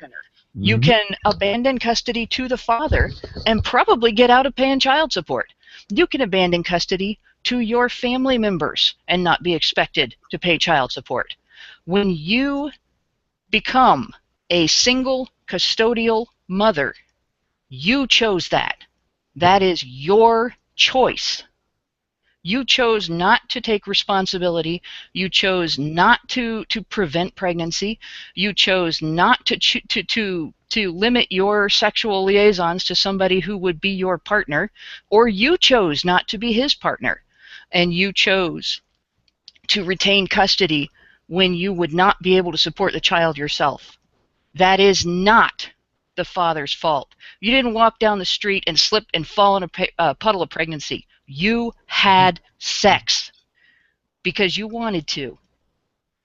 E: You can abandon custody to the father and probably get out of paying child support. You can abandon custody to your family members and not be expected to pay child support. When you become a single custodial mother, you chose that. That is your choice. You chose not to take responsibility. You chose not to prevent pregnancy. You chose not to limit your sexual liaisons to somebody who would be your partner, or you chose not to be his partner, and you chose to retain custody when you would not be able to support the child yourself. That is not the father's fault. You didn't walk down the street and slip and fall in a puddle of pregnancy. You had sex because you wanted to.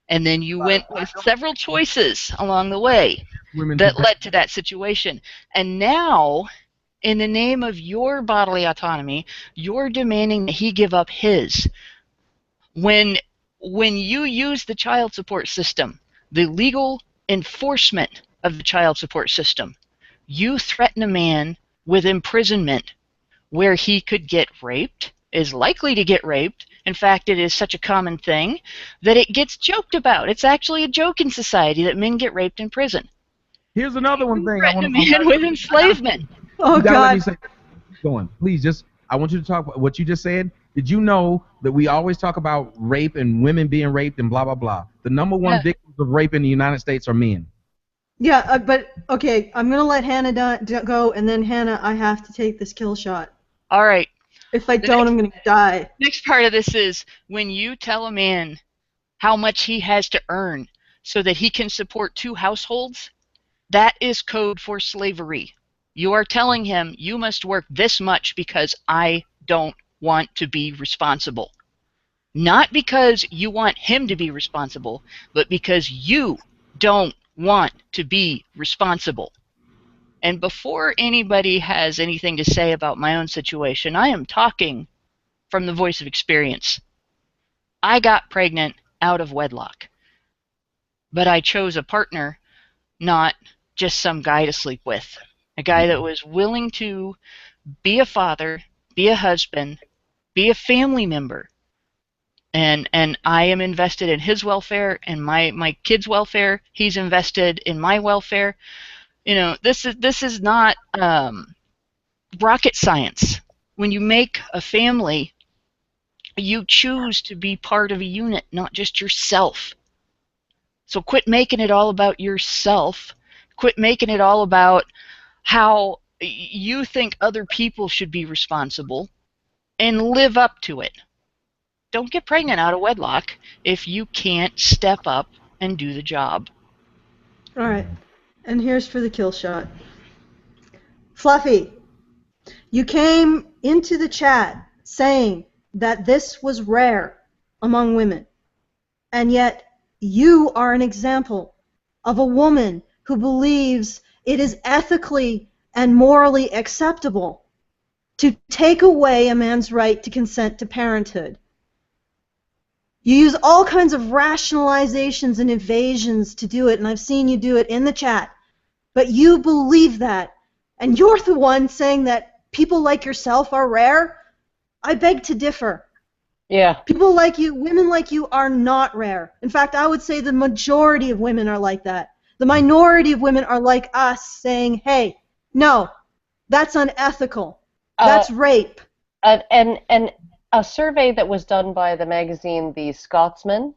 E: And then you went with several choices along the way that led to that situation. And now, in the name of your bodily autonomy, you're demanding that he give up his. When you use the child support system, the legal enforcement of the child support system, you threaten a man with imprisonment where he could get raped, is likely to get raped. In fact, it is such a common thing that it gets joked about. It's actually a joke in society that men get raped in prison.
B: Here's another one thing
E: I want to man with enslavement.
A: Oh, God.
B: Going. Please, I want you to talk about what you just said. Did you know that we always talk about rape and women being raped and blah, blah, blah? The number one victims of rape in the United States are men.
A: Yeah, but, okay, I'm going to let Hannah go, and then, Hannah, I have to take this kill shot.
E: All right.
A: If I don't, I'm going to die.
E: Next part of this is when you tell a man how much he has to earn so that he can support 2 households, that is code for slavery. You are telling him you must work this much because I don't want to be responsible. Not because you want him to be responsible, but because you don't want to be responsible. And before anybody has anything to say about my own situation, I am talking from the voice of experience. I got pregnant out of wedlock, but I chose a partner, not just some guy to sleep with. A guy that was willing to be a father, be a husband, be a family member, and I am invested in his welfare and my kids' welfare. He's invested in my welfare. This is not rocket science. When you make a family, you choose to be part of a unit, not just yourself. So quit making it all about yourself. Quit making it all about how you think other people should be responsible, and live up to it. Don't get pregnant out of wedlock if you can't step up and do the job.
A: All right. And here's for the kill shot. Fluffy, you came into the chat saying that this was rare among women, and yet you are an example of a woman who believes it is ethically and morally acceptable to take away a man's right to consent to parenthood. You use all kinds of rationalizations and evasions to do it, and I've seen you do it in the chat, but you believe that, and you're the one saying that people like yourself are rare? I beg to differ.
C: Yeah.
A: People like you, women like you, are not rare. In fact, I would say the majority of women are like that. The minority of women are like us, saying, hey, no, that's unethical. That's rape.
C: And a survey that was done by the magazine The Scotsman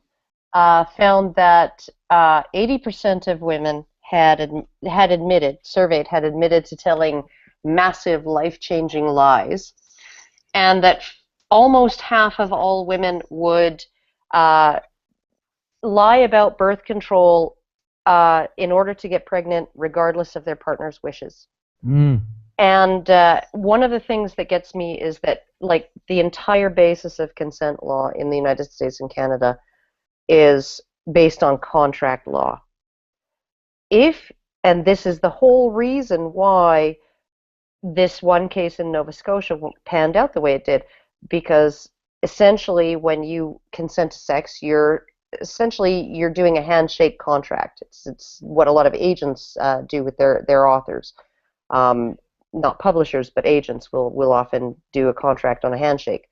C: found that 80% of women had admitted to telling massive life-changing lies, and that almost half of all women would lie about birth control in order to get pregnant, regardless of their partner's wishes.
B: Mm.
C: And one of the things that gets me is that, like, the entire basis of consent law in the United States and Canada is based on contract law. And this is the whole reason why this one case in Nova Scotia panned out the way it did, because essentially when you consent to sex, you're doing a handshake contract. It's what a lot of agents do with their authors. Not publishers, but agents will often do a contract on a handshake.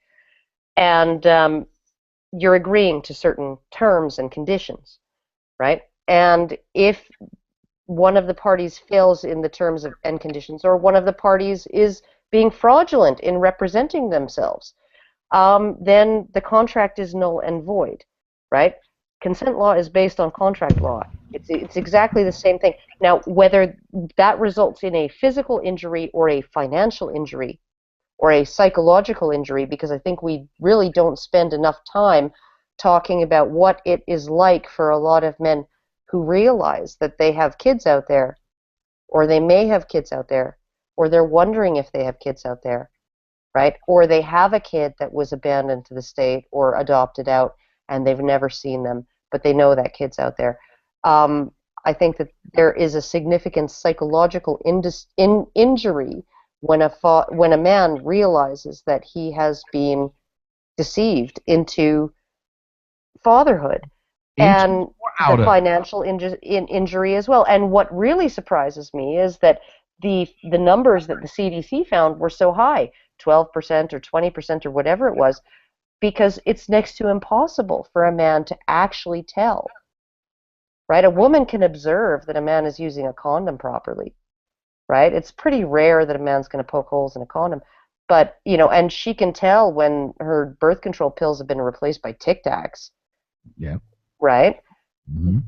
C: And you're agreeing to certain terms and conditions, right? And if one of the parties fails in the terms and conditions, or one of the parties is being fraudulent in representing themselves, then the contract is null and void, right? Consent law is based on contract law. It's exactly the same thing. Now, whether that results in a physical injury or a financial injury or a psychological injury, because I think we really don't spend enough time talking about what it is like for a lot of men who realize that they have kids out there, or they may have kids out there, or they're wondering if they have kids out there, right? Or they have a kid that was abandoned to the state or adopted out, and they've never seen them, but they know that kid's out there. I think that there is a significant psychological injury when a man realizes that he has been deceived into fatherhood, and the financial injury as well. And what really surprises me is that the numbers that the CDC found were so high, 12% or 20% or whatever it was, because it's next to impossible for a man to actually tell, right? A woman can observe that a man is using a condom properly, right? It's pretty rare that a man's going to poke holes in a condom, but, and she can tell when her birth control pills have been replaced by Tic Tacs.
B: Yeah.
C: Right?
B: Mm-hmm.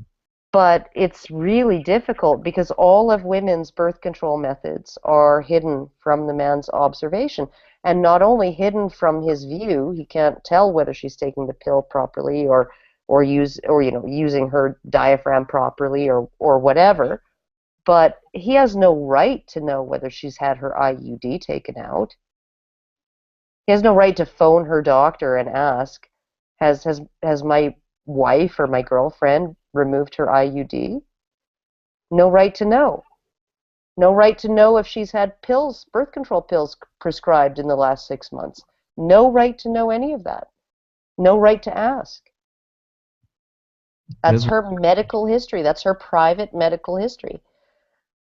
C: But it's really difficult because all of women's birth control methods are hidden from the man's observation, and not only hidden from his view. He can't tell whether she's taking the pill properly or using her diaphragm properly or whatever, but he has no right to know whether she's had her IUD taken out. He has no right to phone her doctor and ask, has my wife or my girlfriend removed her IUD? No right to know. No right to know if she's had pills, birth control pills prescribed in the last 6 months. No right to know any of that. No right to ask. That's her medical history. That's her private medical history,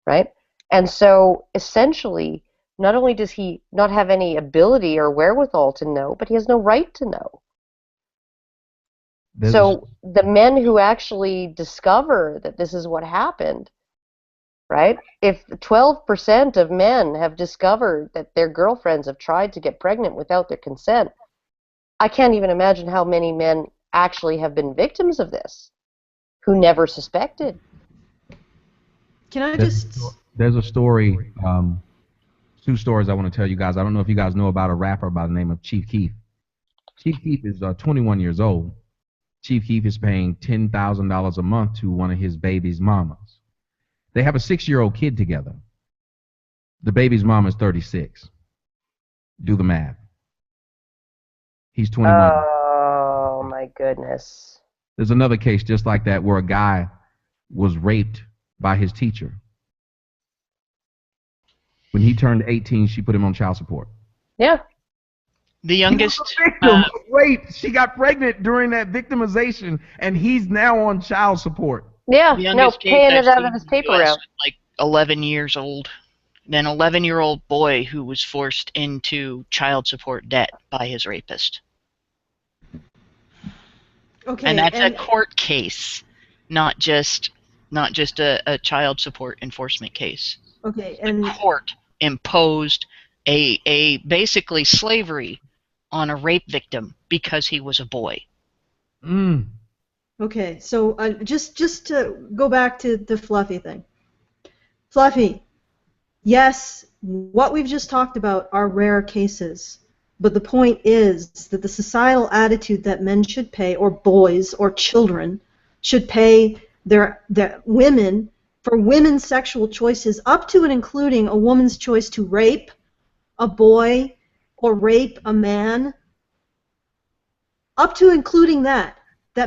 C: right? And so essentially, not only does he not have any ability or wherewithal to know, but he has no right to know. So the men who actually discover that this is what happened, right? If 12% of men have discovered that their girlfriends have tried to get pregnant without their consent, I can't even imagine how many men actually have been victims of this who never suspected.
A: Can I just...
B: There's a story, two stories I want to tell you guys. I don't know if you guys know about a rapper by the name of Chief Keef. Chief Keef is 21 years old. Chief Keef is paying $10,000 a month to one of his baby's mamas. They have a 6-year-old kid together. The baby's mom is 36. Do the math. He's 21.
C: Oh my goodness.
B: There's another case just like that where a guy was raped by his teacher. When he turned 18, she put him on child support.
C: Yeah.
E: The youngest
B: victim of rape. She got pregnant during that victimization, and he's now on child support.
C: Yeah, no, paying it out of his paper route.
E: Like 11 years old. An 11-year-old boy who was forced into child support debt by his rapist.
A: Okay,
E: and that's a court case, not just a child support enforcement case.
A: Okay, and
E: the court imposed a basically slavery on a rape victim because he was a boy.
A: Okay, so just to go back to the Fluffy thing. Fluffy, yes, what we've just talked about are rare cases, but the point is that the societal attitude that men should pay, or boys, or children, should pay their women for women's sexual choices, up to and including a woman's choice to rape a boy or rape a man, up to including that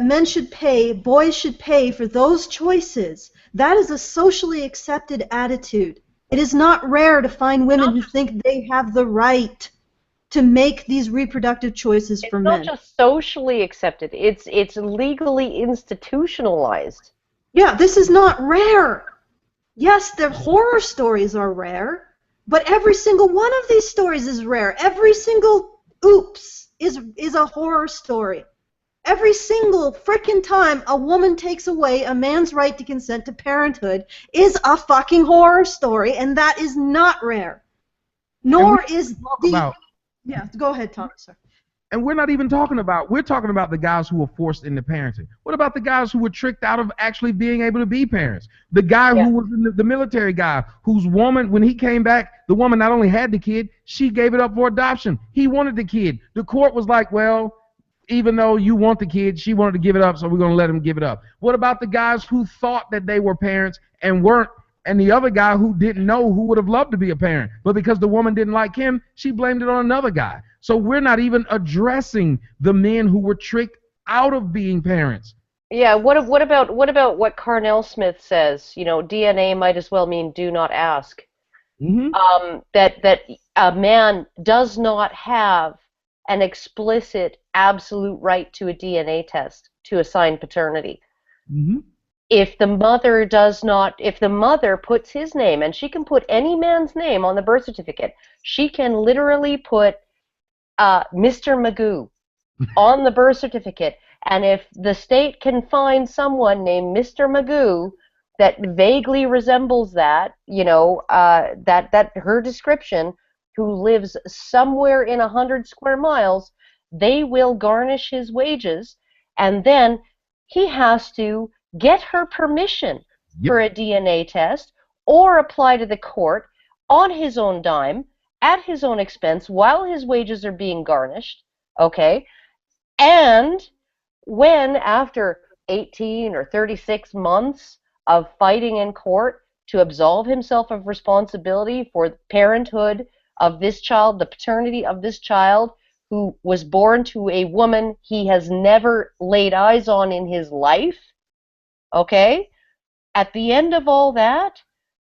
A: men should pay, boys should pay for those choices. That is a socially accepted attitude. It is not rare to find women who think they have the right to make these reproductive choices for men.
C: It's not just socially accepted, it's legally institutionalized.
A: Yeah, this is not rare. Yes, the horror stories are rare, but every single one of these stories is rare. Every single oops is a horror story. Every single frickin' time a woman takes away a man's right to consent to parenthood is a fucking horror story, and that is not rare. Nor is the... Yeah, go ahead, Tommy, sir.
B: And we're not even talking about, we're talking about the guys who were forced into parenting. What about the guys who were tricked out of actually being able to be parents? The guy who was the military guy, whose woman, when he came back, the woman not only had the kid, she gave it up for adoption. He wanted the kid. The court was like, well, even though you want the kid, she wanted to give it up, so we're going to let him give it up. What about the guys who thought that they were parents and weren't, and the other guy who didn't know, who would have loved to be a parent, but because the woman didn't like him, she blamed it on another guy. So we're not even addressing the men who were tricked out of being parents.
C: Yeah, what about what Carnell Smith says? You know, DNA might as well mean do not ask. That a man does not have an explicit, absolute right to a DNA test to assign paternity. If the mother does not, if the mother puts his name, and she can put any man's name on the birth certificate, she can literally put Mr. Magoo on the birth certificate, and if the state can find someone named Mr. Magoo that vaguely resembles that, you know, that her description, who lives somewhere in 100 square miles, they will garnish his wages, and then he has to get her permission for a DNA test or apply to the court on his own dime, at his own expense, while his wages are being garnished, okay? And when, after 18 or 36 months of fighting in court to absolve himself of responsibility for the parenthood of this child, the paternity of this child, who was born to a woman he has never laid eyes on in his life, okay? At the end of all that,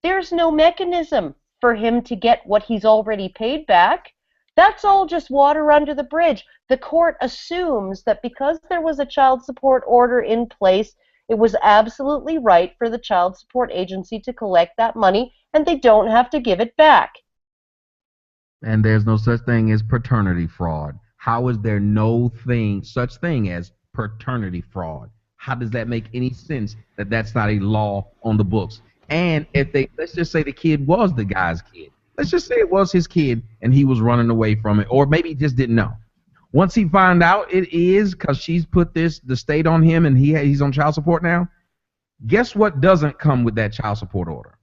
C: there's no mechanism for him to get what he's already paid back. That's all just water under the bridge. The court assumes that because there was a child support order in place, it was absolutely right for the child support agency to collect that money, and they don't have to give it back.
B: And there's no such thing as paternity fraud. How is there no such thing as paternity fraud. How does that make any sense that that's not a law on the books? And if they, let's just say the kid was the guy's kid. Let's just say it was his kid and he was running away from it, or maybe he just didn't know. Once he found out it is because she's put the state on him and he's on child support now, guess what doesn't come with that child support order?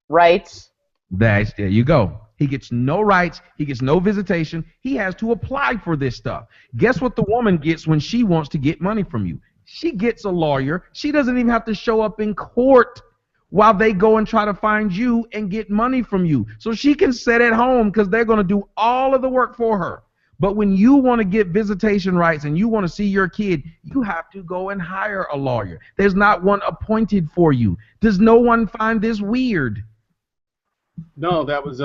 C: Rights.
B: There you go. He gets no rights. He gets no visitation. He has to apply for this stuff. Guess what the woman gets when she wants to get money from you? She gets a lawyer. She doesn't even have to show up in court while they go and try to find you and get money from you. So she can sit at home because they're going to do all of the work for her. But when you want to get visitation rights and you want to see your kid, you have to go and hire a lawyer. There's not one appointed for you. Does no one find this weird?
G: No, that was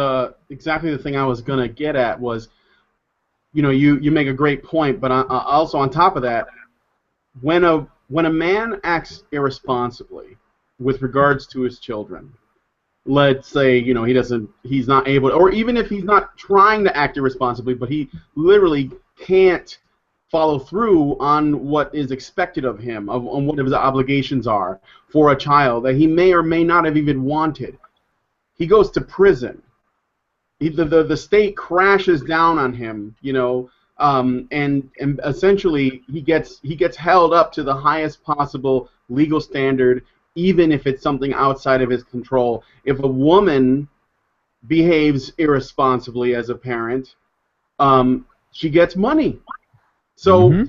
G: exactly the thing I was going to get at was, you make a great point, but also on top of that, when a man acts irresponsibly with regards to his children, let's say, he's not able, or even if he's not trying to act irresponsibly, but he literally can't follow through on what is expected of him, on what his obligations are for a child that he may or may not have even wanted. He goes to prison. The state crashes down on him, and essentially he gets held up to the highest possible legal standard, even if it's something outside of his control. If a woman behaves irresponsibly as a parent, she gets money. So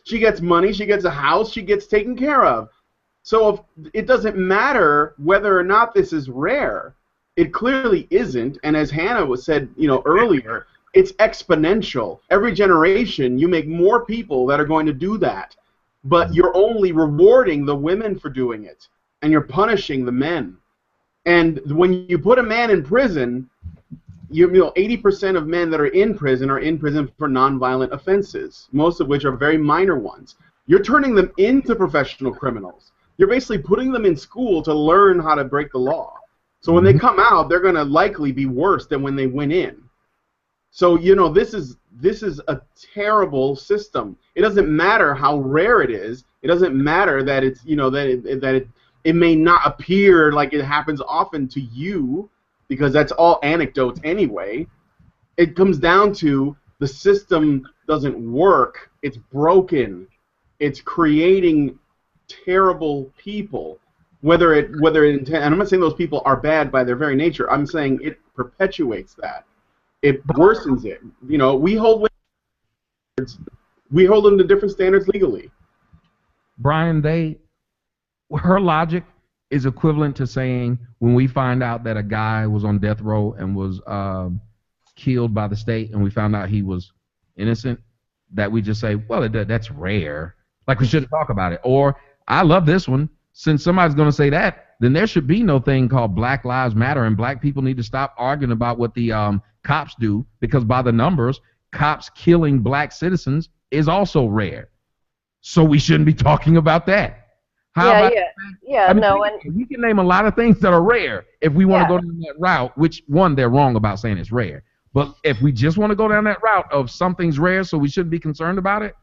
G: she gets money, she gets a house, she gets taken care of. So if it doesn't matter whether or not this is rare. It clearly isn't, and as Hannah said, earlier, it's exponential. Every generation, you make more people that are going to do that, but you're only rewarding the women for doing it, and you're punishing the men. And when you put a man in prison, 80% of men that are in prison for nonviolent offenses, most of which are very minor ones. You're turning them into professional criminals. You're basically putting them in school to learn how to break the law. So when they come out, they're going to likely be worse than when they went in. So this is a terrible system. It doesn't matter how rare it is. It doesn't matter that it's it may not appear like it happens often to you, because that's all anecdotes anyway. It comes down to the system doesn't work. It's broken. It's creating terrible people. Whether it and I'm not saying those people are bad by their very nature. I'm saying it perpetuates that. It worsens it. We hold them to different standards legally.
B: Brian, her logic is equivalent to saying when we find out that a guy was on death row and was killed by the state, and we found out he was innocent, that we just say, well, that's rare. Like we shouldn't talk about it. Or I love this one. Since somebody's going to say that, then there should be no thing called Black Lives Matter, and black people need to stop arguing about what the cops do, because by the numbers, cops killing black citizens is also rare. So we shouldn't be talking about that. We can name a lot of things that are rare if we want to go down that route, which, one, they're wrong about saying it's rare. But if we just want to go down that route of something's rare so we shouldn't be concerned about it,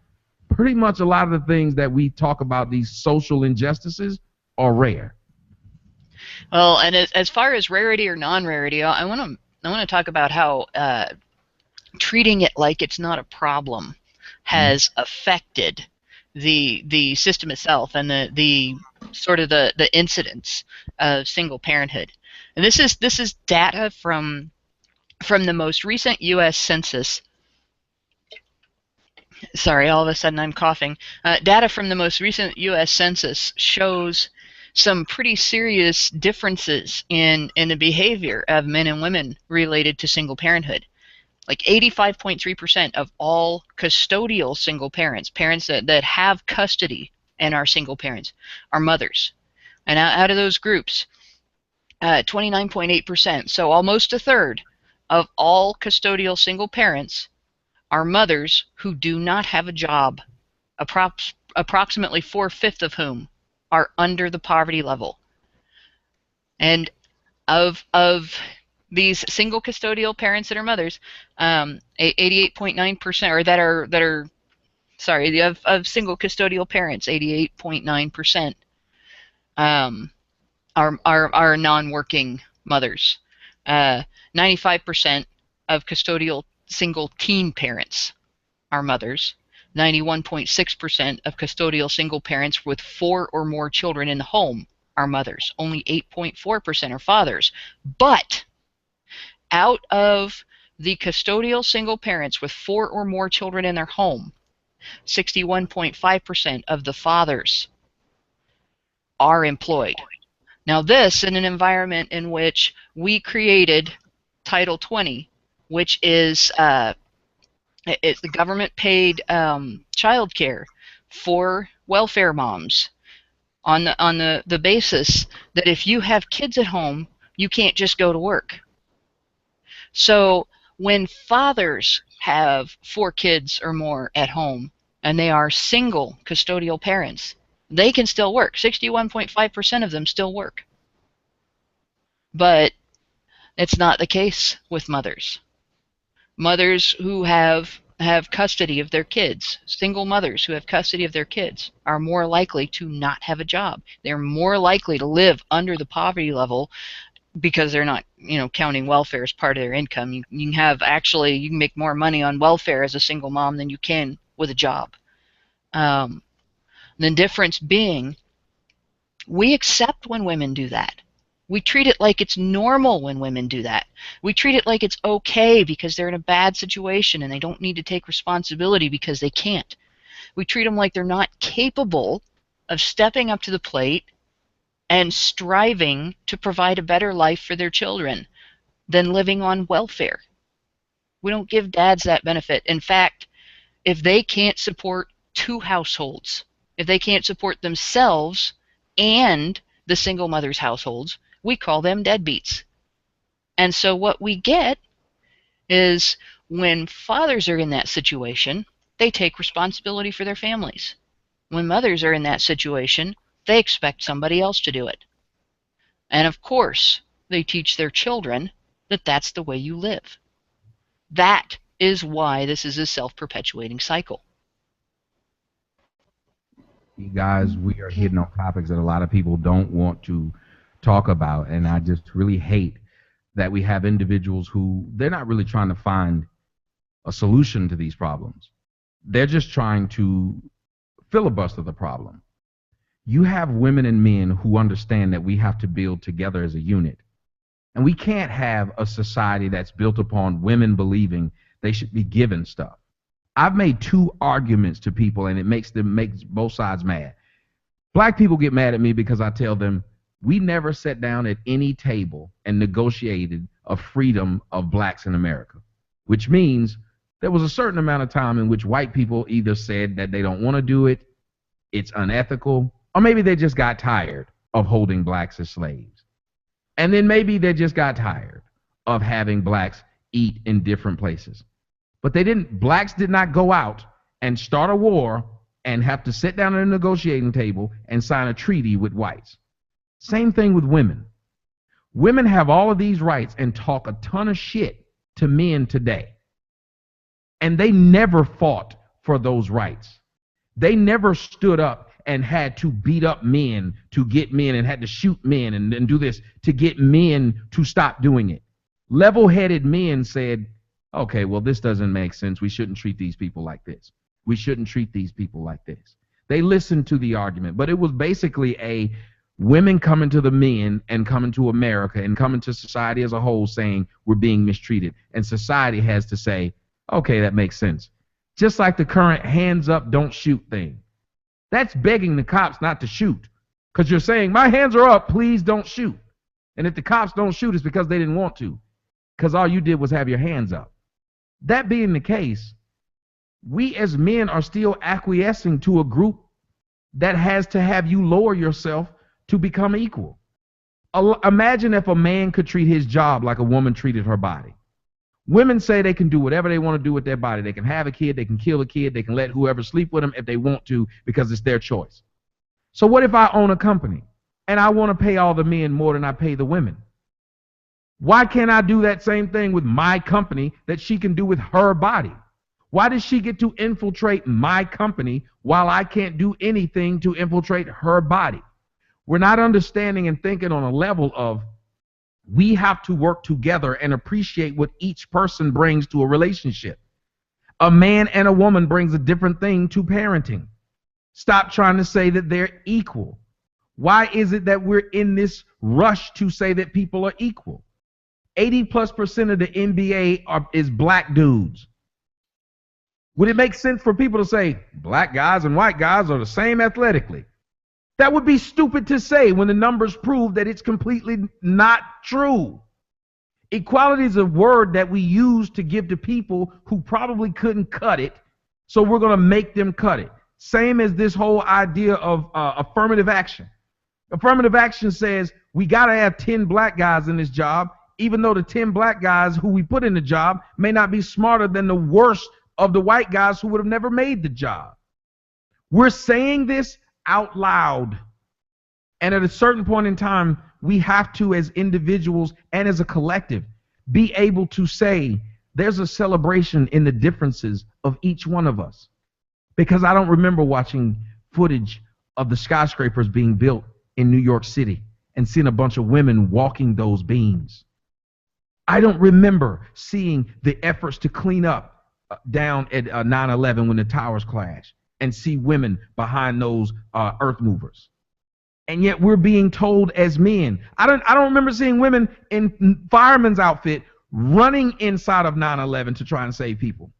B: pretty much a lot of the things that we talk about, these social injustices, are rare.
E: Well, and as far as rarity or non-rarity, I want to talk about how treating it like it's not a problem has affected the system itself and the sort of the incidence of single parenthood. And this is data from the most recent U.S. Census. Sorry, all of a sudden I'm coughing. Data from the most recent U.S. Census shows some pretty serious differences in the behavior of men and women related to single parenthood. Like 85.3% of all custodial single parents, parents that have custody and are single parents, are mothers. And out of those groups, 29.8%, so almost a third of all custodial single parents are mothers who do not have a job, approximately 4/5 of whom are under the poverty level. And of these single custodial parents that are mothers, 88.9%, or that are sorry, of single custodial parents, 88.9% are non-working mothers. 95% of custodial single teen parents are mothers. 91.6% of custodial single parents with 4 or more children in the home are mothers. Only 8.4% are fathers. But out of the custodial single parents with 4 or more children in their home, 61.5% of the fathers are employed. Now this in an environment in which we created Title 20, which is it's the government paid child care for welfare moms on the basis that if you have kids at home, you can't just go to work. So when fathers have 4 kids or more at home and they are single custodial parents, they can still work. 61.5% of them still work. But it's not the case with mothers. Mothers who have custody of their kids, single mothers who have custody of their kids, are more likely to not have a job. They're more likely to live under the poverty level because they're not, counting welfare as part of their income. You can make more money on welfare as a single mom than you can with a job. The difference being, we accept when women do that. We treat it like it's normal when women do that. We treat it like it's okay because they're in a bad situation and they don't need to take responsibility because they can't. We treat them like they're not capable of stepping up to the plate and striving to provide a better life for their children than living on welfare. We don't give dads that benefit. In fact, if they can't support 2 households, if they can't support themselves and the single mother's households, we call them deadbeats. And so what we get is when fathers are in that situation, they take responsibility for their families. When mothers are in that situation, they expect somebody else to do it. And of course, they teach their children that that's the way you live. That is why this is a self-perpetuating cycle.
B: You guys, we are hitting on topics that a lot of people don't want to talk about, and I just really hate that we have individuals who they're not really trying to find a solution to these problems. They're just trying to filibuster the problem. You have women and men who understand that we have to build together as a unit, and we can't have a society that's built upon women believing they should be given stuff. I've made 2 arguments to people, and it makes both sides mad. Black people get mad at me because I tell them we never sat down at any table and negotiated a freedom of blacks in America, which means there was a certain amount of time in which white people either said that they don't want to do it, it's unethical, or maybe they just got tired of holding blacks as slaves. And then maybe they just got tired of having blacks eat in different places. But blacks did not go out and start a war and have to sit down at a negotiating table and sign a treaty with whites. Same thing with women. Women have all of these rights and talk a ton of shit to men today. And they never fought for those rights. They never stood up and had to beat up men to get men and had to shoot men and do this to get men to stop doing it. Level-headed men said, okay, well, this doesn't make sense. We shouldn't treat these people like this. We shouldn't treat these people like this. They listened to the argument, but it was basically a women coming to the men and coming to America and coming to society as a whole saying we're being mistreated. And society has to say, okay, that makes sense. Just like the current hands up, don't shoot thing. That's begging the cops not to shoot because you're saying my hands are up, please don't shoot. And if the cops don't shoot, it's because they didn't want to, because all you did was have your hands up. That being the case, we as men are still acquiescing to a group that has to have you lower yourself to become equal. Imagine if a man could treat his job like a woman treated her body. Women say they can do whatever they want to do with their body. They can have a kid, they can kill a kid, they can let whoever sleep with them if they want to because it's their choice. So what if I own a company and I want to pay all the men more than I pay the women? Why can't I do that same thing with my company that she can do with her body? Why does she get to infiltrate my company while I can't do anything to infiltrate her body? We're not understanding and thinking on a level of we have to work together and appreciate what each person brings to a relationship. A man and a woman brings a different thing to parenting. Stop trying to say that they're equal. Why is it that we're in this rush to say that people are equal? 80+% of the NBA is black dudes. Would it make sense for people to say black guys and white guys are the same athletically? That would be stupid to say when the numbers prove that it's completely not true. Equality is a word that we use to give to people who probably couldn't cut it, so we're going to make them cut it. Same as this whole idea of affirmative action. Affirmative action says we got to have 10 black guys in this job, even though the 10 black guys who we put in the job may not be smarter than the worst of the white guys who would have never made the job. We're saying this out loud. And at a certain point in time, we have to, as individuals and as a collective, be able to say there's a celebration in the differences of each one of us. Because I don't remember watching footage of the skyscrapers being built in New York City and seeing a bunch of women walking those beams. I don't remember seeing the efforts to clean up down at 9/11 when the towers crashed and see women behind those earth movers. And yet we're being told as men. I don't remember seeing women in firemen's outfit running inside of 9/11 to try and save people.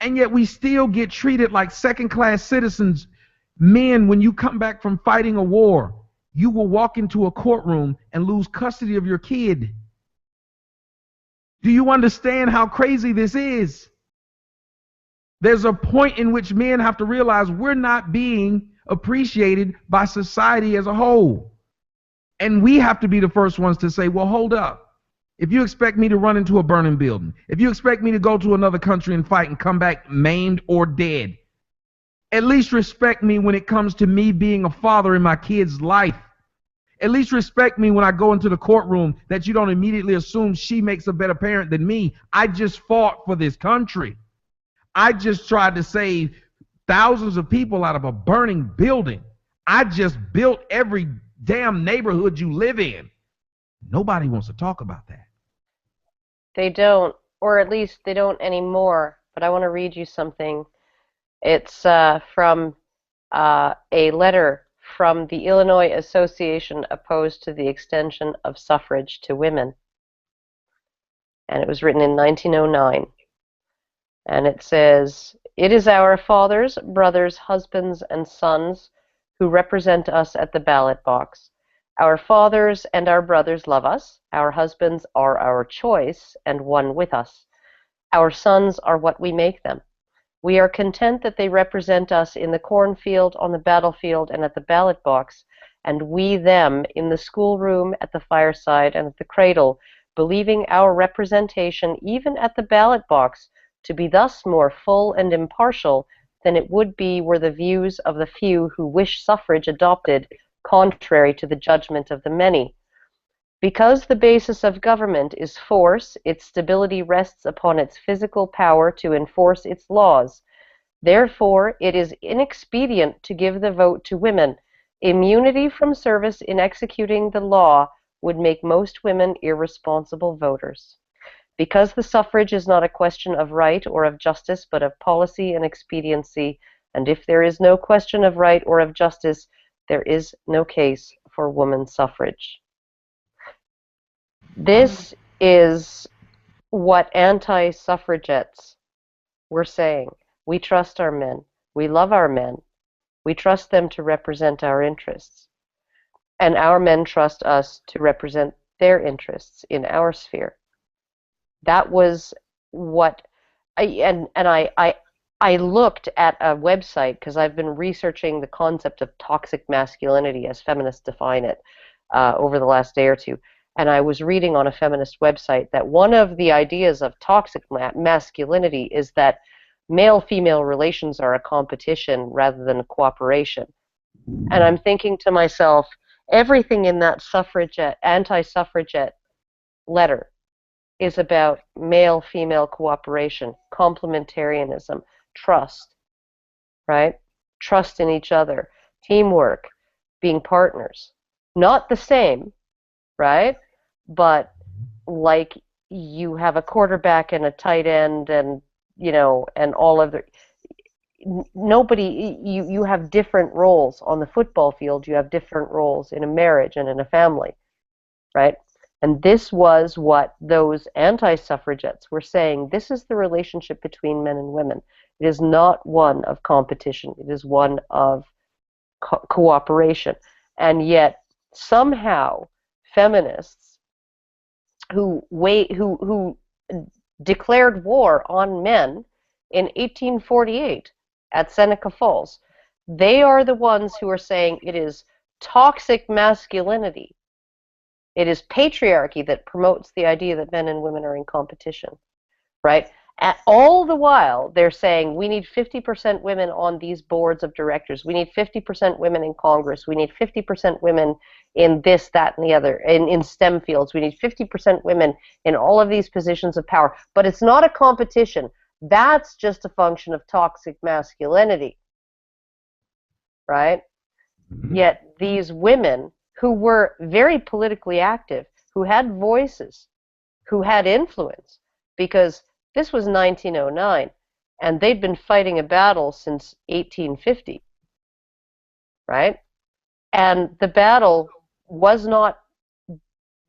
B: And yet we still get treated like second-class citizens. Men, when you come back from fighting a war, you will walk into a courtroom and lose custody of your kid. Do you understand how crazy this is? There's a point in which men have to realize we're not being appreciated by society as a whole. And we have to be the first ones to say, well, hold up. If you expect me to run into a burning building, if you expect me to go to another country and fight and come back maimed or dead, at least respect me when it comes to me being a father in my kid's life. At least respect me when I go into the courtroom, that you don't immediately assume she makes a better parent than me. I just fought for this country. I just tried to save thousands of people out of a burning building. I just built every damn neighborhood you live in. Nobody wants to talk about that.
C: They don't, or at least they don't anymore. But I want to read you something. It's from a letter from the Illinois Association opposed to the extension of suffrage to women. And it was written in 1909. And it says, "It is our fathers, brothers, husbands, and sons who represent us at the ballot box. Our fathers and our brothers love us. Our husbands are our choice and one with us. Our sons are what we make them. We are content that they represent us in the cornfield, on the battlefield, and at the ballot box, and we them in the schoolroom, at the fireside, and at the cradle, believing our representation, even at the ballot box, to be thus more full and impartial than it would be were the views of the few who wish suffrage adopted contrary to the judgment of the many. Because the basis of government is force, its stability rests upon its physical power to enforce its laws. Therefore, it is inexpedient to give the vote to women. Immunity from service in executing the law would make most women irresponsible voters. Because the suffrage is not a question of right or of justice, but of policy and expediency, and if there is no question of right or of justice, there is no case for woman suffrage." This is what anti-suffragettes were saying. We trust our men. We love our men. We trust them to represent our interests. And our men trust us to represent their interests in our sphere. That was what I looked at a website because I've been researching the concept of toxic masculinity as feminists define it over the last day or two. And I was reading on a feminist website that one of the ideas of toxic masculinity is that male-female relations are a competition rather than a cooperation. And I'm thinking to myself, everything in that anti-suffragette letter is about male-female cooperation, complementarianism, trust, right? Trust in each other, teamwork, being partners. Not the same, right? But like you have a quarterback and a tight end and, and all of the nobody you have different roles on the football field, you have different roles in a marriage and in a family, right? And this was what those anti-suffragettes were saying. This is the relationship between men and women. It is not one of competition. It is one of cooperation. And yet, somehow, feminists who declared war on men in 1848 at Seneca Falls, they are the ones who are saying it is toxic masculinity. It is patriarchy that promotes the idea that men and women are in competition, right? All the while, they're saying we need 50% women on these boards of directors. We need 50% women in Congress. We need 50% women in this, that, and the other, in STEM fields. We need 50% women in all of these positions of power. But it's not a competition. That's just a function of toxic masculinity, right? Yet these women who were very politically active, who had voices, who had influence, because this was 1909, and they'd been fighting a battle since 1850, right? And the battle was not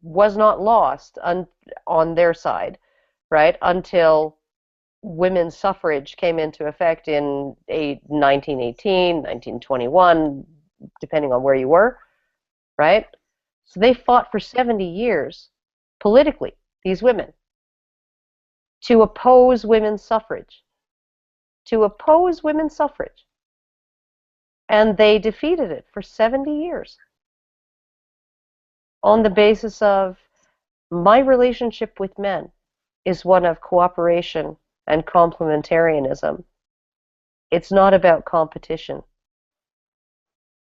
C: lost on their side, right, until women's suffrage came into effect in 1918, 1921, depending on where you were, right? So they fought for 70 years politically, these women, to oppose women's suffrage. And they defeated it for 70 years on the basis of my relationship with men is one of cooperation and complementarianism. It's not about competition.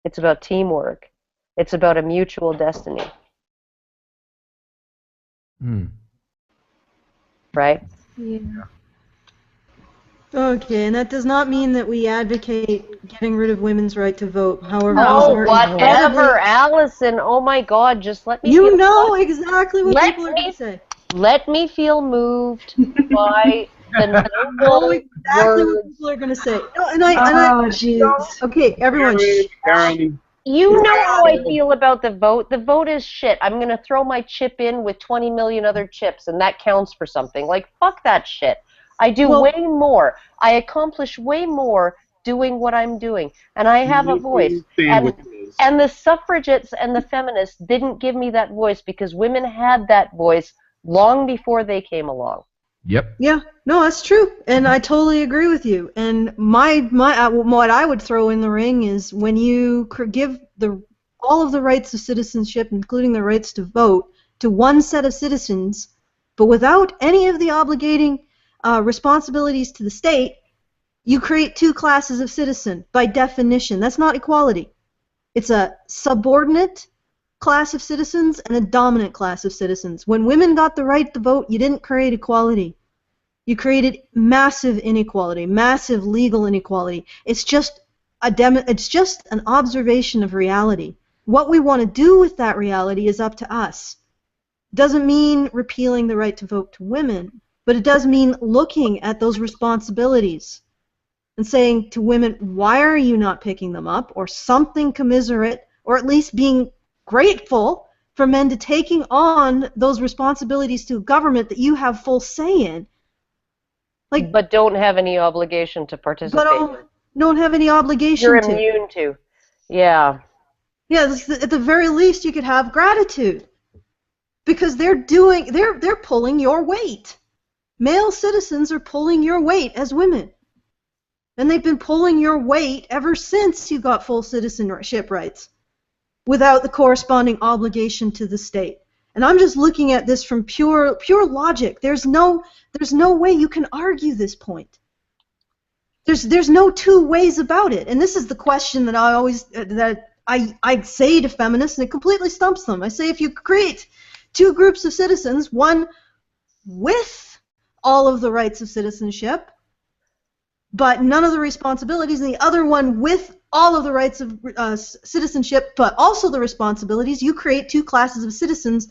C: It's about teamwork. It's about a mutual destiny. Right?
A: Yeah. Okay, and that does not mean that we advocate getting rid of women's right to vote. However,
C: Oh,
A: we're
C: whatever, Allison. Oh my God, just let me.
A: You know exactly what people are going to say.
C: Let me feel moved by the
A: know
C: noble
A: exactly
C: words.
A: what people are going to say. No,
D: jeez.
A: Okay, everyone.
C: You know how I feel about the vote. The vote is shit. I'm going to throw my chip in with 20 million other chips, and that counts for something. Like, fuck that shit. I do way more. I accomplish way more doing what I'm doing. And I have a voice. And the suffragettes and the feminists didn't give me that voice because women had that voice long before they came along.
B: Yep.
A: Yeah, no, that's true, and I totally agree with you. And what I would throw in the ring is when you give all of the rights of citizenship, including the rights to vote, to one set of citizens, but without any of the obligating responsibilities to the state, you create two classes of citizen by definition. That's not equality. It's a subordinate class of citizens and a dominant class of citizens. When women got the right to vote, you didn't create equality. You created massive inequality, massive legal inequality. It's just an observation of reality. What we want to do with that reality is up to us. Doesn't mean repealing the right to vote to women, but it does mean looking at those responsibilities and saying to women, why are you not picking them up, or something commiserate, or at least being grateful for men to taking on those responsibilities to a government that you have full say in.
C: But don't have any obligation to participate.
A: But don't have any obligation
C: You're
A: to.
C: immune to. Yeah.
A: Yeah, at the very least you could have gratitude. Because they're pulling your weight. Male citizens are pulling your weight as women. And they've been pulling your weight ever since you got full citizenship rights, without the corresponding obligation to the state. And I'm just looking at this from pure logic. There's no way you can argue this point. There's no two ways about it. And this is the question that I say to feminists, and it completely stumps them. I say if you create two groups of citizens, one with all of the rights of citizenship, but none of the responsibilities, and the other one with all of the rights of citizenship, but also the responsibilities, you create two classes of citizens,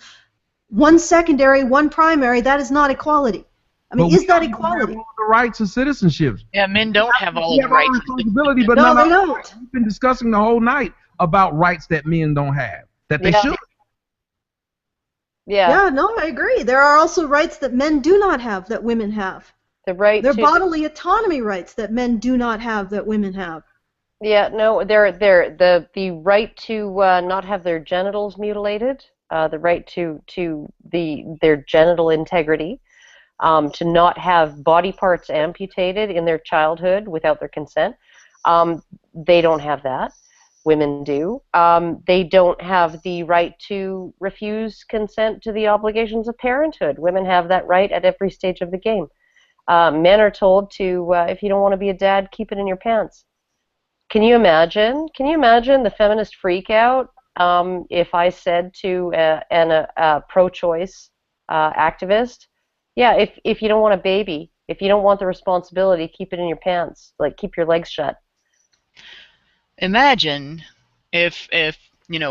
A: one secondary, one primary. That is not equality. I mean,
B: But
A: is
B: we
A: that
B: don't even have
A: equality?
B: all the rights of citizenship.
E: Yeah, men don't have all
B: We
E: of the
B: have all
E: rights.
B: responsibility, but
A: No,
B: none
A: they
B: of
A: don't.
B: We've been discussing the whole night about rights that men don't have, that they
C: Yeah.
B: should.
C: Yeah.
A: Yeah, no, I agree. There are also rights that men do not have that women have.
C: The right
A: There are
C: to
A: bodily autonomy rights that men do not have that women have.
C: Yeah, no, the right to not have their genitals mutilated, the right to their genital integrity, to not have body parts amputated in their childhood without their consent. They don't have that. Women do. They don't have the right to refuse consent to the obligations of parenthood. Women have that right at every stage of the game. Men are told to, if you don't want to be a dad, keep it in your pants. Can you imagine? Can you imagine the feminist freak out if I said to a pro-choice activist, yeah, if you don't want a baby, if you don't want the responsibility, keep it in your pants, like keep your legs shut.
E: Imagine if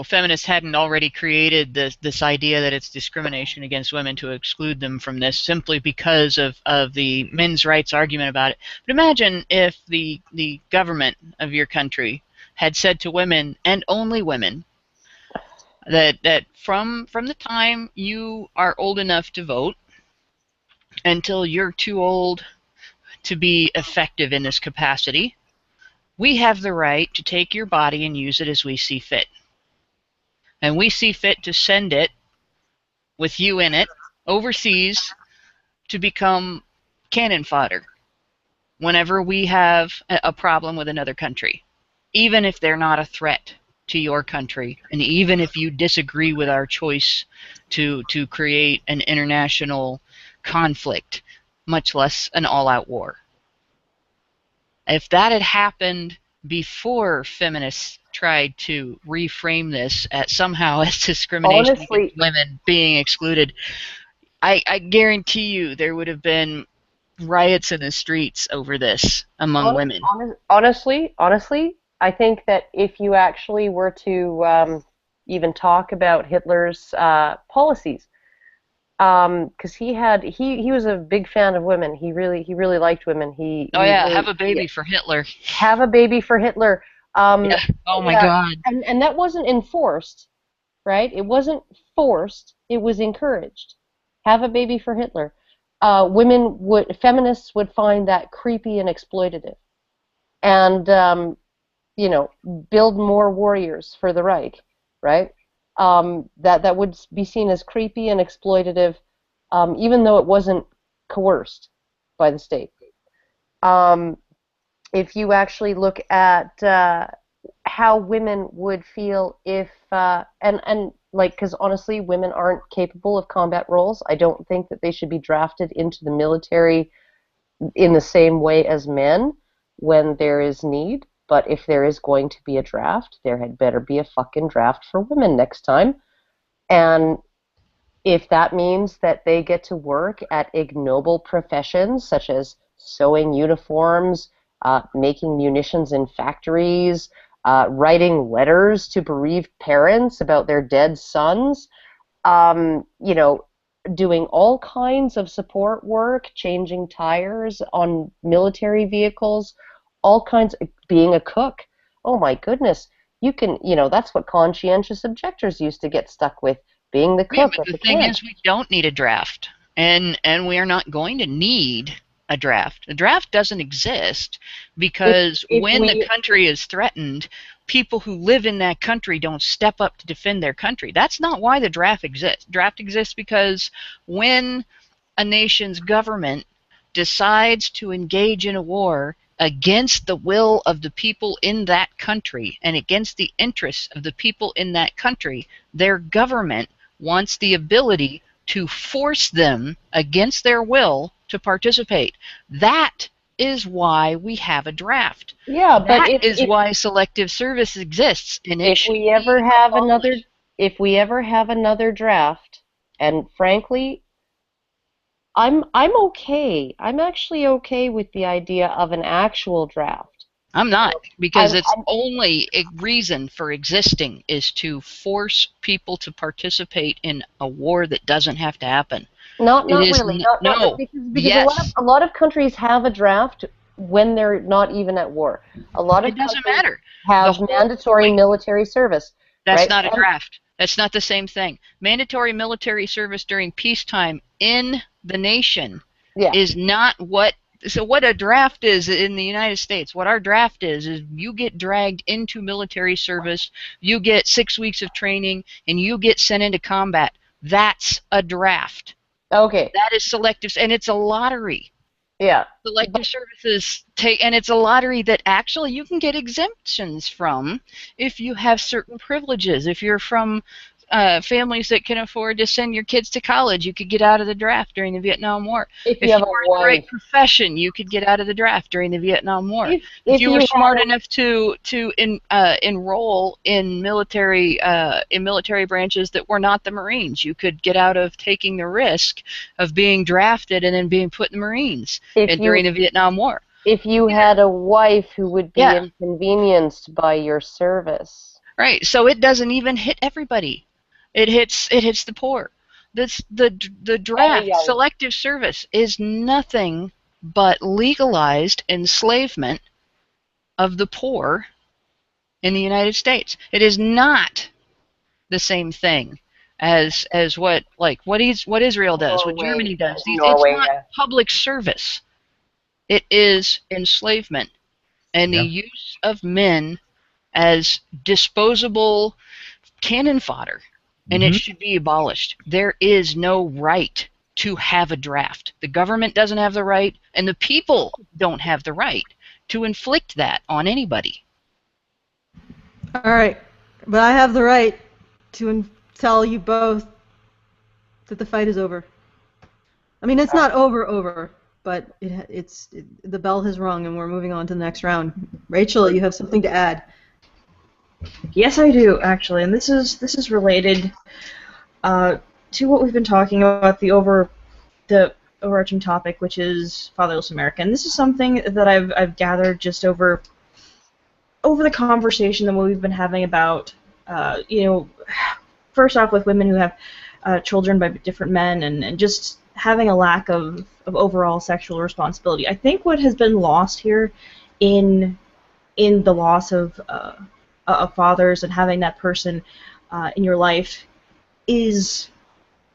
E: feminists hadn't already created this idea that it's discrimination against women to exclude them from this simply because of the men's rights argument about it. But imagine if the government of your country had said to women, and only women, that from the time you are old enough to vote until you're too old to be effective in this capacity, we have the right to take your body and use it as we see fit. And we see fit to send it, with you in it, overseas to become cannon fodder whenever we have a problem with another country, even if they're not a threat to your country, and even if you disagree with our choice to create an international conflict, much less an all-out war. If that had happened before feminists tried to reframe this somehow as discrimination
C: Honestly,
E: against women being excluded, I guarantee you there would have been riots in the streets over this among women.
C: honestly, I think that if you actually were to even talk about Hitler's policies, because he was a big fan of women. He really liked women.
E: Oh
C: He
E: yeah,
C: really,
E: have a baby for Hitler.
C: have a baby for Hitler.
E: Yeah. Oh my
C: Yeah,
E: God.
C: and that wasn't enforced, right? It wasn't forced. It was encouraged. Have a baby for Hitler. Feminists would find that creepy and exploitative, and build more warriors for the Reich, right? That would be seen as creepy and exploitative, even though it wasn't coerced by the state. Um, if you actually look at how women would feel if and like, because honestly women aren't capable of combat roles. I don't think that they should be drafted into the military in the same way as men when there is need. But if there is going to be a draft, there had better be a fucking draft for women next time. And if that means that they get to work at ignoble professions such as sewing uniforms, making munitions in factories, writing letters to bereaved parents about their dead sons, um, you know, doing all kinds of support work, changing tires on military vehicles, all kinds, being a cook. Oh my goodness. That's what conscientious objectors used to get stuck with, being the
E: Yeah,
C: cook
E: but
C: at
E: the
C: the
E: thing
C: camp.
E: is, we don't need a draft, and we are not going to need a draft. A draft doesn't exist
C: If
E: because
C: if
E: when the
C: we
E: country is threatened, people who live in that country don't step up to defend their country. That's not why the draft exists. Draft exists because when a nation's government decides to engage in a war against the will of the people in that country and against the interests of the people in that country, their government wants the ability to force them against their will to participate. That is why we have a draft.
C: Yeah, but
E: That
C: if
E: is
C: if
E: why selective service exists, and it
C: if
E: should
C: we
E: be
C: ever have another
E: abolished.
C: if we ever have another draft, and frankly, I'm okay. I'm actually okay with the idea of an actual draft.
E: I'm
C: You
E: not,
C: know,
E: because its only reason for existing is to force people to participate in a war that doesn't have to happen. It
C: not
E: is
C: really, not
E: no,
C: because
E: yes,
C: a lot of countries have a draft when they're not even at war. A lot
E: it
C: of
E: doesn't
C: countries
E: matter. The
C: have
E: whole
C: mandatory
E: point,
C: military service,
E: that's
C: right?
E: not a
C: And
E: draft. That's not the same thing. Mandatory military service during peacetime in the nation
C: yeah,
E: is not what. So what a draft is in the United States, what our draft is you get dragged into military service, you get 6 weeks of training, and you get sent into combat. That's a draft.
C: okay,
E: That is selective, and it's a lottery.
C: yeah,
E: Selective services take, and it's a lottery that actually you can get exemptions from if you have certain privileges. If you're from families that can afford to send your kids to college, you could get out of the draft during the Vietnam War.
C: if you
E: If
C: have
E: you
C: a
E: were in the right
C: wife,
E: profession, you could get out of the draft during the Vietnam War. If
C: if
E: you were
C: you
E: smart
C: had
E: enough to enroll in military branches that were not the Marines, you could get out of taking the risk of being drafted and then being put in the Marines
C: if
E: and during
C: you
E: the Vietnam War.
C: if you had a wife who would be
E: Yeah,
C: inconvenienced by your service.
E: right. So it doesn't even hit everybody. It hits the poor. The
C: And a
E: draft
C: young.
E: selective service is nothing but legalized enslavement of the poor in the United States. It is not the same thing as what Israel does, what
C: Norway,
E: Germany does. It's
C: Norway,
E: not
C: yeah.
E: public service. It is enslavement and the
B: Yeah.
E: use of men as disposable cannon fodder, and it
B: Hmm.
E: should be abolished. There is no right to have a draft. The government doesn't have the right, and the people don't have the right to inflict that on anybody.
A: All right, but I have the right to tell you both that the fight is over. I mean, it's not over, but the bell has rung and we're moving on to the next round. Rachel, you have something to add.
D: Yes, I do actually, and this is related to what we've been talking about, the overarching topic, which is fatherless America. And this is something that I've gathered just over the conversation that we've been having about, first off with women who have children by different men, and just having a lack of overall sexual responsibility. I think what has been lost here in the loss of fathers and having that person in your life is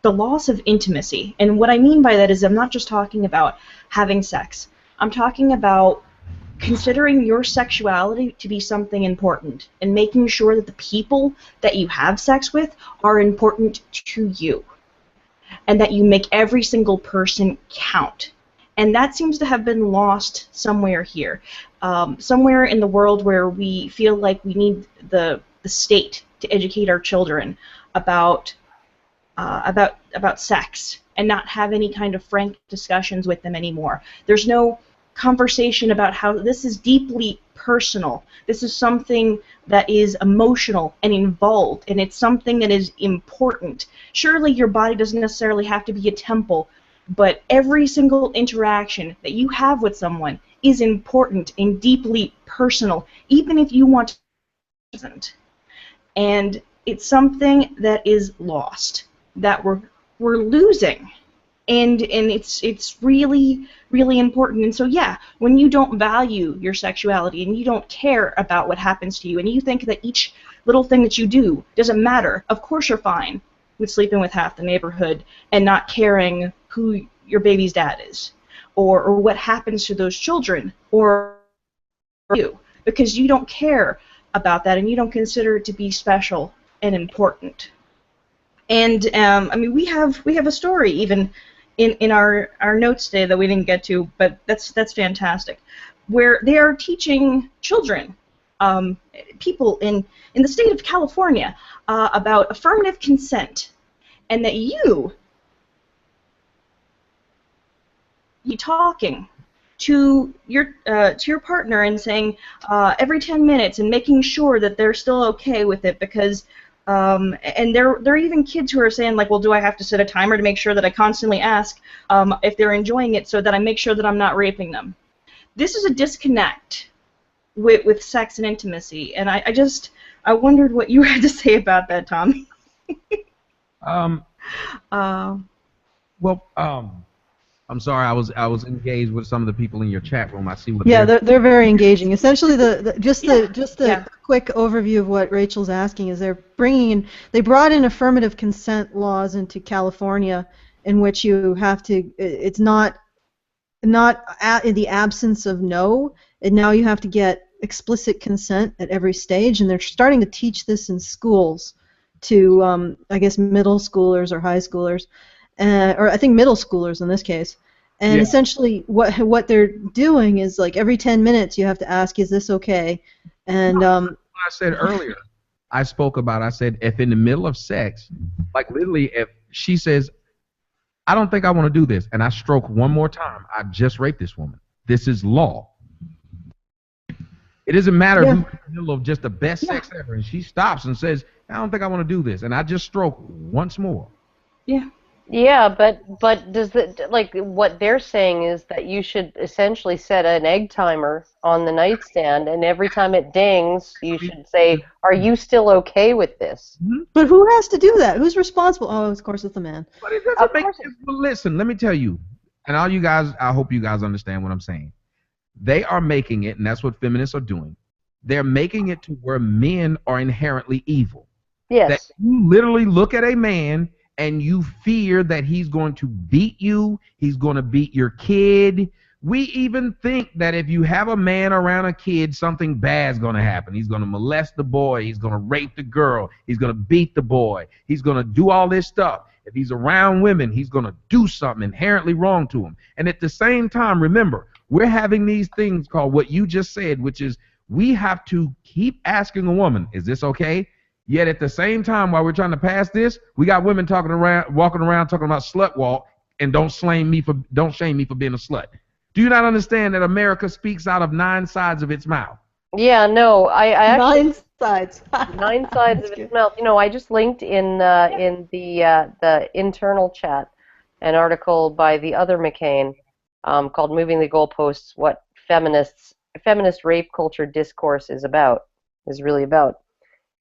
D: the loss of intimacy. And what I mean by that is I'm not just talking about having sex. I'm talking about considering your sexuality to be something important and making sure that the people that you have sex with are important to you and that you make every single person count. And that seems to have been lost somewhere here, somewhere in the world where we feel like we need the state to educate our children about sex and not have any kind of frank discussions with them anymore. There's no conversation about how this is deeply personal. This is something that is emotional and involved, and it's something that is important. Surely your body doesn't necessarily have to be a temple, but every single interaction that you have with someone is important and deeply personal, even if you want to isn't. And it's something that is lost, that we're losing. And it's really important. And so yeah, when you don't value your sexuality and you don't care about what happens to you and you think that each little thing that you do doesn't matter, of course you're fine with sleeping with half the neighborhood and not caring who your baby's dad is or what happens to those children or you, because you don't care about that and you don't consider it to be special and important. And I mean, we have a story even in our notes today that we didn't get to, but that's fantastic, where they are teaching children, people in the state of California, about affirmative consent, and that you talking to your partner and saying every 10 minutes and making sure that they're still okay with it, because And there are even kids who are saying like, well, do I have to set a timer to make sure that I constantly ask if they're enjoying it so that I make sure that I'm not raping them? This is a disconnect with sex and intimacy, and I wondered what you had to say about that, Tommy.
B: Um,
D: Uh,
B: well, I'm sorry, I was engaged with some of the people in your chat room. I see what
A: Yeah,
B: they're.
A: they're very engaging. Essentially, just
D: Yeah,
A: the
D: yeah.
A: quick overview of what Rachel's asking is they brought in affirmative consent laws into California, in which you have to it's not in the absence of no, and now you have to get explicit consent at every stage, and they're starting to teach this in schools to I guess middle schoolers or high schoolers, or I think middle schoolers in this case. And
B: Yeah.
A: essentially, what they're doing is like every 10 minutes you have to ask, is this okay? And
B: I said earlier, I spoke about, I said, if in the middle of sex, like literally, if she says, I don't think I want to do this, and I stroke one more time, I've just raped this woman. This is law. It doesn't matter
A: Yeah.
B: who's in the middle of just the best sex ever, and she stops and says, I don't think I want to do this, and I just stroke once more.
D: Yeah.
C: Yeah, but does the like what they're saying is that you should essentially set an egg timer on the nightstand, and every time it dings, you should say, "Are you still okay with this?"
A: but who has to do that? Who's responsible? Oh, of course it's the man.
B: But it
C: Of
B: doesn't make
C: course
B: sense. Well, listen, let me tell you, and all you guys, I hope you guys understand what I'm saying. They are making it, and that's what feminists are doing. They're making it to where men are inherently evil. That
C: Yes.
B: you literally look at a man and you fear that he's going to beat you, he's going to beat your kid. We even think that if you have a man around a kid, something bad's going to happen. He's going to molest the boy, he's going to rape the girl, he's going to beat the boy, he's going to do all this stuff. If he's around women, he's going to do something inherently wrong to him. And at the same time, remember, we're having these things called what you just said, which is we have to keep asking a woman, is this okay? Yet at the same time, while we're trying to pass this, we got women walking around talking about slut walk and don't shame me for being a slut. Do you not understand that America speaks out of 9 sides of its mouth?
C: Yeah, no, I actually
A: 9 sides.
C: 9 sides of
A: That's
C: its
A: good.
C: mouth. You know, I just linked in the internal chat an article by the other McCain called "Moving the Goalposts: What Feminist Rape Culture Discourse is really about."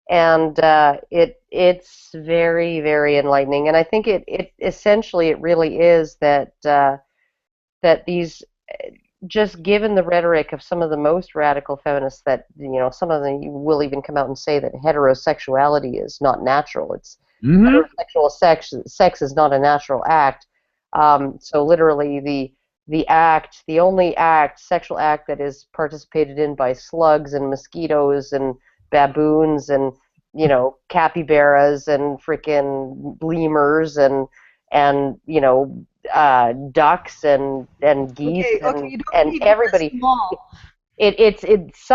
C: And it's very, very enlightening. And I think it essentially it really is that that these just given the rhetoric of some of the most radical feminists, that some of them will even come out and say that heterosexuality is not natural. It's heterosexual sex is not a natural act. So literally the only sexual act that is participated in by slugs and mosquitoes and baboons and capybaras and frickin' lemurs and ducks and geese
A: Okay, you don't
C: and
A: need to
C: everybody.
A: list them all.
C: It's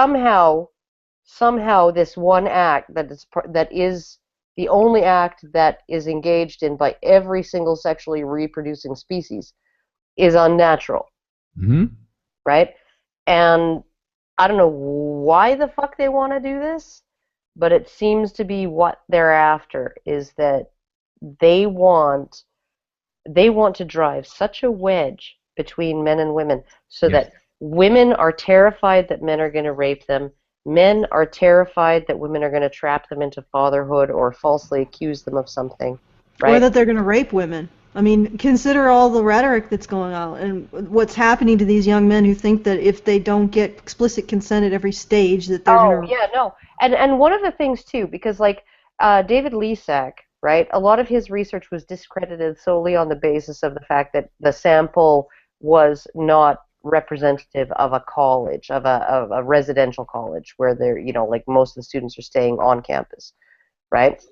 C: somehow this one act that is the only act that is engaged in by every single sexually reproducing species is unnatural, right? And I don't know why the fuck they want to do this, but it seems to be what they're after, is that they want to drive such a wedge between men and women so that women are terrified that men are going to rape them, men are terrified that women are going to trap them into fatherhood or falsely accuse them of something, right?
A: Or that they're going to rape women. I mean, consider all the rhetoric that's going on and what's happening to these young men who think that if they don't get explicit consent at every stage that they're going to...
C: Yeah, no. And one of the things, too, because, like, David Lisak, right, a lot of his research was discredited solely on the basis of the fact that the sample was not representative of a college, of a residential college where they're, like most of the students are staying on campus, right?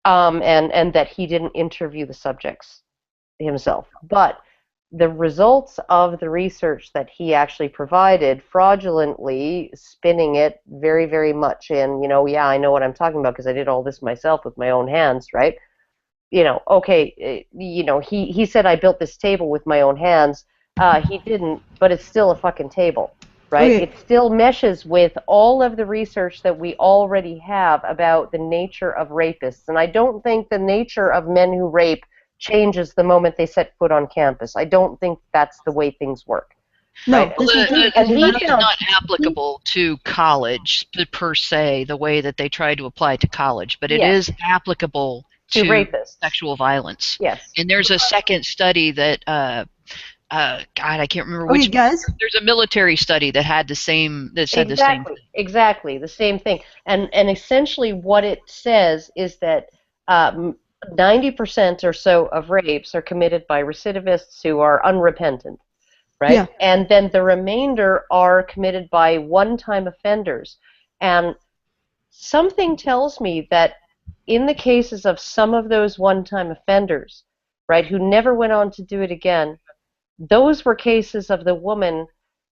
C: And that he didn't interview the subjects himself. But the results of the research that he actually provided, fraudulently spinning it very, very much in, yeah, I know what I'm talking about because I did all this myself with my own hands, right? Okay, he said I built this table with my own hands. He didn't, but it's still a fucking table, right?
A: Okay.
C: It still meshes with all of the research that we already have about the nature of rapists. And I don't think the nature of men who rape changes the moment they set foot on campus. I don't think that's the way things work.
A: No,
C: Right?
E: Well,
A: this is
E: the
C: And he
E: study is
C: found
E: not applicable to college per se, the way that they try to apply to college, but it
C: yes,
E: is applicable
C: to
E: to
C: rapists.
E: sexual violence.
C: Yes.
E: And there's a second study that, God, I can't remember
A: okay,
E: which.
A: guys.
E: There's a military study that had the same, that said the same thing.
C: Exactly, the same thing. And essentially what it says is that 90% or so of rapes are committed by recidivists who are unrepentant, right?
A: Yeah.
C: And then the remainder are committed by one-time offenders. And something tells me that in the cases of some of those one-time offenders, right, who never went on to do it again, those were cases of the woman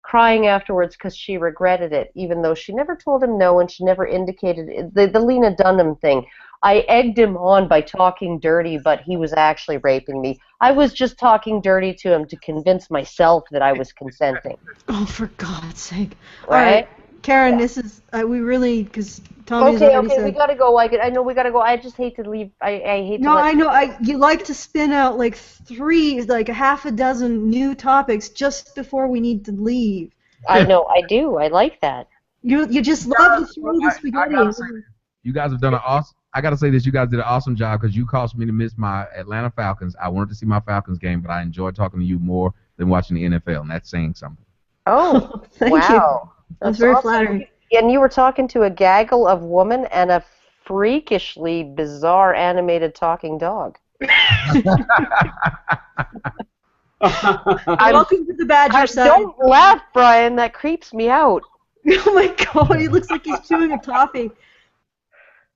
C: crying afterwards because she regretted it, even though she never told him no and she never indicated it. The Lena Dunham thing. I egged him on by talking dirty, but he was actually raping me. I was just talking dirty to him to convince myself that I was consenting.
A: Oh, for God's sake!
C: Right?
A: All right, Karen,
C: Yeah.
A: this is we really because Tommy's already
C: Okay,
A: said.
C: we gotta go. I know we gotta go. I just hate to leave. I hate
A: No,
C: to let.
A: I know. You like to spin out like a half a dozen new topics just before we need to leave.
C: I know, I do. I like that.
A: You just love to throw the
B: I
A: spaghetti.
B: gotta say, you guys have done an awesome. I gotta say this. You guys did an awesome job because you caused me to miss my Atlanta Falcons. I wanted to see my Falcons game, but I enjoyed talking to you more than watching the NFL, and that's saying something.
C: Oh,
A: Thank
C: wow.
A: you. That's very
C: awesome.
A: flattering.
C: And you were talking to a gaggle of women and a freakishly bizarre animated talking dog.
A: Welcome to the Badger side.
C: Don't laugh, Brian. That creeps me out.
A: Oh my God, he looks like he's chewing a toffee.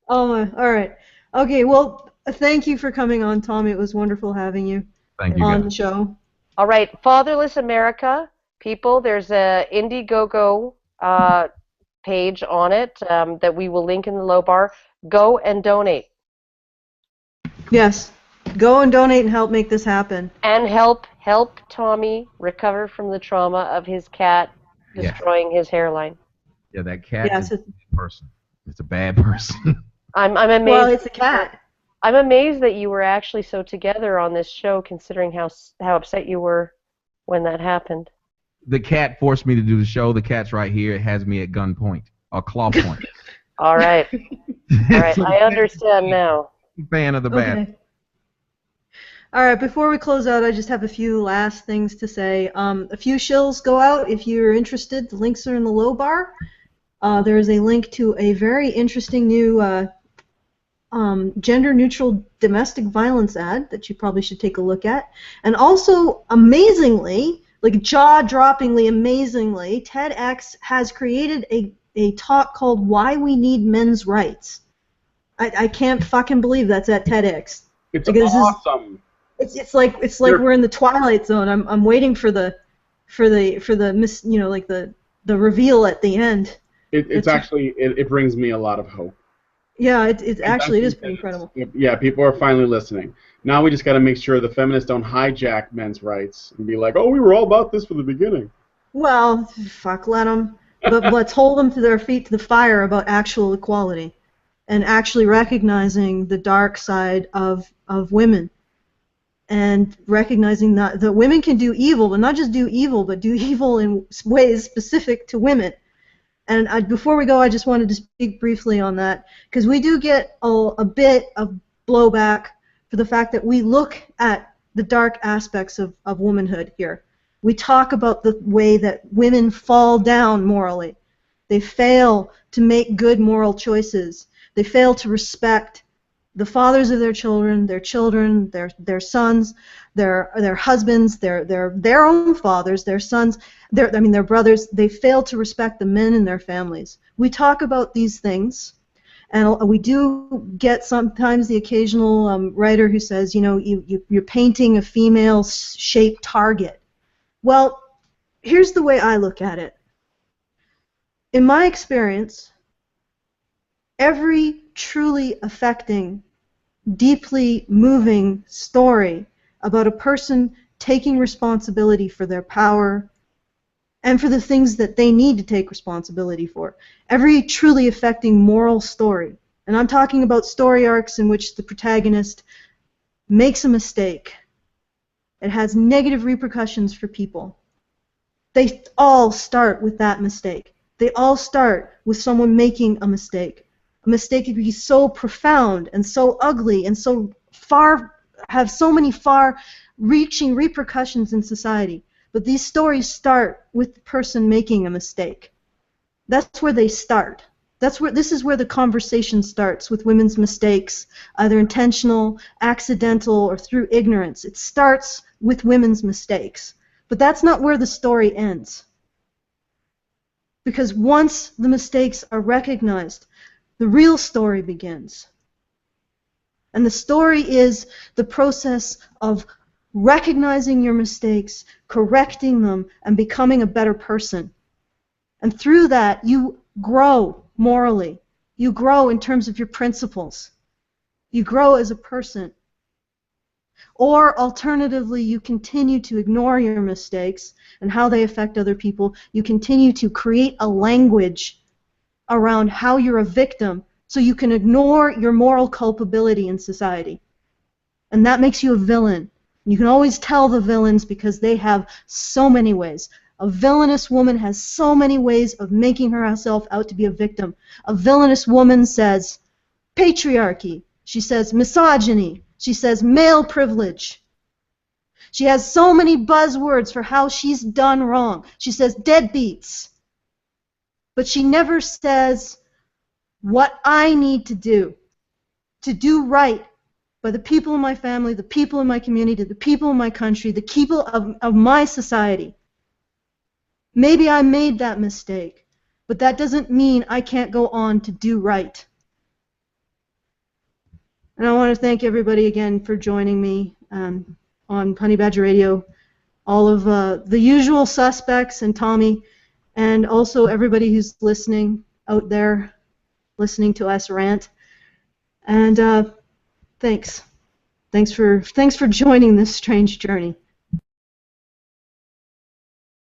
A: Oh my, all right. Okay, well, thank you for coming on, Tommy. It was wonderful having you
B: Thank you,
A: on
B: guys.
A: the show.
C: All right, Fatherless America, people, there's a Indiegogo page on it that we will link in the low bar. Go and donate.
A: Yes, go and donate and help make this happen.
C: And help Tommy recover from the trauma of his cat destroying his hairline.
B: Yeah, that cat
A: Yes,
B: is a person. It's a bad person.
C: I'm amazed.
A: Well, it's a cat.
C: I'm amazed that you were actually so together on this show, considering how upset you were when that happened.
B: The cat forced me to do the show. The cat's right here. It has me at gunpoint or claw point.
C: All right. All right. I understand now.
B: Fan of the bad.
A: Okay. All right, before we close out, I just have a few last things to say. A few shills go out if you're interested. The links are in the low bar. There is a link to a very interesting new gender-neutral domestic violence ad that you probably should take a look at. And also, amazingly, like jaw-droppingly amazingly, TEDx has created a talk called Why We Need Men's Rights. I can't fucking believe that's at TEDx.
G: It's
A: Like,
G: awesome.
A: It's like we're in the Twilight Zone. I'm waiting for the reveal at the end.
G: It's actually it brings me a lot of hope.
A: Yeah, it is pretty incredible.
G: Yeah, people are finally listening. Now we just got to make sure the feminists don't hijack men's rights and be like, oh, we were all about this from the beginning.
A: Well, fuck, let them. But let's hold them to their feet to the fire about actual equality and actually recognizing the dark side of women and recognizing that women can do evil, but not just do evil, but do evil in ways specific to women. And before we go, I just wanted to speak briefly on that, because we do get a bit of blowback for the fact that we look at the dark aspects of womanhood here. We talk about the way that women fall down morally. They fail to make good moral choices. They fail to respect the fathers of their children, their sons, their husbands, their own fathers, their sons, their brothers. They fail to respect the men in their families. We talk about these things, and we do get sometimes the occasional writer who says, you're painting a female-shaped target. Well, here's the way I look at it. In my experience, every truly affecting, deeply moving story about a person taking responsibility for their power and for the things that they need to take responsibility for. Every truly affecting moral story, and I'm talking about story arcs in which the protagonist makes a mistake. It has negative repercussions for people. They all start with that mistake. They all start with someone making a mistake. A mistake could be so profound and so ugly and so far, have so many far-reaching repercussions in society. But these stories start with the person making a mistake. That's where they start. This is where the conversation starts, with women's mistakes, either intentional, accidental, or through ignorance. It starts with women's mistakes. But that's not where the story ends. Because once the mistakes are recognized, the real story begins. And the story is the process of recognizing your mistakes, correcting them, and becoming a better person. And through that, you grow morally. You grow in terms of your principles. You grow as a person. Or alternatively, you continue to ignore your mistakes and how they affect other people. You continue to create a language around how you're a victim so you can ignore your moral culpability in society. And that makes you a villain. You can always tell the villains because they have so many ways. A villainous woman has so many ways of making herself out to be a victim. A villainous woman says patriarchy. She says misogyny. She says male privilege. She has so many buzzwords for how she's done wrong. She says deadbeats. But she never says what I need to do right by the people in my family, the people in my community, the people in my country, the people of my society. Maybe I made that mistake, but that doesn't mean I can't go on to do right. And I want to thank everybody again for joining me on Honey Badger Radio, all of the usual suspects and Tommy, and also everybody who's listening out there, listening to us rant. And thanks for joining this strange journey.